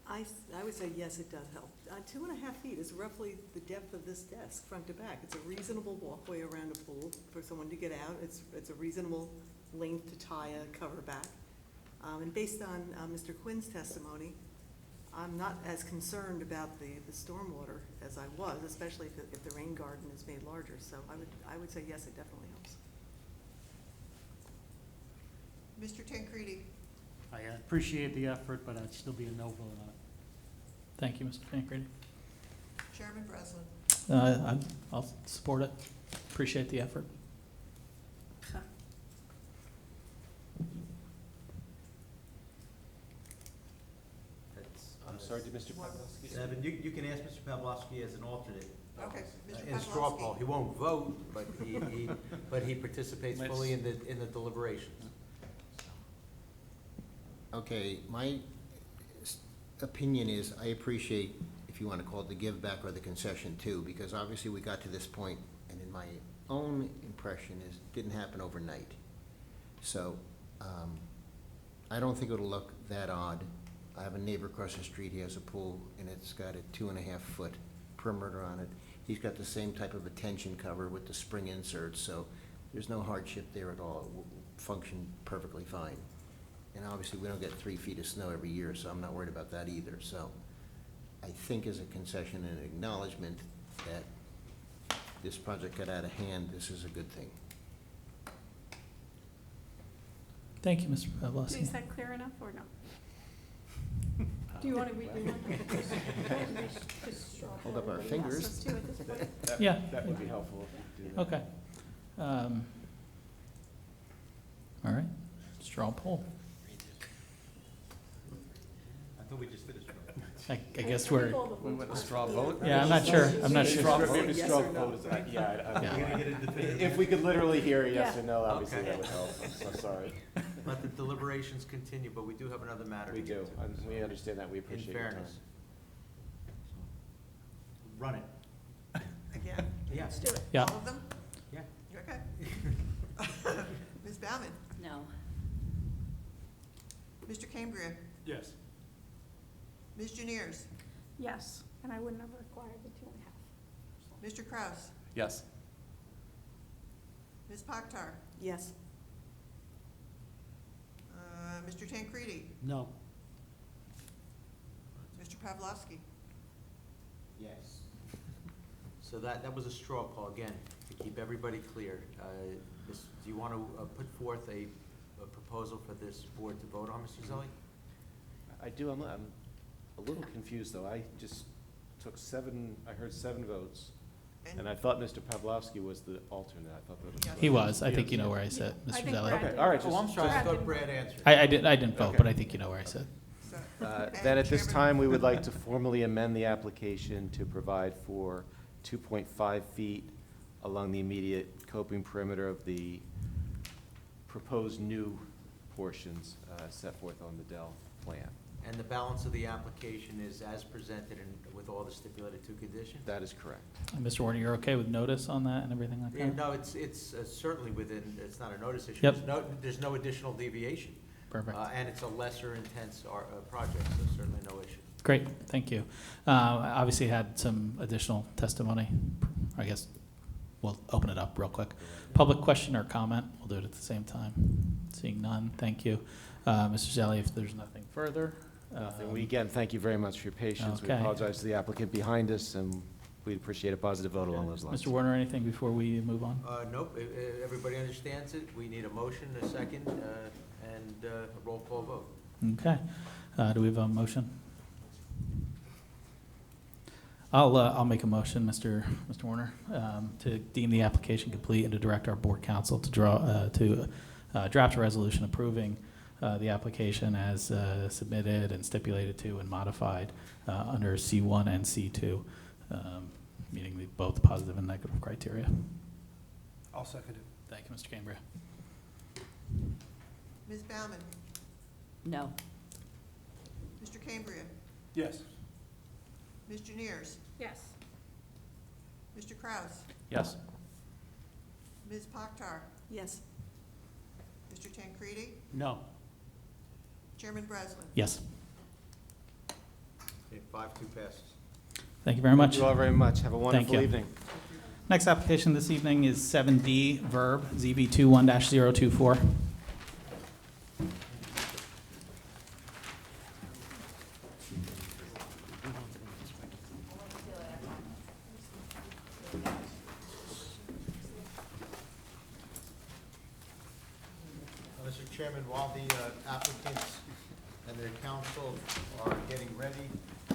I would say yes, it does help. 2.5 feet is roughly the depth of this desk, front to back. It's a reasonable walkway around a pool for someone to get out. It's a reasonable length to tie a cover back. And based on Mr. Quinn's testimony, I'm not as concerned about the stormwater as I was, especially if the rain garden is made larger. So I would say yes, it definitely helps. Mr. Tancredi? I appreciate the effort, but I'd still be a no vote on it. Thank you, Mr. Tancredi. Chairman Breslin? I'll support it. Appreciate the effort. I'm sorry, did Mr. Pawlowski? Evan, you can ask Mr. Pawlowski as an alternate. Okay, Mr. In straw Pawlowski. poll. He won't vote, but he participates fully in the deliberations. Okay, my opinion is, I appreciate, if you want to call it the give back or the concession too, because obviously we got to this point, and in my own impression is, it didn't happen overnight. So, I don't think it'll look that odd. I have a neighbor across the street, he has a pool, and it's got a 2.5-foot perimeter on it. He's got the same type of a tension cover with the spring inserts, so there's no hardship there at all. It will function perfectly fine. And obviously, we don't get 3 feet of snow every year, so I'm not worried about that either. So I think is a concession and acknowledgement that this project got out of hand. This is a good thing. Thank you, Mr. Pavlovsky. Is that clear enough or no? Do you want to redo one? Hold up our fingers. Let's do it this way. Yeah. That would be helpful if you do that. Okay. All right, straw poll. I thought we just did a straw. I guess we're, We went a straw vote? yeah, I'm not sure, I'm not Straw sure. vote, maybe Yes straw or no? vote is, yeah. Yeah. We're gonna get a definitive. If we could literally hear a yes Yeah. or no, obviously Okay. that would help. I'm so sorry. Let the deliberations continue, but we do have another matter. We to do, get to. and we understand that. We In appreciate your time. fairness. Run it. Again? Yeah. Let's do it. Yeah. All of them? Yeah. Okay. Ms. Baumann? No. Mr. Cambria? Yes. Ms. Juniers? Yes, and I wouldn't have required the 2.5. Mr. Kraus? Yes. Ms. Pakhtar? Yes. Mr. Tancredi? No. Mr. Pavlovsky? Yes. So that was a straw poll, again, to keep everybody clear. Do you want to put forth a proposal for this board to vote on, Mr. Zelli? I do, I'm a little confused, though. I just took I heard 7 votes, and I thought Mr. Pavlovsky was the alternate. I thought that was. He was, I think you know where I sit, I Mr. think Zelli. Brad Okay, did. all right, Oh, I'm just, sorry, I Brad thought did. Brad answered. I didn't vote, Okay. but I think you know where I sit. Then at this time, we would like to formally amend the application to provide for 2.5 feet along the immediate coping perimeter of the proposed new portions set forth on the Dell plan. And the balance of the application is as presented and with all the stipulated 2 conditions? That is correct. Mr. Warner, you're okay with notice on that and everything like Yeah, that? no, it's certainly within, it's not a notice issue. Yep. There's no additional deviation. Perfect. And it's a lesser intense project, so certainly no issue. Great, thank you. Obviously had some additional testimony. I guess we'll open it up real quick. Public question or comment, we'll do it at the same time. Seeing none, thank you. Mr. Zelli, if there's nothing further. Nothing. We, again, thank you very much for your patience. We Okay. apologize to the applicant behind us, and we'd appreciate a positive vote along those lines. Mr. Warner, anything before we move on? Nope, everybody understands it. We need a motion, a second, and a roll call vote. Okay. Do we have a motion? I'll make a motion, Mr. Warner, to deem the application complete and to direct our board counsel to draft a resolution approving the application as submitted and stipulated to and modified under C1 and C2, meeting both positive and negative criteria. I'll second it. Thank you, Mr. Cambria. Ms. Baumann? No. Mr. Cambria? Yes. Ms. Juniers? Yes. Mr. Kraus? Yes. Ms. Pakhtar? Yes. Mr. Tancredi? No. Chairman Breslin? Yes. Okay, 5-2 passes. Thank you very much. Thank you all very much. Have a Thank wonderful you. evening. Next application this evening is 7D Verb, ZB21-024. Mr. Chairman, while the applicants and their counsel are getting ready,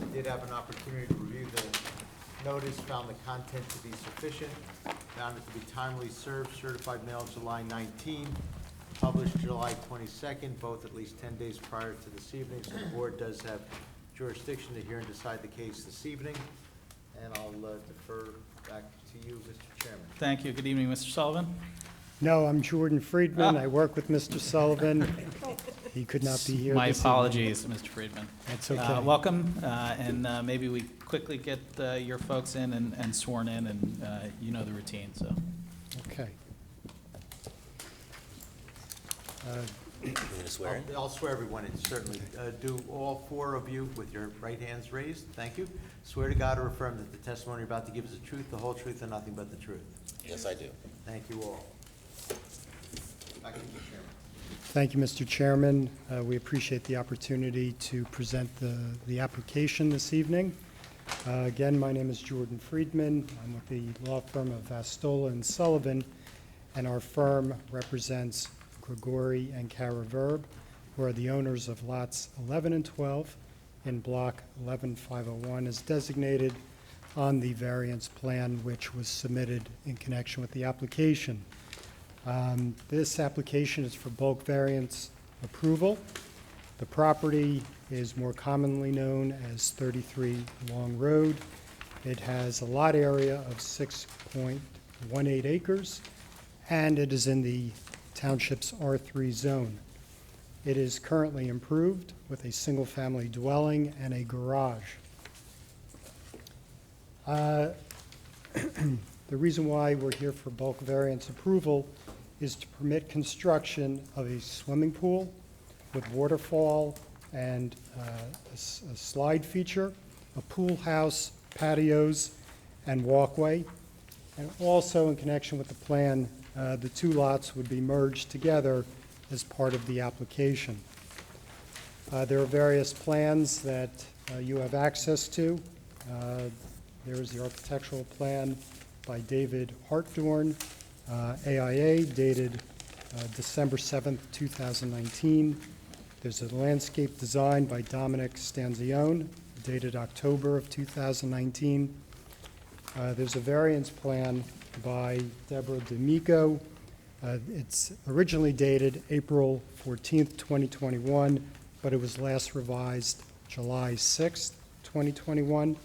we did have an opportunity to review the notice, found the content to be sufficient, found it to be timely served, certified mail July 19, published July 22nd, both at least 10 days prior to this evening. So the board does have jurisdiction to hear and decide the case this evening. And I'll defer back to you, Mr. Chairman. Thank you. Good evening, Mr. Sullivan. No, I'm Jordan Friedman. I work with Mr. Sullivan. He could not be here My this evening. apologies, Mr. Friedman. That's okay. Welcome, and maybe we quickly get your folks in and sworn in, and you know the routine, so. Okay. You gonna swear in? I'll swear everyone in, certainly. Do all 4 of you, with your right hands raised, thank you, swear to God or affirm that the testimony you're about to give is the truth, the whole truth, and nothing but the truth? Yes, I do. Thank you all. Back to you, Chairman. Thank you, Mr. Chairman. We appreciate the opportunity to present the application this evening. Again, my name is Jordan Friedman. I'm with the law firm of Vastola and Sullivan, and our firm represents Grigori and Kara Verb, who are the owners of lots 11 and 12 in Block 11501 as designated on the variance plan which was submitted in connection with the application. This application is for bulk variance approval. The property is more commonly known as 33 Long Road. It has a lot area of 6.18 acres, and it is in the Township's R3 zone. It is currently improved with a single-family dwelling and a garage. The reason why we're here for bulk variance approval is to permit construction of a swimming pool with waterfall and a slide feature, a pool house, patios, and walkway. And also in connection with the plan, the two lots would be merged together as part of the application. There are various plans that you have access to. There is the architectural plan by David Hartdorn, AIA, dated December 7th, 2019. There's a landscape design by Dominic Stanzione, dated October of 2019. There's a variance plan by Deborah D'Amico. It's originally dated April 14th, 2021, but it was last revised July 6th, 2021.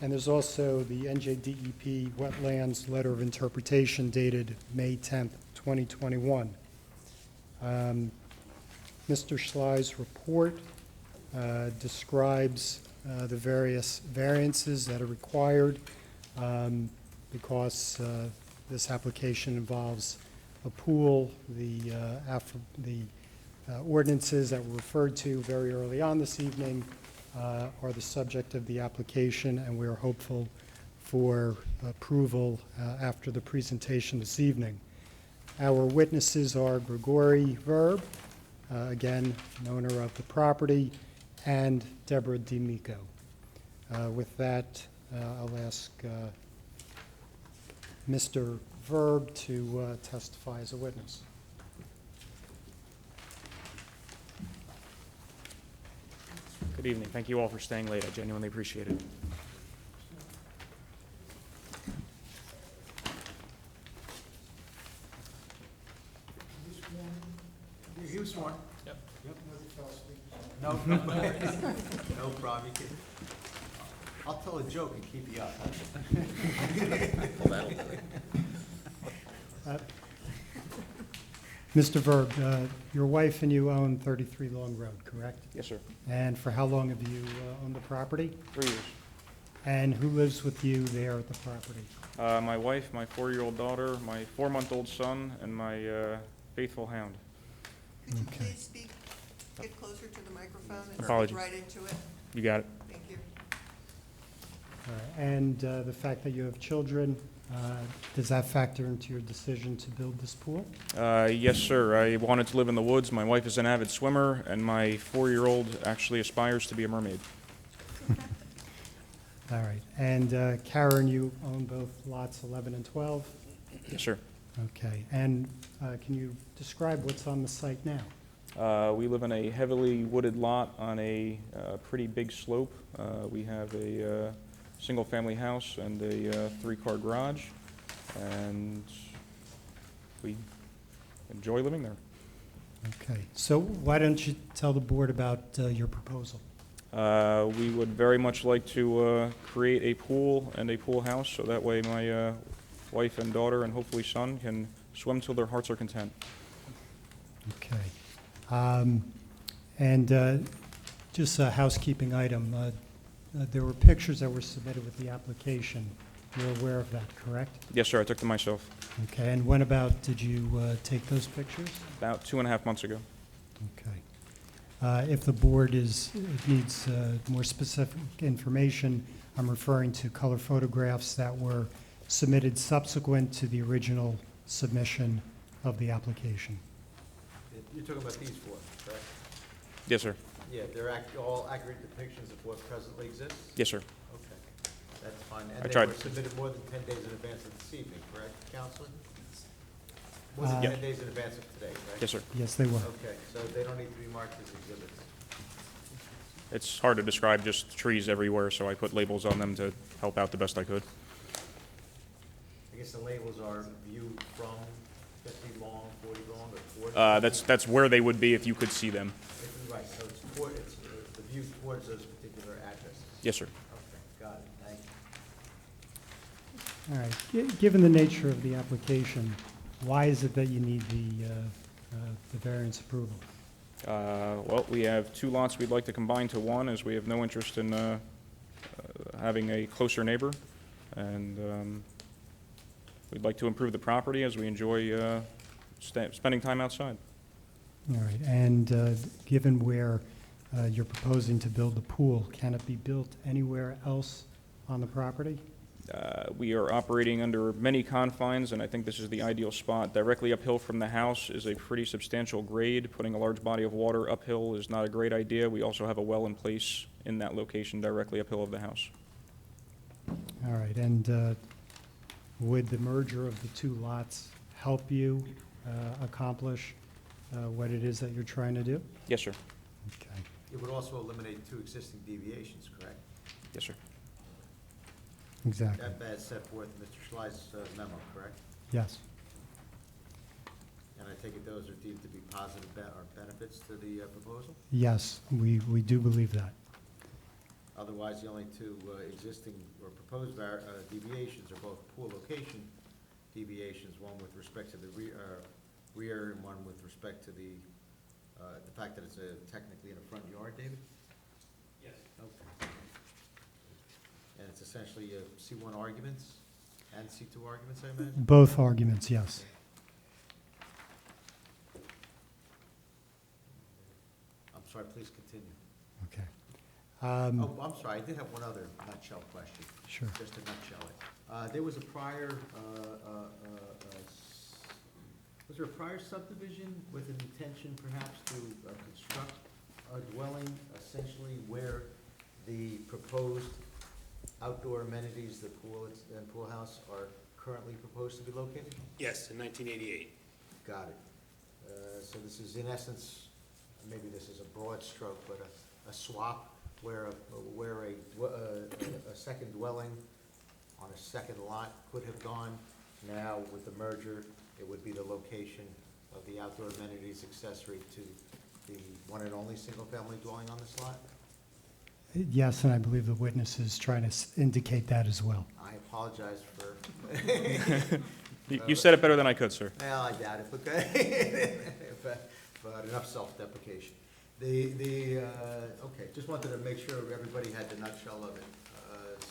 And there's also the NJDEP Wetlands Letter of Interpretation dated May 10th, 2021. Mr. Schley's report describes the various variances that are required because this application involves a pool. The ordinances that were referred to very early on this evening are the subject of the application, and we are hopeful for approval after the presentation this evening. Our witnesses are Grigori Verb, again, an owner of the property, and Deborah D'Amico. With that, I'll ask Mr. Verb to testify as a witness. Good evening. Thank you all for staying late. I genuinely appreciate it. He was sworn. Yep. No, no problem. You can, I'll tell a joke and keep you up. Well, that'll do it. Mr. Verb, your wife and you own 33 Long Road, correct? Yes, sir. And for how long have you owned the property? 3 years. And who lives with you there at the property? My wife, my 4-year-old daughter, my 4-month-old son, and my faithful hound. Could you Okay. please speak, get closer to the microphone and Apologies. speak right into it? You got it. Thank you. All right. And the fact that you have children, does that factor into your decision to build this pool? Yes, sir. I wanted to live in the woods. My wife is an avid swimmer, and my 4-year-old actually aspires to be a mermaid. All right. And Karen, you own both lots 11 and 12? Yes, sir. Okay. And can you describe what's on the site now? We live in a heavily wooded lot on a pretty big slope. We have a single-family house and a 3-car garage, and we enjoy living there. Okay. So why don't you tell the board about your proposal? We would very much like to create a pool and a pool house, so that way my wife and daughter and hopefully son can swim till their hearts are content. Okay. And just a housekeeping item. There were pictures that were submitted with the application. You're aware of that, correct? Yes, sir. I took them myself Okay. And when about did you take those pictures? about 2.5 months ago. Okay. If the board needs more specific information, I'm referring to color photographs that were submitted subsequent to the original submission of the application. You're talking about these four, correct? Yes, sir. Yeah, they're all accurate depictions of what presently exists? Yes, sir. Okay. That's fine. I And they tried- were submitted more than 10 days in advance of this evening, correct, Counselor? More than Yeah. 10 days in advance of today, right? Yes, sir. Yes, they were. Okay, so they don't need to be marked as exhibits. It's hard to describe, just trees everywhere, so I put labels on them to help out the best I could. I guess the labels are viewed from 50 long, 40 long, or 40? That's where they would be if you could see them. Right, so it's the view towards those particular addresses. Yes, sir. Okay, got it, thank you. All right. Given the nature of the application, why is it that you need the variance approval? Well, we have two lots we'd like to combine to one, as we have no interest in having a closer neighbor. And we'd like to improve the property as we enjoy spending time outside. All right, and given where you're proposing to build the pool, can it be built anywhere else on the property? We are operating under many confines, and I think this is the ideal spot. Directly uphill from the house is a pretty substantial grade. Putting a large body of water uphill is not a great idea. We also have a well in place in that location directly uphill of the house. All right, and would the merger of the two lots help you accomplish what it is that you're trying to do? Yes, sir. Okay. It would also eliminate 2 existing deviations, correct? Yes, sir. Exactly. That set forth in Mr. Schley's memo, correct? Yes. And I take it those are deemed to be positive or benefits to the proposal? Yes, we do believe that. Otherwise, the only 2 existing or proposed deviations are both pool location deviations, one with respect to the rear and one with respect to the fact that it's technically in a front yard, David? Yes. Okay. And it's essentially C1 arguments and C2 arguments, I imagine? Both arguments, yes. I'm sorry, please continue. Okay. Oh, I'm sorry, I did have one other nutshell question. Sure. Just to nutshell it. There was a prior, was there a prior subdivision with an intention perhaps to construct a dwelling essentially where the proposed outdoor amenities, the pool and pool house, are currently proposed to be located? Yes, in 1988. Got it. So this is in essence, maybe this is a broad stroke, but a swap where a second dwelling on a second lot could have gone. Now, with the merger, it would be the location of the outdoor amenities accessory to the one and only single-family dwelling on this lot? Yes, and I believe the witness is trying to indicate that as well. I apologize for... You said it better than I could, sir. Well, I doubt it, okay. But enough self-deprecation. Okay, just wanted to make sure everybody had the nutshell of it,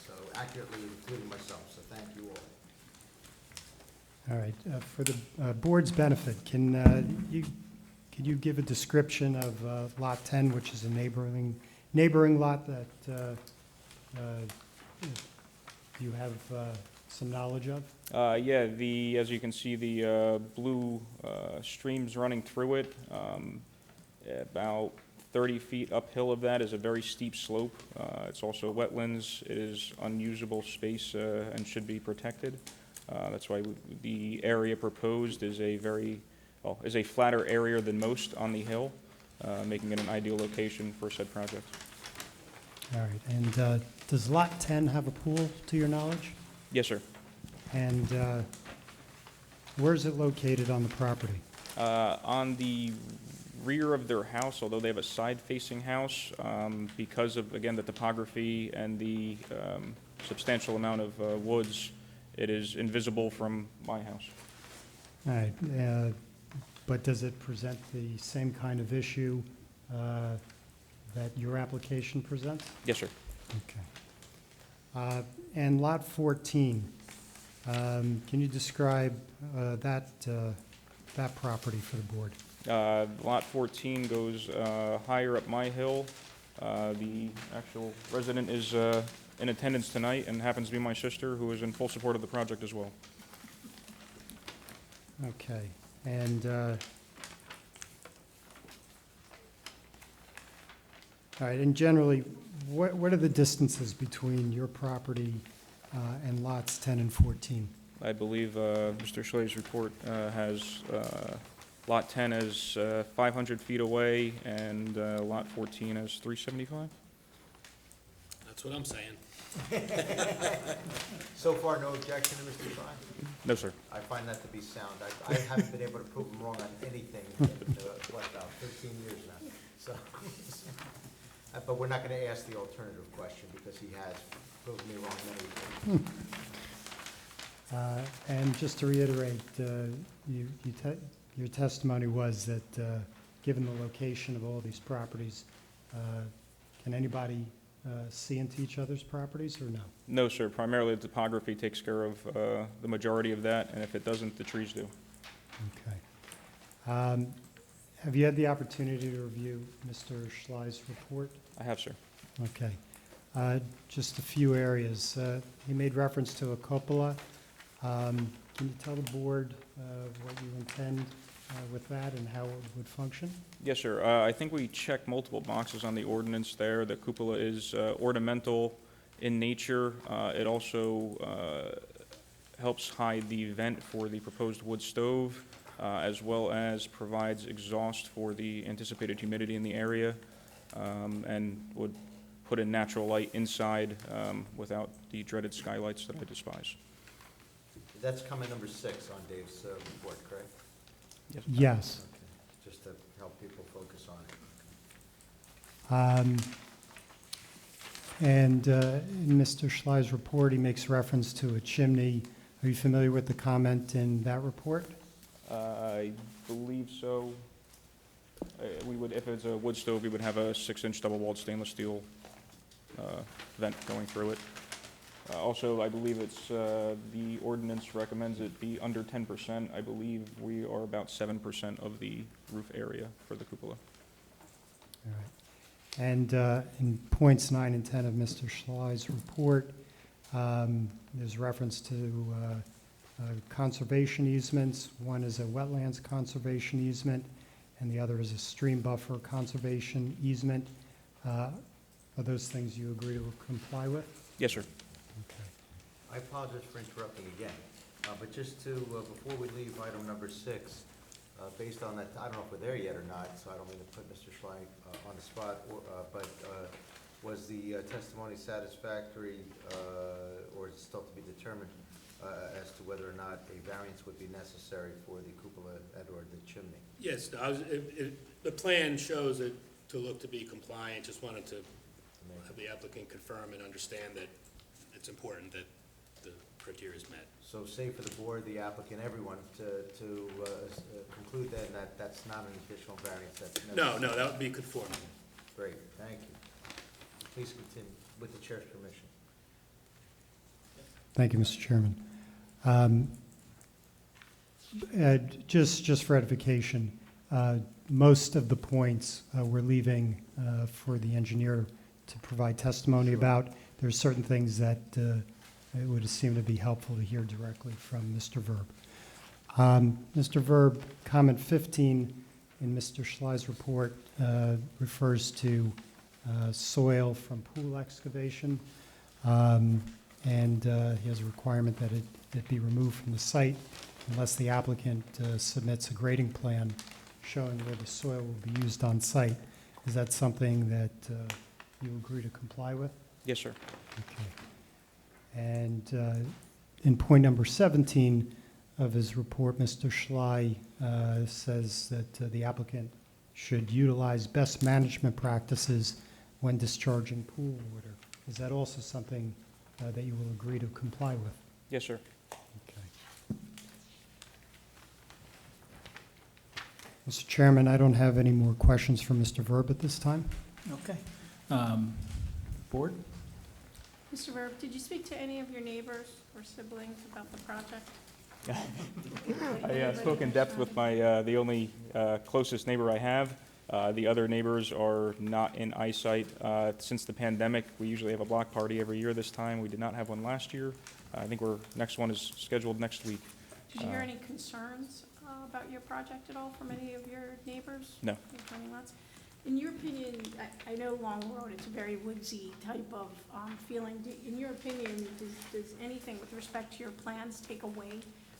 so accurately, including myself, so thank you all. All right, for the board's benefit, can you give a description of Lot 10, which is a neighboring lot that you have some knowledge of? Yeah, as you can see, the blue streams running through it, about 30 feet uphill of that is a very steep slope. It's also wetlands. It is unusable space and should be protected. That's why the area proposed is is a flatter area than most on the hill, making it an ideal location for said project. All right, and does Lot 10 have a pool, to your knowledge? Yes, sir. And where is it located on the property? On the rear of their house, although they have a side-facing house, because of, again, the topography and the substantial amount of woods, it is invisible from my house. All right, but does it present the same kind of issue that your application presents? Yes, sir. Okay. And Lot 14, can you describe that property for the board? Lot 14 goes higher up my hill. The actual resident is in attendance tonight and happens to be my sister, who is in full support of the project as well. Okay, and all right, and generally, what are the distances between your property and lots 10 and 14. I believe Mr. Schle's report has Lot 10 as 500 feet away and Lot 14 as 375? That's what I'm saying. So far, no objection to Mr. Schley? No, sir. I find that to be sound. I haven't been able to prove him wrong on anything in, what, about 13 years now. So, but we're not going to ask the alternative question because he has proven me wrong many times. And just to reiterate, your testimony was that, given the location of all these properties, can anybody see into each other's properties, or no? No, sir. Primarily, the topography takes care of the majority of that, and if it doesn't, the trees do. Okay. Have you had the opportunity to review Mr. Schley's report? I have, sir. Okay. Just a few areas. He made reference to a cupola. Can you tell the board what you intend with that and how it would function? Yes, sir. I think we checked multiple boxes on the ordinance there. The cupola is ornamental in nature. It also helps hide the vent for the proposed wood stove, as well as provides exhaust for the anticipated humidity in the area, and would put in natural light inside without the dreaded skylights that I despise. That's comment number 6 on Dave's report, correct? Yes. Okay. Just to help people focus on it. And in Mr. Schley's report, he makes reference to a chimney. Are you familiar with the comment in that report? I believe so. We would, if it's a wood stove, we would have a 6-inch double-walled stainless steel vent going through it. Also, I believe it's, the ordinance recommends it be under 10%. I believe we are about 7% of the roof area for the cupola. All right. And in points 9 and 10 of Mr. Schley's report, there's reference to conservation easements. One is a wetlands conservation easement, and the other is a stream buffer conservation easement. Are those things you agree to comply with? Yes, sir. Okay. I apologize for interrupting again, but just to, before we leave item number 6, based on that, I don't know if we're there yet or not, so I don't mean to put Mr. Schley on the spot, but was the testimony satisfactory, or is it still to be determined as to whether or not a variance would be necessary for the cupola and/or the chimney? Yes, the plan shows it to look to be compliant, just wanted to have the applicant confirm and understand that it's important that the criteria is met. So say for the board, the applicant, everyone, to conclude then that that's not an additional variance that's necessary? No, that would be conforming. Great, thank you. Please continue with the chair's permission. Thank you, Mr. Chairman. Just for edification, most of the points we're leaving for the engineer to provide testimony about. There's certain things that it would seem to be helpful to hear directly from Mr. Verb. Mr. Verb, comment 15 in Mr. Schley's report refers to soil from pool excavation, and he has a requirement that it be removed from the site unless the applicant submits a grading plan showing where the soil will be used on site. Is that something that you agree to comply with? Yes, sir. Okay. And in point number 17 of his report, Mr. Schley says that the applicant should utilize best management practices when discharging pool water. Is that also something that you will agree to comply with? Yes, sir. Okay. Mr. Chairman, I don't have any more questions for Mr. Verb at this time. Okay. Board? Mr. Verb, did you speak to any of your neighbors or siblings about the project? I spoke in depth with my, the only closest neighbor I have. The other neighbors are not in eyesight. Since the pandemic, we usually have a block party every year this time. We did not have one last year. I think next one is scheduled next week. Did you hear any concerns about your project at all from any of your neighbors? No. Adjoining lots? In your opinion, I know Long Road, it's a very woodsy type of feeling. In your opinion, does anything with respect to your plans take away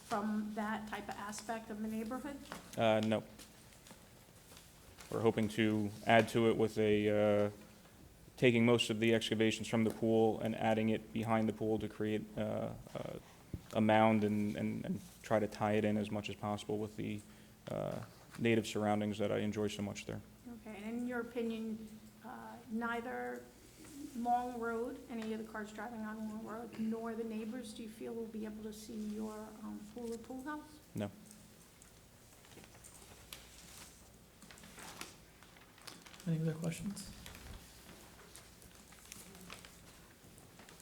from that type of aspect of the neighborhood? No. We're hoping to add to it with taking most of the excavations from the pool and adding it behind the pool to create a mound and try to tie it in as much as possible with the native surroundings that I enjoy so much there. Okay, and in your opinion, neither Long Road, any of the cars driving on Long Road, nor the neighbors, do you feel will be able to see your pool or pool house? No. Any other questions?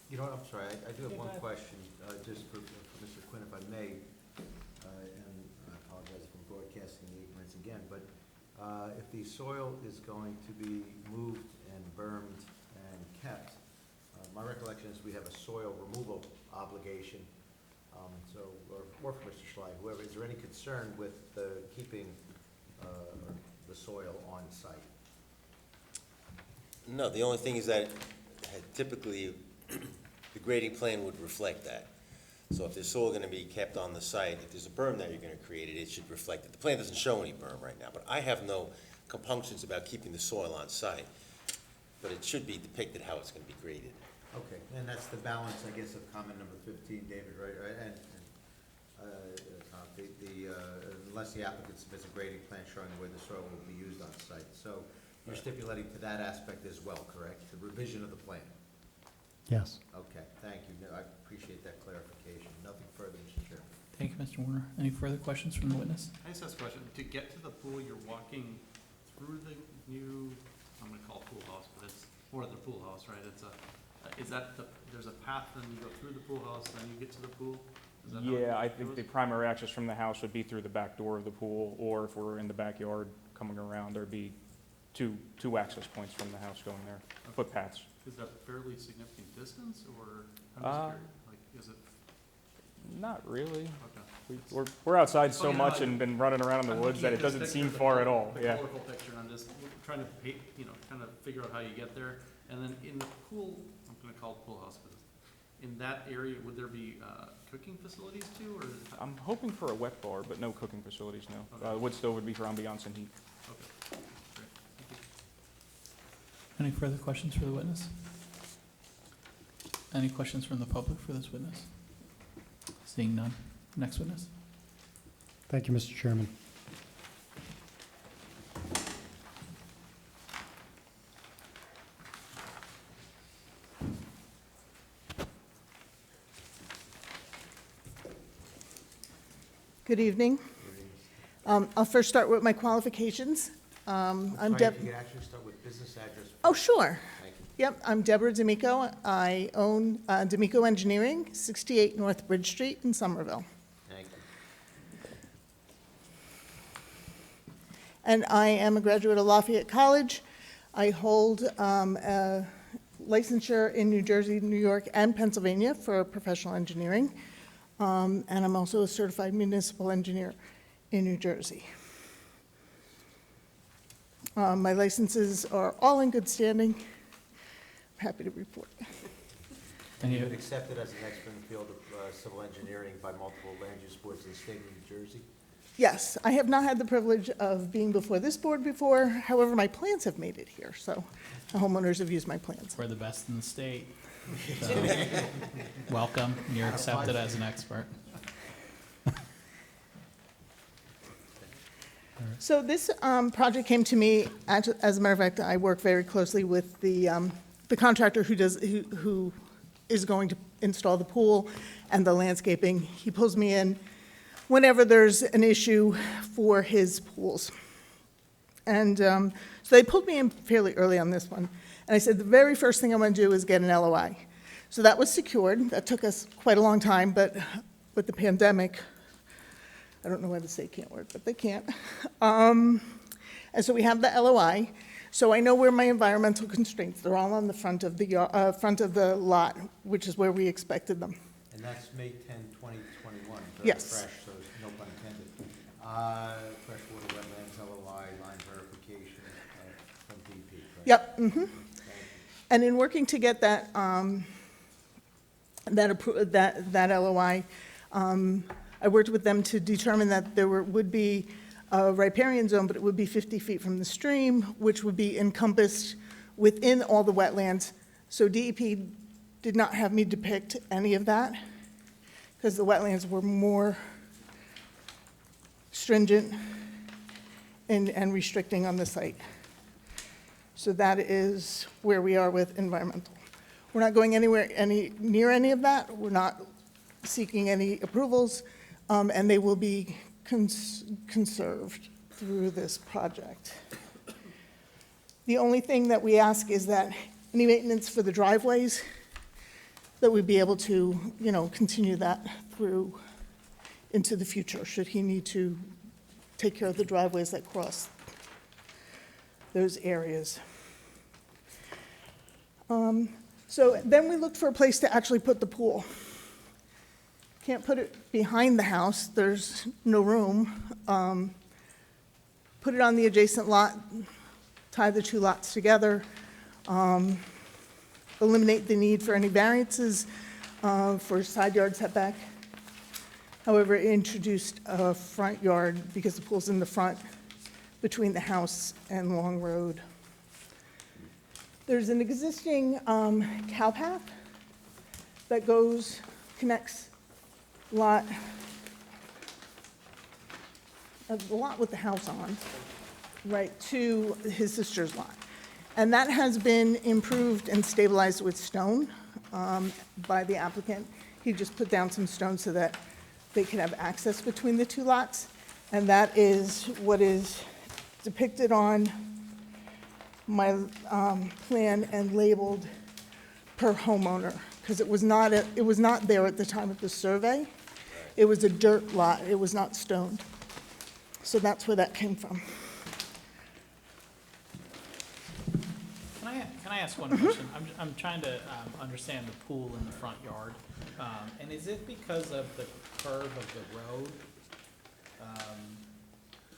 You know what, I'm sorry, I do have Yeah, one go ahead. question, just for Mr. Quinn, if I may, and I apologize for broadcasting the ignorance again, but if the soil is going to be moved and bermed and kept, my recollection is we have a soil removal obligation, or for Mr. Schley, whoever, is there any concern with keeping the soil on site? No, the only thing is that typically, the grading plan would reflect that. So if there's soil gonna be kept on the site, if there's a berm that you're gonna create it should reflect it. The plan doesn't show any berm right now, but I have no compunctions about keeping the soil on site. But it should be depicted how it's gonna be graded. Okay, and that's the balance, I guess, of comment number 15, David, right? And Tom, unless the applicant submits a grading plan showing the way the soil will be used on site. So you're stipulating to that aspect as well, correct? The revision of the plan? Yes. Okay, thank you. No, I appreciate that clarification. Nothing further, Mr. Chairman. Thank you, Mr. Warner. Any further questions from the witness? I just ask a question. To get to the pool, you're walking through the new, I'm gonna call it pool house, but it's more than a pool house, right? It's there's a path, then you go through the pool house, then you get to the pool? Is that how Yeah, I it think goes? the primary access from the house would be through the back door of the pool, or if we're in the backyard coming around, there'd be two access points from the house going there, footpaths. Is that a fairly significant distance, or, I'm just Uh, curious, like, is it, Not really. okay. We're outside so Funny much enough, and been running around in the I'm woods looking that at it this doesn't picture, seem the far at col- all, the yeah. colorful picture, and I'm just trying to, kind of figure out how you get there. And then in the pool, I'm gonna call it pool house, but in that area, would there be, cooking facilities too, or? I'm hoping for a wet bar, but no cooking facilities, no. Okay. Wood stove would be for ambiance and heat. Okay, great, thank you. Any further questions for the witness? Any questions from the public for this witness? Seeing none. Next witness. Thank you, Mr. Chairman. Good evening. I'll first start with my qualifications. I'm I'm sorry, Deb. if you could actually start with business address. Oh, first. sure. Thank you. Yep, I'm Deborah D'Amico. I own D'Amico Engineering, 68 North Bridge Street in Somerville. Thank you. And I am a graduate of Lafayette College. I hold a licensure in New Jersey, New York, and Pennsylvania for professional engineering. And I'm also a certified municipal engineer in New Jersey. My licenses are all in good standing. I'm happy to report. And you've been accepted as an expert in the field of civil engineering by multiple land use boards in the state of New Jersey? Yes, I have not had the privilege of being before this board before. However, my plans have made it here, so the homeowners have used my plans. We're the best in the state. So, welcome. You're accepted as an expert. So this project came to me, as a matter of fact, I work very closely with the contractor who is going to install the pool and the landscaping. He pulls me in whenever there's an issue for his pools. And so they pulled me in fairly early on this one. And I said, the very first thing I want to do is get an LOI. So that was secured. That took us quite a long time, but with the pandemic, I don't know why the state can't work, but they can't. And so we have the LOI. So I know where my environmental constraints, they're all on the front of the lot, which is where we expected them. And that's May 10, 2021. Very Yes. fresh, so no pun intended. Freshwater wetlands, LOI, line verification. from DP, correct? Yep, And in working to get that, that LOI, I worked with them to determine that there would be a riparian zone, but it would be 50 feet from the stream, which would be encompassed within all the wetlands. So DEP did not have me depict any of that, because the wetlands were more stringent and restricting on the site. So that is where we are with environmental. We're not going anywhere near any of that. We're not seeking any approvals, and they will be conserved through this project. The only thing that we ask is that any maintenance for the driveways, that we'd be able to, continue that through into the future, should he need to take care of the driveways that cross those areas. So then we looked for a place to actually put the pool. Can't put it behind the house, there's no room. Put it on the adjacent lot, tie the two lots together, eliminate the need for any variances for side yard setback. However, it introduced a front yard because the pool's in the front between the house and Long Road. There's an existing cow path that connects the lot with the house on, right, to his sister's lot. And that has been improved and stabilized with stone by the applicant. He just put down some stone so that they can have access between the two lots. And that is what is depicted on my plan and labeled per homeowner, because it was not there at the time of the survey. It was a dirt lot, it was not stoned. So that's where that came from. Can I ask one question? I'm trying to understand the pool in the front yard. And is it because of the curve of the road?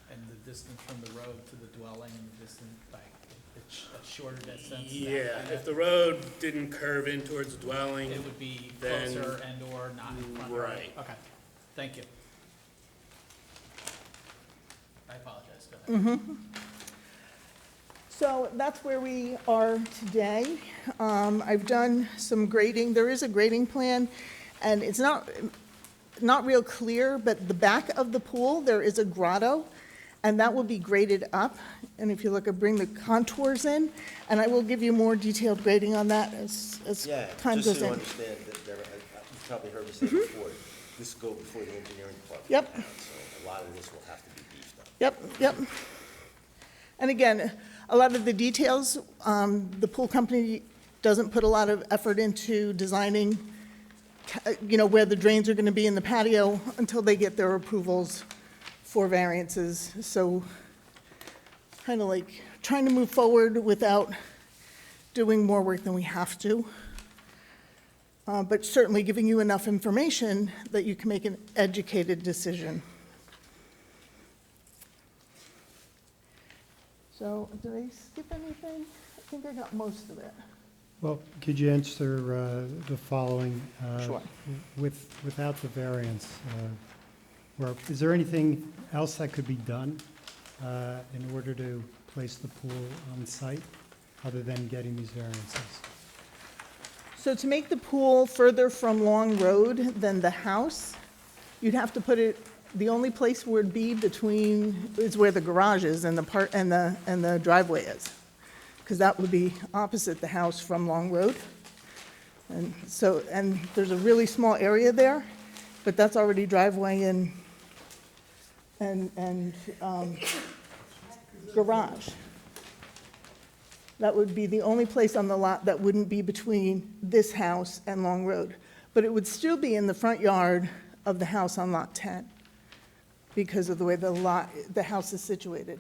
And the distance from the road to the dwelling and the distance, like, it's a shorter distance? Yeah, if the road didn't curve in towards the dwelling, It would be then- closer and/or not in front yard? Right. Okay, thank you. I apologize, go ahead. So that's where we are today. I've done some grading. There is a grading plan, and it's not real clear, but the back of the pool, there is a grotto, and that will be graded up. And if you look, I bring the contours in, and I will give you more detailed grading on that as time goes in. Just to understand, you probably heard me say before, this will go before the engineering department. Yep. So a lot of this will have to be beefed up. Yep. And again, a lot of the details, the pool company doesn't put a lot of effort into designing, where the drains are going to be in the patio until they get their approvals for variances. So kind of like trying to move forward without doing more work than we have to. But certainly giving you enough information that you can make an educated decision. So, did I skip anything? I think I got most of it. Well, could you answer the following? Sure. Without the variance, is there anything else that could be done in order to place the pool on site, other than getting these variances? So to make the pool further from Long Road than the house, you'd have to put it, the only place where it'd be between is where the garage is and the driveway is, because that would be opposite the house from Long Road. And so, and there's a really small area there, but that's already driveway and garage. That would be the only place on the lot that wouldn't be between this house and Long Road. But it would still be in the front yard of the house on Lot 10 because of the way the house is situated.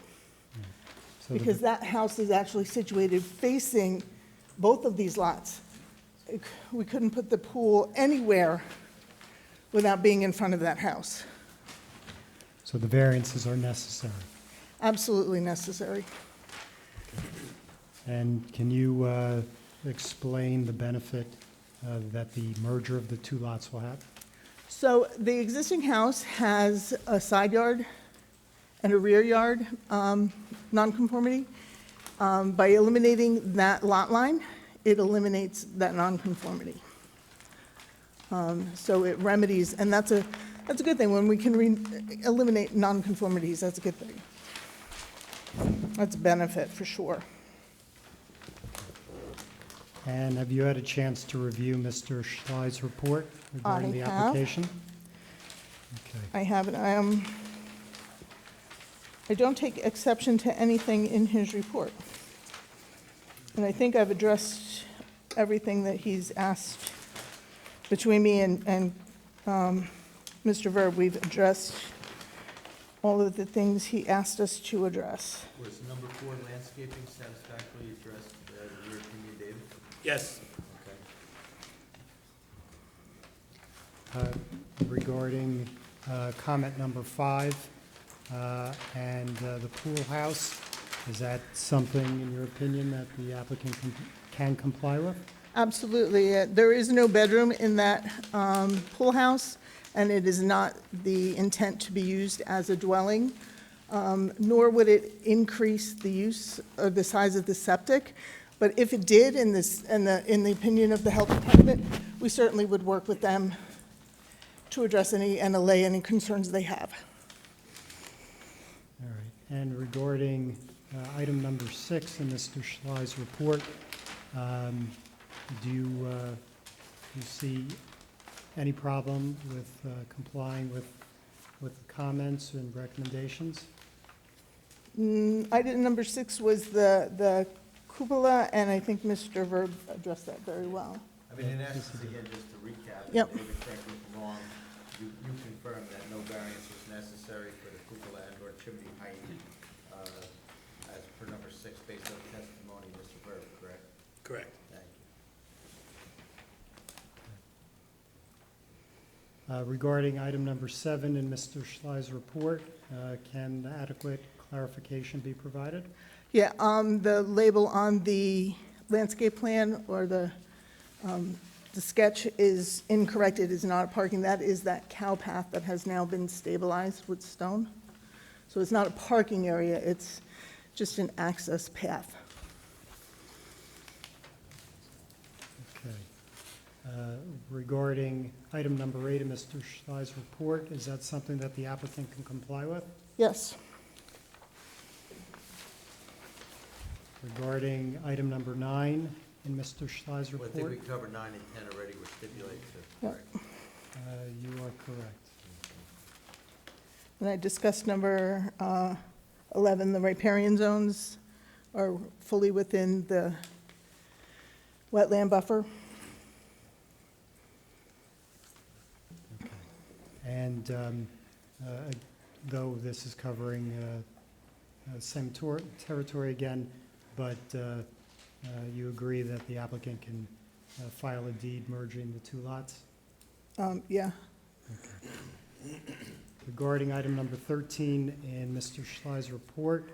So Because that house is actually situated facing both of these lots. We couldn't put the pool anywhere without being in front of that house. So the variances are necessary. Absolutely necessary. And can you explain the benefit that the merger of the two lots will have? So the existing house has a side yard and a rear yard nonconformity. By eliminating that lot line, it eliminates that nonconformity. So it remedies, and that's a good thing. When we can eliminate nonconformities, that's a good thing. That's a benefit for sure. And have you had a chance to review Mr. Schley's report regarding the I have. application? Okay. I have, I don't take exception to anything in his report. And I think I've addressed everything that he's asked. Between me and Mr. Verb, we've addressed all of the things he asked us to address. Was number 4 landscaping satisfactorily addressed, in your opinion, David? Yes. Okay. Regarding comment number 5 and the pool house, is that something, in your opinion, that the applicant can comply with? Absolutely. There is no bedroom in that pool house, and it is not the intent to be used as a dwelling, nor would it increase the use or the size of the septic. But if it did, in the opinion of the health department, we certainly would work with them to address any and allay any concerns they have. All right. And regarding item number 6 in Mr. Schley's report, do you see any problem with complying with the comments and recommendations? Item number 6 was the cupola, and I think Mr. Verb addressed that very well. I mean, in essence, again, just to recap, and Yep. David, correct me if I'm wrong, you confirmed that no variance was necessary for the cupola and/or chimney height, as per number 6, based on testimony of Mr. Verb, correct? Correct. Thank you. Regarding item number 7 in Mr. Schley's report, can adequate clarification be provided? Yeah, the label on the landscape plan or the sketch is incorrect. It is not a parking. That is that cow path that has now been stabilized with stone. So it's not a parking area. It's just an access path. Okay. Regarding item number 8 in Mr. Schley's report, is that something that the applicant can comply with? Yes. Regarding item number 9 in Mr. Schley's Well, I think we report, covered 9 and 10 already, we're stipulated to, Yep. correct? you are correct. And I discussed number 11, the riparian zones are fully within the wetland buffer. And though this is covering same territory again, but you agree that the applicant can file a deed merging the two lots? Yeah. Regarding item number 13 in Mr. Schley's report,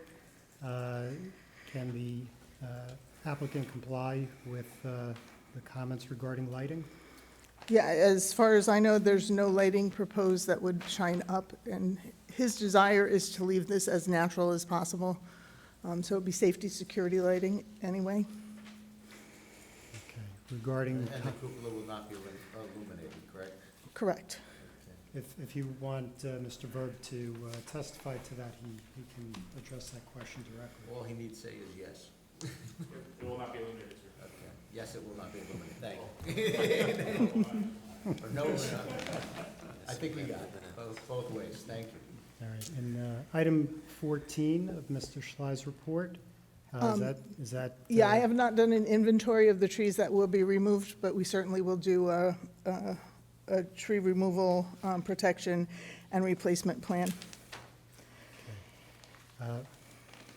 can the applicant comply with the comments regarding lighting? Yeah, as far as I know, there's no lighting proposed that would shine up, and his desire is to leave this as natural as possible. So it'd be safety, security lighting anyway. Okay. Regarding, And the cupola will not be illuminated, correct? Correct. if you want Mr. Verb to testify to that, he can address that question directly. All he needs to say is yes. It will not be illuminated, sir. Okay. Yes, it will not be illuminated, thank you. Or no, we're not. I think we got it, both ways, thank you. All right, and item 14 of Mr. Schley's report, is that? Yeah, I have not done an inventory of the trees that will be removed, but we certainly will do a tree removal, protection, and replacement plan.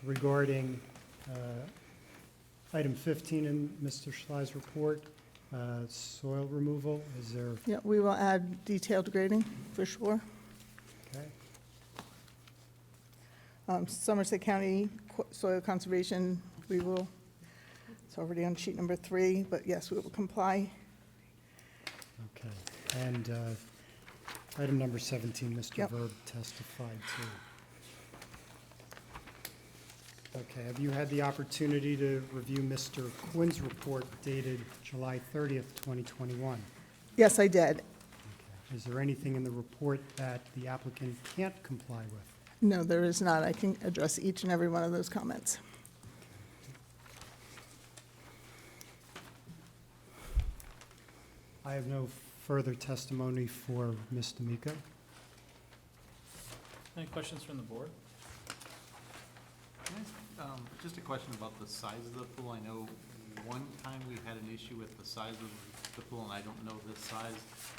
Regarding item 15 in Mr. Schley's report, soil removal, is there, Yeah, we will add detailed grading, for sure. okay? Somerset County Soil Conservation, we will It's already on sheet number 3, but yes, we will comply. Okay. And item number 17, Mr. Yep. Verb testified to. Okay, have you had the opportunity to review Mr. Quinn's report dated July 30th, 2021? Yes, I did. Is there anything in the report that the applicant can't comply with? No, there is not. I can address each and every one of those comments. I have no further testimony for Ms. D'Amico. Any questions from the board? Just a question about the size of the pool. I know one time we had an issue with the size of the pool, and I don't know this size,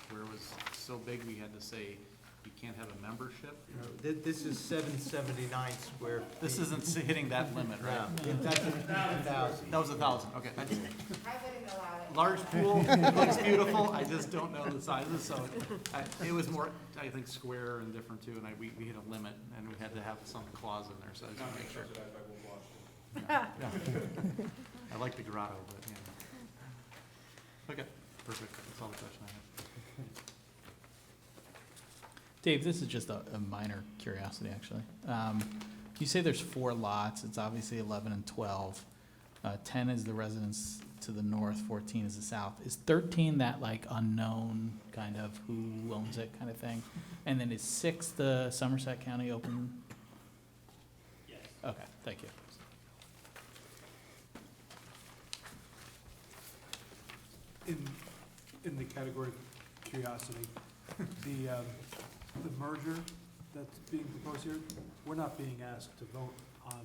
where it was so big we had to say, you can't have a membership. This is 779 square feet. This isn't hitting that limit, right? No, that's 1,000. That was 1,000, okay. I wouldn't allow it. Large pool, it looks beautiful, I just don't know the sizes, so it was more, I think, square and different too, and we hit a limit, and we had to have some clause in there, so I just want to make sure. Yeah. I like the grotto, but, yeah. Okay, perfect, that's all the question I have. Dave, this is just a minor curiosity, actually. You say there's 4 lots, it's obviously 11 and 12. 10 is the residence to the north, 14 is the south. Is 13 that like unknown kind of who owns it kind of thing? And then is 6 the Somerset County open? Yes. Okay, thank you. In the category of curiosity, the merger that's being proposed here, we're not being asked to vote on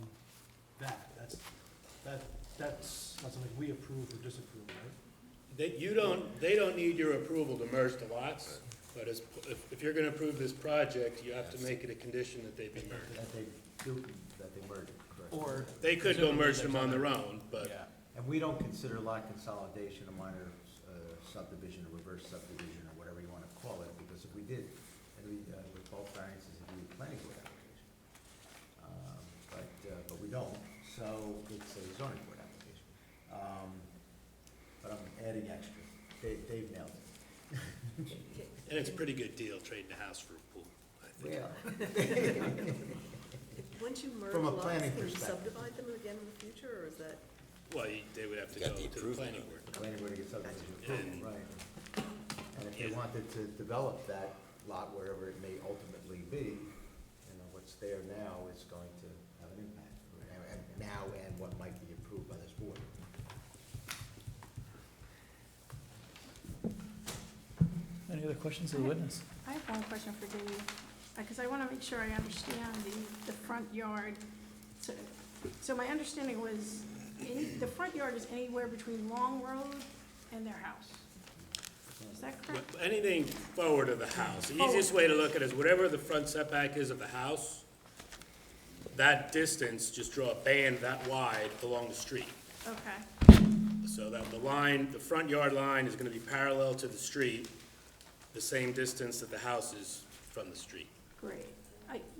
that. That's not something we approve or disapprove, right? They don't need your approval to merge the lots, but if you're gonna approve this project, you have to make it a condition that they be merged. That they merge it, correct. Or. They could go merge them on their own, but. Yeah. And we don't consider lot consolidation a minor subdivision, or reverse subdivision, or whatever you want to call it, because if we did, and with both variances, it'd be a planning board application. But we don't, so it's a zoning board application. But I'm adding extra. Dave nailed it. And it's a pretty good deal trading a house for a pool, I think. Yeah. Once you merge From a lots, planning can you perspective. subdivide them again in the future, or is that? Well, they would have to go to the planning board. The planning board to get subdivision approval, And- right. And if they wanted to develop that lot wherever it may ultimately be, what's there now is going to have an impact. And now, and what might be approved by this board. Any other questions of the witness? I have one question for Dave, because I want to make sure I understand the front yard. So my understanding was, the front yard is anywhere between Long Road and their house. Is that correct? Anything forward of the house, the easiest way to look at it is whatever the front setback is of the house, that distance, just draw a band that wide along the street. Okay, So that the front yard line is gonna be parallel to the street, the same distance that the house is from the street. great.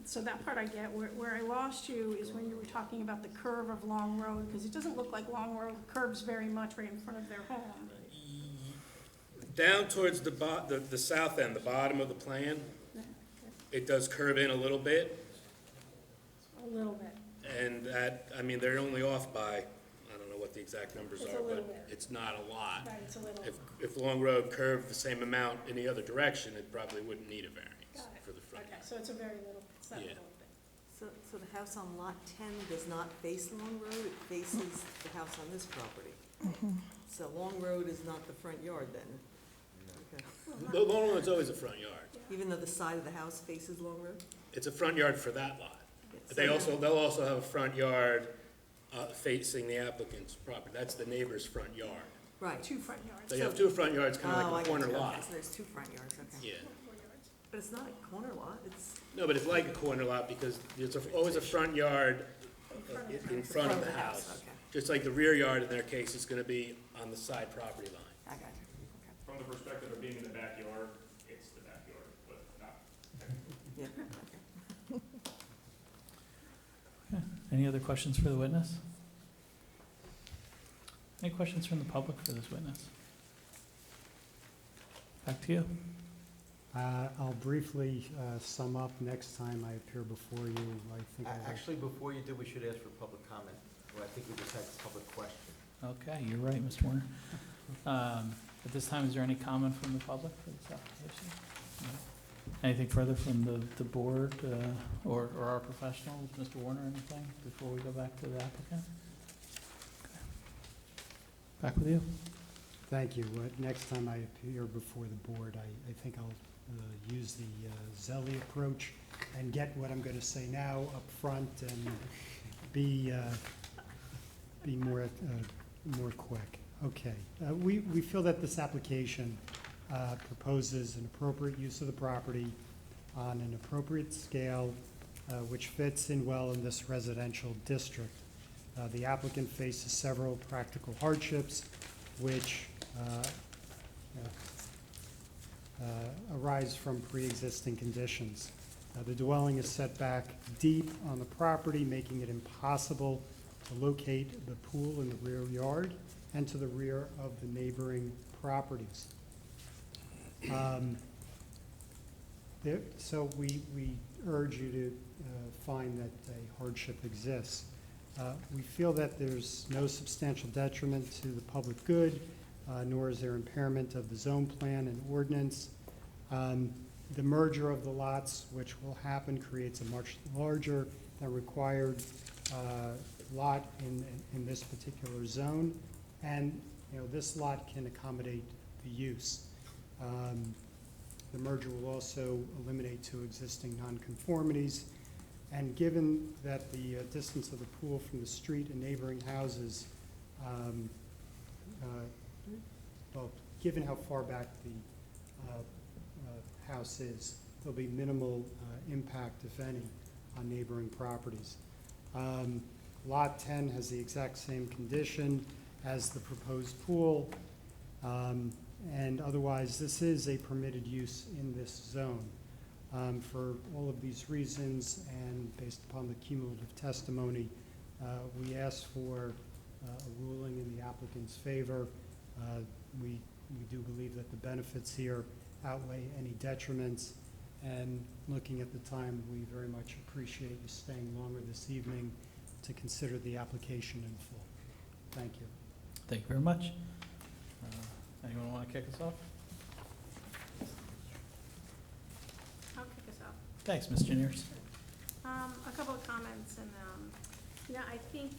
So that part I get. Where I lost you is when you were talking about the curve of Long Road, because it doesn't look like Long Road curves very much right in front of their home. Down towards the south end, the bottom of the plan, it does curve in a little bit, A little bit. and they're only off by, I don't know what the exact numbers It's are, a little but bit. it's not a lot. Right, it's a little. If Long Road curved the same amount in the other direction, it probably wouldn't need a variance Got it. for the front. Okay, so it's a very little, it's not a Yeah. little bit. So the house on lot 10 does not face Long Road, it faces the house on this property. So Long Road is not the front yard then? Okay. The Long Road's always a front yard. Even though the side of the house faces Long Road? It's a front yard for that lot. But So they'll also have a front yard facing the applicant's property. That's the neighbor's front yard. Right. Two front yards. So you have two front yards, kind Oh, of I like a got corner you. lot. Okay, so there's 2 front yards, okay. Yeah. But it's not a corner lot, it's. No, but it's like a corner lot because there's always a front yard in front of the house. Okay, Just like the rear yard in their case is gonna be on the side property line. I got you, okay. From the perspective of being in the backyard, it's the backyard, but not. Yeah, okay. Any other questions for the witness? Any questions from the public for this witness? Back to you. I'll briefly sum up next time I appear before you. I think I will. Actually, before you do, we should ask for public comment. Well, I think we just had a public question. Okay, you're right, Mr. Warner. At this time, is there any comment from the public for this application? No. Anything further from the board or our professionals? Mr. Warner, anything before we go back to the applicant? Okay. Back with you. Thank you. Next time I appear before the board, I think I'll use the Zelli approach and get what I'm going to say now up front and be more quick. Okay. We feel that this application proposes an appropriate use of the property on an appropriate scale, which fits in well in this residential district. The applicant faces several practical hardships, which arise from pre-existing conditions. The dwelling is set back deep on the property, making it impossible to locate the pool in the rear yard and to the rear of the neighboring properties. So we urge you to find that a hardship exists. We feel that there's no substantial detriment to the public good, nor is there impairment of the zone plan and ordinance. The merger of the lots, which will happen, creates a much larger than required lot in this particular zone. And, this lot can accommodate the use. The merger will also eliminate two existing nonconformities. And given that the distance of the pool from the street and neighboring houses, well, given how far back the house is, there'll be minimal impact, if any, on neighboring properties. Lot 10 has the exact same condition as the proposed pool, and otherwise this is a permitted use in this zone. For all of these reasons and based upon the cumulative testimony, we ask for a ruling in the applicant's favor. We do believe that the benefits here outweigh any detriments, and looking at the time, we very much appreciate you staying longer this evening to consider the application in full. Thank you. Thank you very much. Anyone want to kick us off? I'll kick us off. Thanks, Ms. Juniors. A couple of comments, and, I think,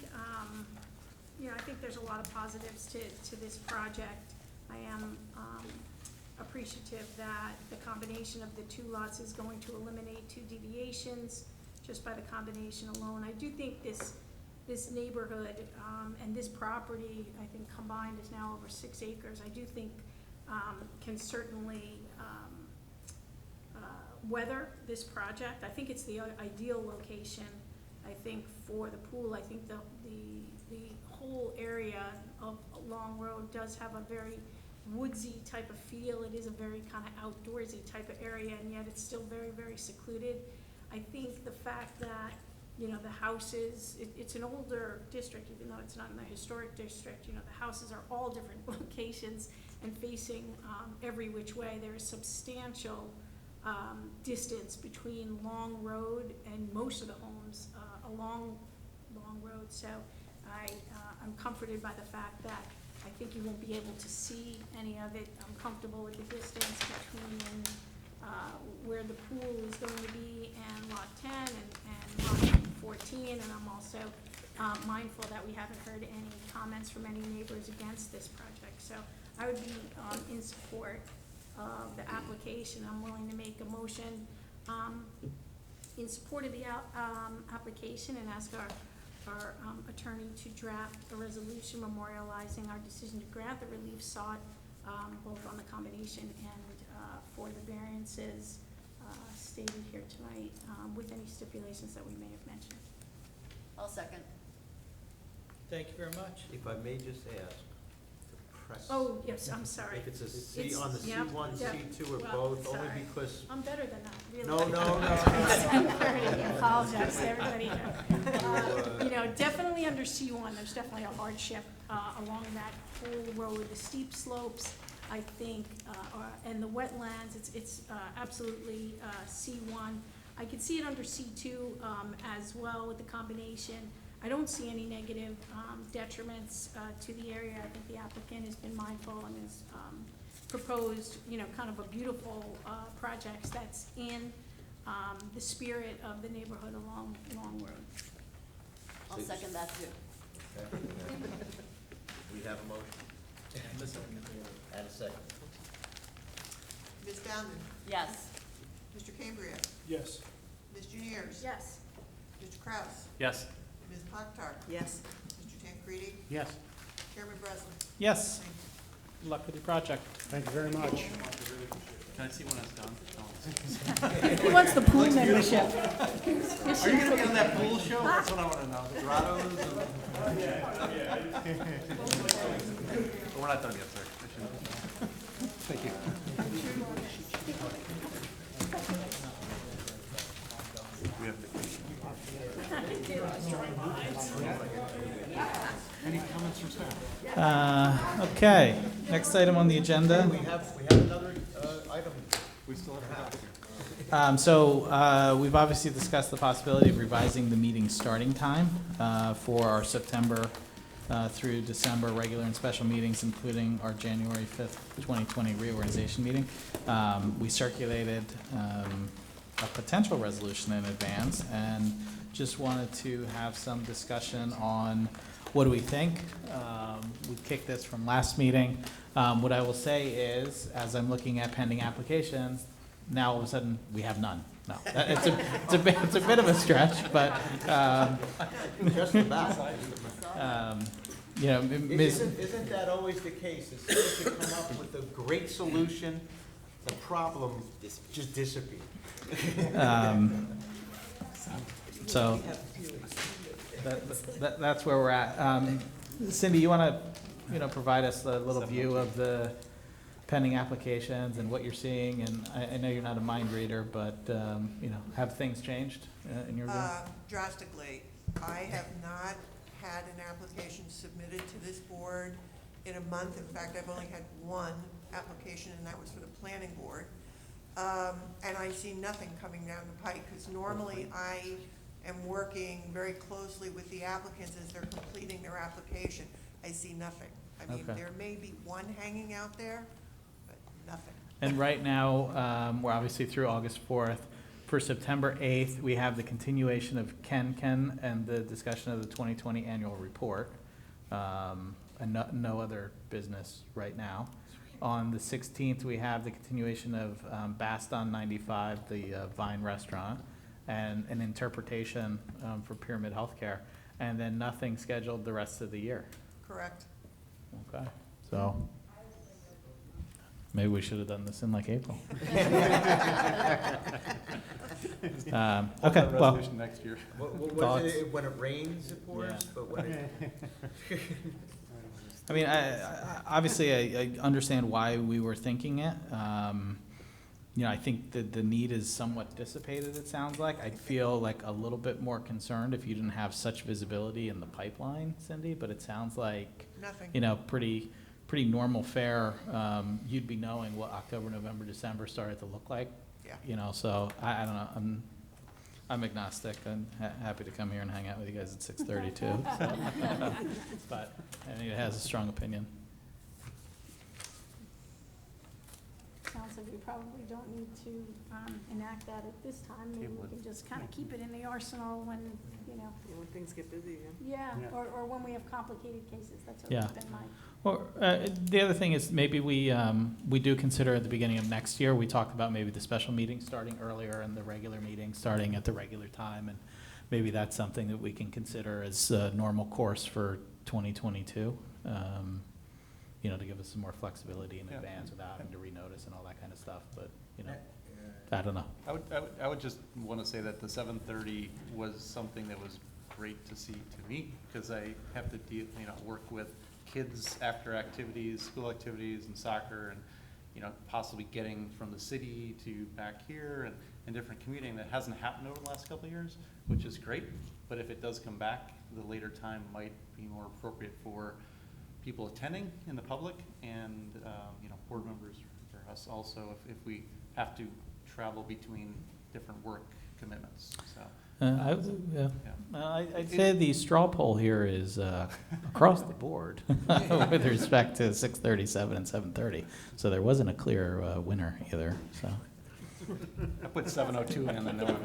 I think there's a lot of positives to this project. I am appreciative that the combination of the two lots is going to eliminate two deviations just by the combination alone. I do think this neighborhood and this property, I think combined is now over 6 acres, I do think can certainly weather this project. I think it's the ideal location, I think, for the pool. I think the whole area of Long Road does have a very woodsy type of feel. It is a very kind of outdoorsy type of area, and yet it's still very, very secluded. I think the fact that, the houses, it's an older district, even though it's not in the historic district, the houses are all different locations and facing every which way. There is substantial distance between Long Road and most of the homes along Long Road. So I'm comforted by the fact that I think you won't be able to see any of it. I'm comfortable with the distance between where the pool is going to be and Lot 10 and Lot 14. And I'm also mindful that we haven't heard any comments from any neighbors against this project. So I would be in support of the application. I'm willing to make a motion in support of the application and ask our attorney to draft a resolution memorializing our decision to grant the relief sought, both on the combination and for the variances stated here tonight, with any stipulations that we may have mentioned. I'll second. Thank you very much. If I may just ask, to press. Oh, yes, I'm sorry. If it's a C, It's- on the yep, C1, yep. C2, or Well, both, only sorry. because, I'm better than that, really. no, no, no. 10:30, I apologize to everybody. You know, definitely under C1, there's definitely a hardship along that whole road, the steep slopes, I think, and the wetlands, it's absolutely C1. I could see it under C2 as well with the combination. I don't see any negative detriments to the area. I think the applicant has been mindful and has proposed, you know, kind of a beautiful projects that's in the spirit of the neighborhood along Long Road. I'll second that too. We have a motion and a second. Ms. Bowden? Yes. Mr. Cambria? Yes. Ms. Juniors? Yes. Mr. Kraus? Yes. Ms. Packard? Yes. Mr. Tancredi? Yes. Chairman Breslin? Yes. Good luck with your project. Thank you very much. Can I see when it's done? Who wants the pool membership? Are you gonna be on that pool show? That's what I wanna know. The grottos and... But we're not done yet, sir. Thank you. We have to... Any comments from staff? Okay, next item on the agenda. We have another item. We still have to... We've obviously discussed the possibility of revising the meeting starting time for our September through December regular and special meetings, including our January 5th, 2020 reorganization meeting. We circulated a potential resolution in advance and just wanted to have some discussion on what do we think. We kicked this from last meeting. What I will say is, as I'm looking at pending applications, now all of a sudden, we have none. No, it's a bit of a stretch, but, Just about. you know, Ms. Isn't that always the case? As soon as you come up with a great solution, the problem just disappears. So, that's where we're at. Cindy, you want to, provide us a little view of the pending applications and what you're seeing? And I know you're not a mind reader, but, have things changed in your view? Drastically. I have not had an application submitted to this board in a month. In fact, I've only had one application, and that was for the planning board. And I see nothing coming down the pike, because normally I am working very closely with the applicants as they're completing their application. I see nothing. I mean, Okay. there may be one hanging out there, but nothing. And right now, we're obviously through August 4th. For September 8th, we have the continuation of Ken and the discussion of the 2020 annual report. And no other business right now. On the 16th, we have the continuation of Baston 95, the Vine Restaurant, and an interpretation for Pyramid Healthcare. And then nothing scheduled the rest of the year. Correct. Okay, so maybe we should have done this in like April. Okay, well. Resolution next year. What is it, when it rains, it pours, Yeah. but when it... I mean, obviously, I understand why we were thinking it. I think that the need is somewhat dissipated, it sounds like. I'd feel like a little bit more concerned if you didn't have such visibility in the pipeline, Cindy, but it sounds like, Nothing. pretty normal fare. You'd be knowing what October, November, December started to look like. Yeah. So I don't know, I'm agnostic. I'm happy to come here and hang out with you guys at 6:30 too. So. But Anita has a strong opinion. Sounds like we probably don't need to enact that at this time. Maybe we can just kind of keep it in the arsenal when, When things get busy, yeah, Yeah. or when we have complicated cases. That's Yeah. always been my. Well, the other thing is maybe we do consider at the beginning of next year, we talked about maybe the special meeting starting earlier and the regular meeting starting at the regular time. And maybe that's something that we can consider as a normal course for 2022, to give us some more flexibility in advance without having to renotice and all that kind of stuff. But, I don't know. I would just want to say that the 7:30 was something that was great to see to me, because I have to work with kids after activities, school activities and soccer and, you know, possibly getting from the city to back here and different commuting that hasn't happened over the last couple of years, which is great. But if it does come back, the later time might be more appropriate for people attending in the public and, you know, board members for us also if we have to travel between different work commitments, so. I'd say the straw poll here is across the board with respect to 6:37 and 7:30. So there wasn't a clear winner either, so. I put 7:02 in and then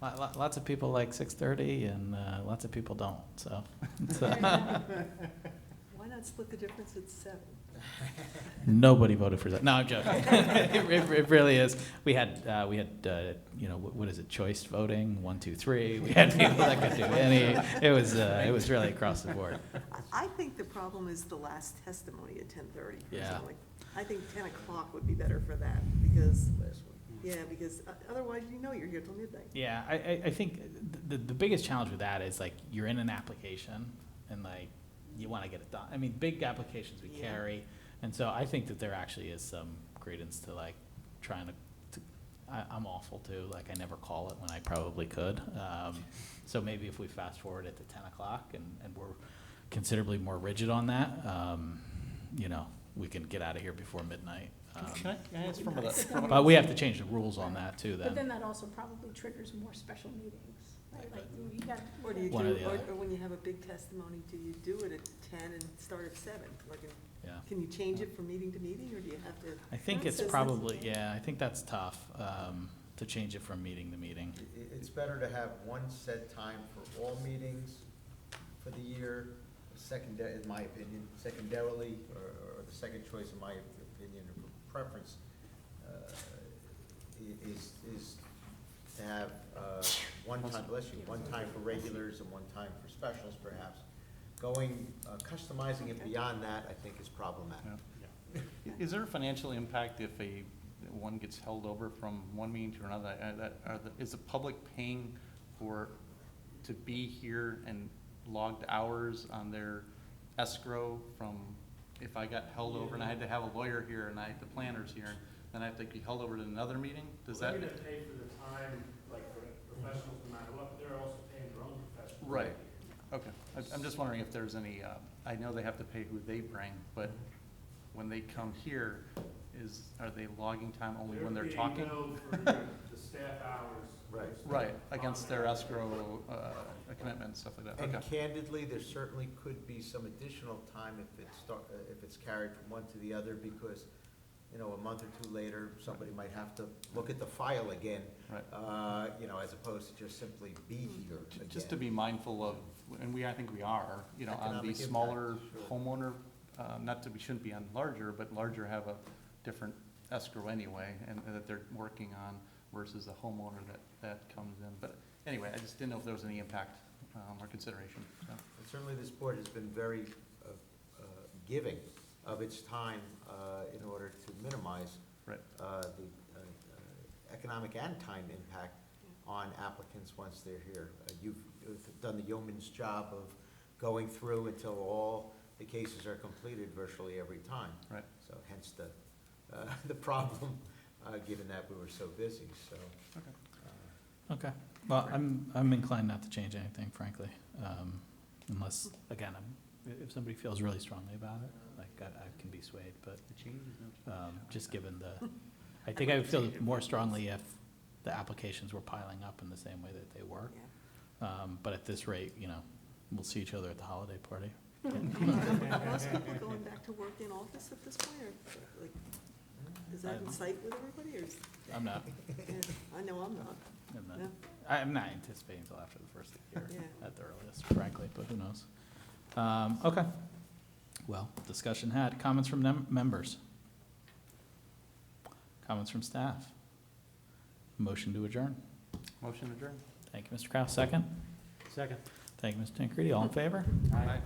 Lots of people like 6:30 and lots of people don't, so. Why not split the difference at 7? Nobody voted for that. No, I'm joking. It really is. We had, you know, what is it, choice voting, 1, 2, 3. We had people that could do any. It was really across the board. I think the problem is the last testimony at 10:30 Yeah. personally. I think 10 o'clock would be better for that, because, because otherwise, you know you're here till midnight. Yeah, I think the biggest challenge with that is like you're in an application and like you want to get it done. I mean, big applications we carry, and so I think that there actually is some credence to like trying to I'm awful too. Like I never call it when I probably could. So maybe if we fast forward it to 10 o'clock and we're considerably more rigid on that, you know, we can get out of here before midnight. Can I ask from But we have to change the rules on that too But then then. that also probably triggers more special meetings, right? Like, you got. Or do you One or the other. or when you have a big testimony, do you do it at 10 and start at 7? Like, Yeah. can you change it from meeting to meeting, or do you have to? I think No, it it's says this. probably, yeah, I think that's tough, to change it from meeting to meeting. It's better to have one set time for all meetings for the year, in my opinion, secondarily, or the second choice in my opinion, or preference, is to have one time, bless you, one time for regulars and one time for specials perhaps. Customizing it beyond that, I think is problematic. Is there a financial impact if one gets held over from one meeting to another? Is the public paying to be here and logged hours on their escrow from, if I got held over and I had to have a lawyer here and I had the planners here, then I have to be held over to another meeting? Does that? They're gonna pay for the time, like for professionals, no matter what, but they're also paying their own professionals. Right, okay. I'm just wondering if there's any, I know they have to pay who they bring, but when they come here, are they logging time only when they're talking? They're being billed for the staff hours. Right, against their escrow commitment, stuff like that, And okay. candidly, there certainly could be some additional time if it's carried from one to the other, because, you know, a month or two later, somebody might have to look at the file again. Right. You know, as opposed to just simply be here again. Just to be mindful of, and I think we are, you know, on the Economic smaller impact, sure. homeowner, we shouldn't be on larger, but larger have a different escrow anyway, and that they're working on versus a homeowner that comes in. But anyway, I just didn't know if there was any impact or consideration, so. And certainly, this board has been very giving of its time in order to minimize the economic and time impact on applicants once they're here. You've done the yeoman's job of going through until all the cases are completed virtually every time. Right. So hence the problem, given that we were so busy, so. Okay, well, I'm inclined not to change anything, frankly, unless, again, if somebody feels really strongly about it, like, I can be swayed, but, just given I think I would feel more strongly if the applications were piling up in the same way that they were. But at this rate, you know, we'll see each other at the holiday party. Are most people going back to work in office at this point, or like, is that in sight with everybody, or? I'm not. Yeah, I know I'm not. No? I'm not anticipating until after the first of the year, Yeah. at the earliest, frankly, but who knows? Okay. Well, discussion had. Comments from members? Comments from staff? Motion to adjourn. Motion adjourned. Thank you, Mr. Kraus. Second? Second. Thank you, Mr. Tancredi. All in favor? Aye.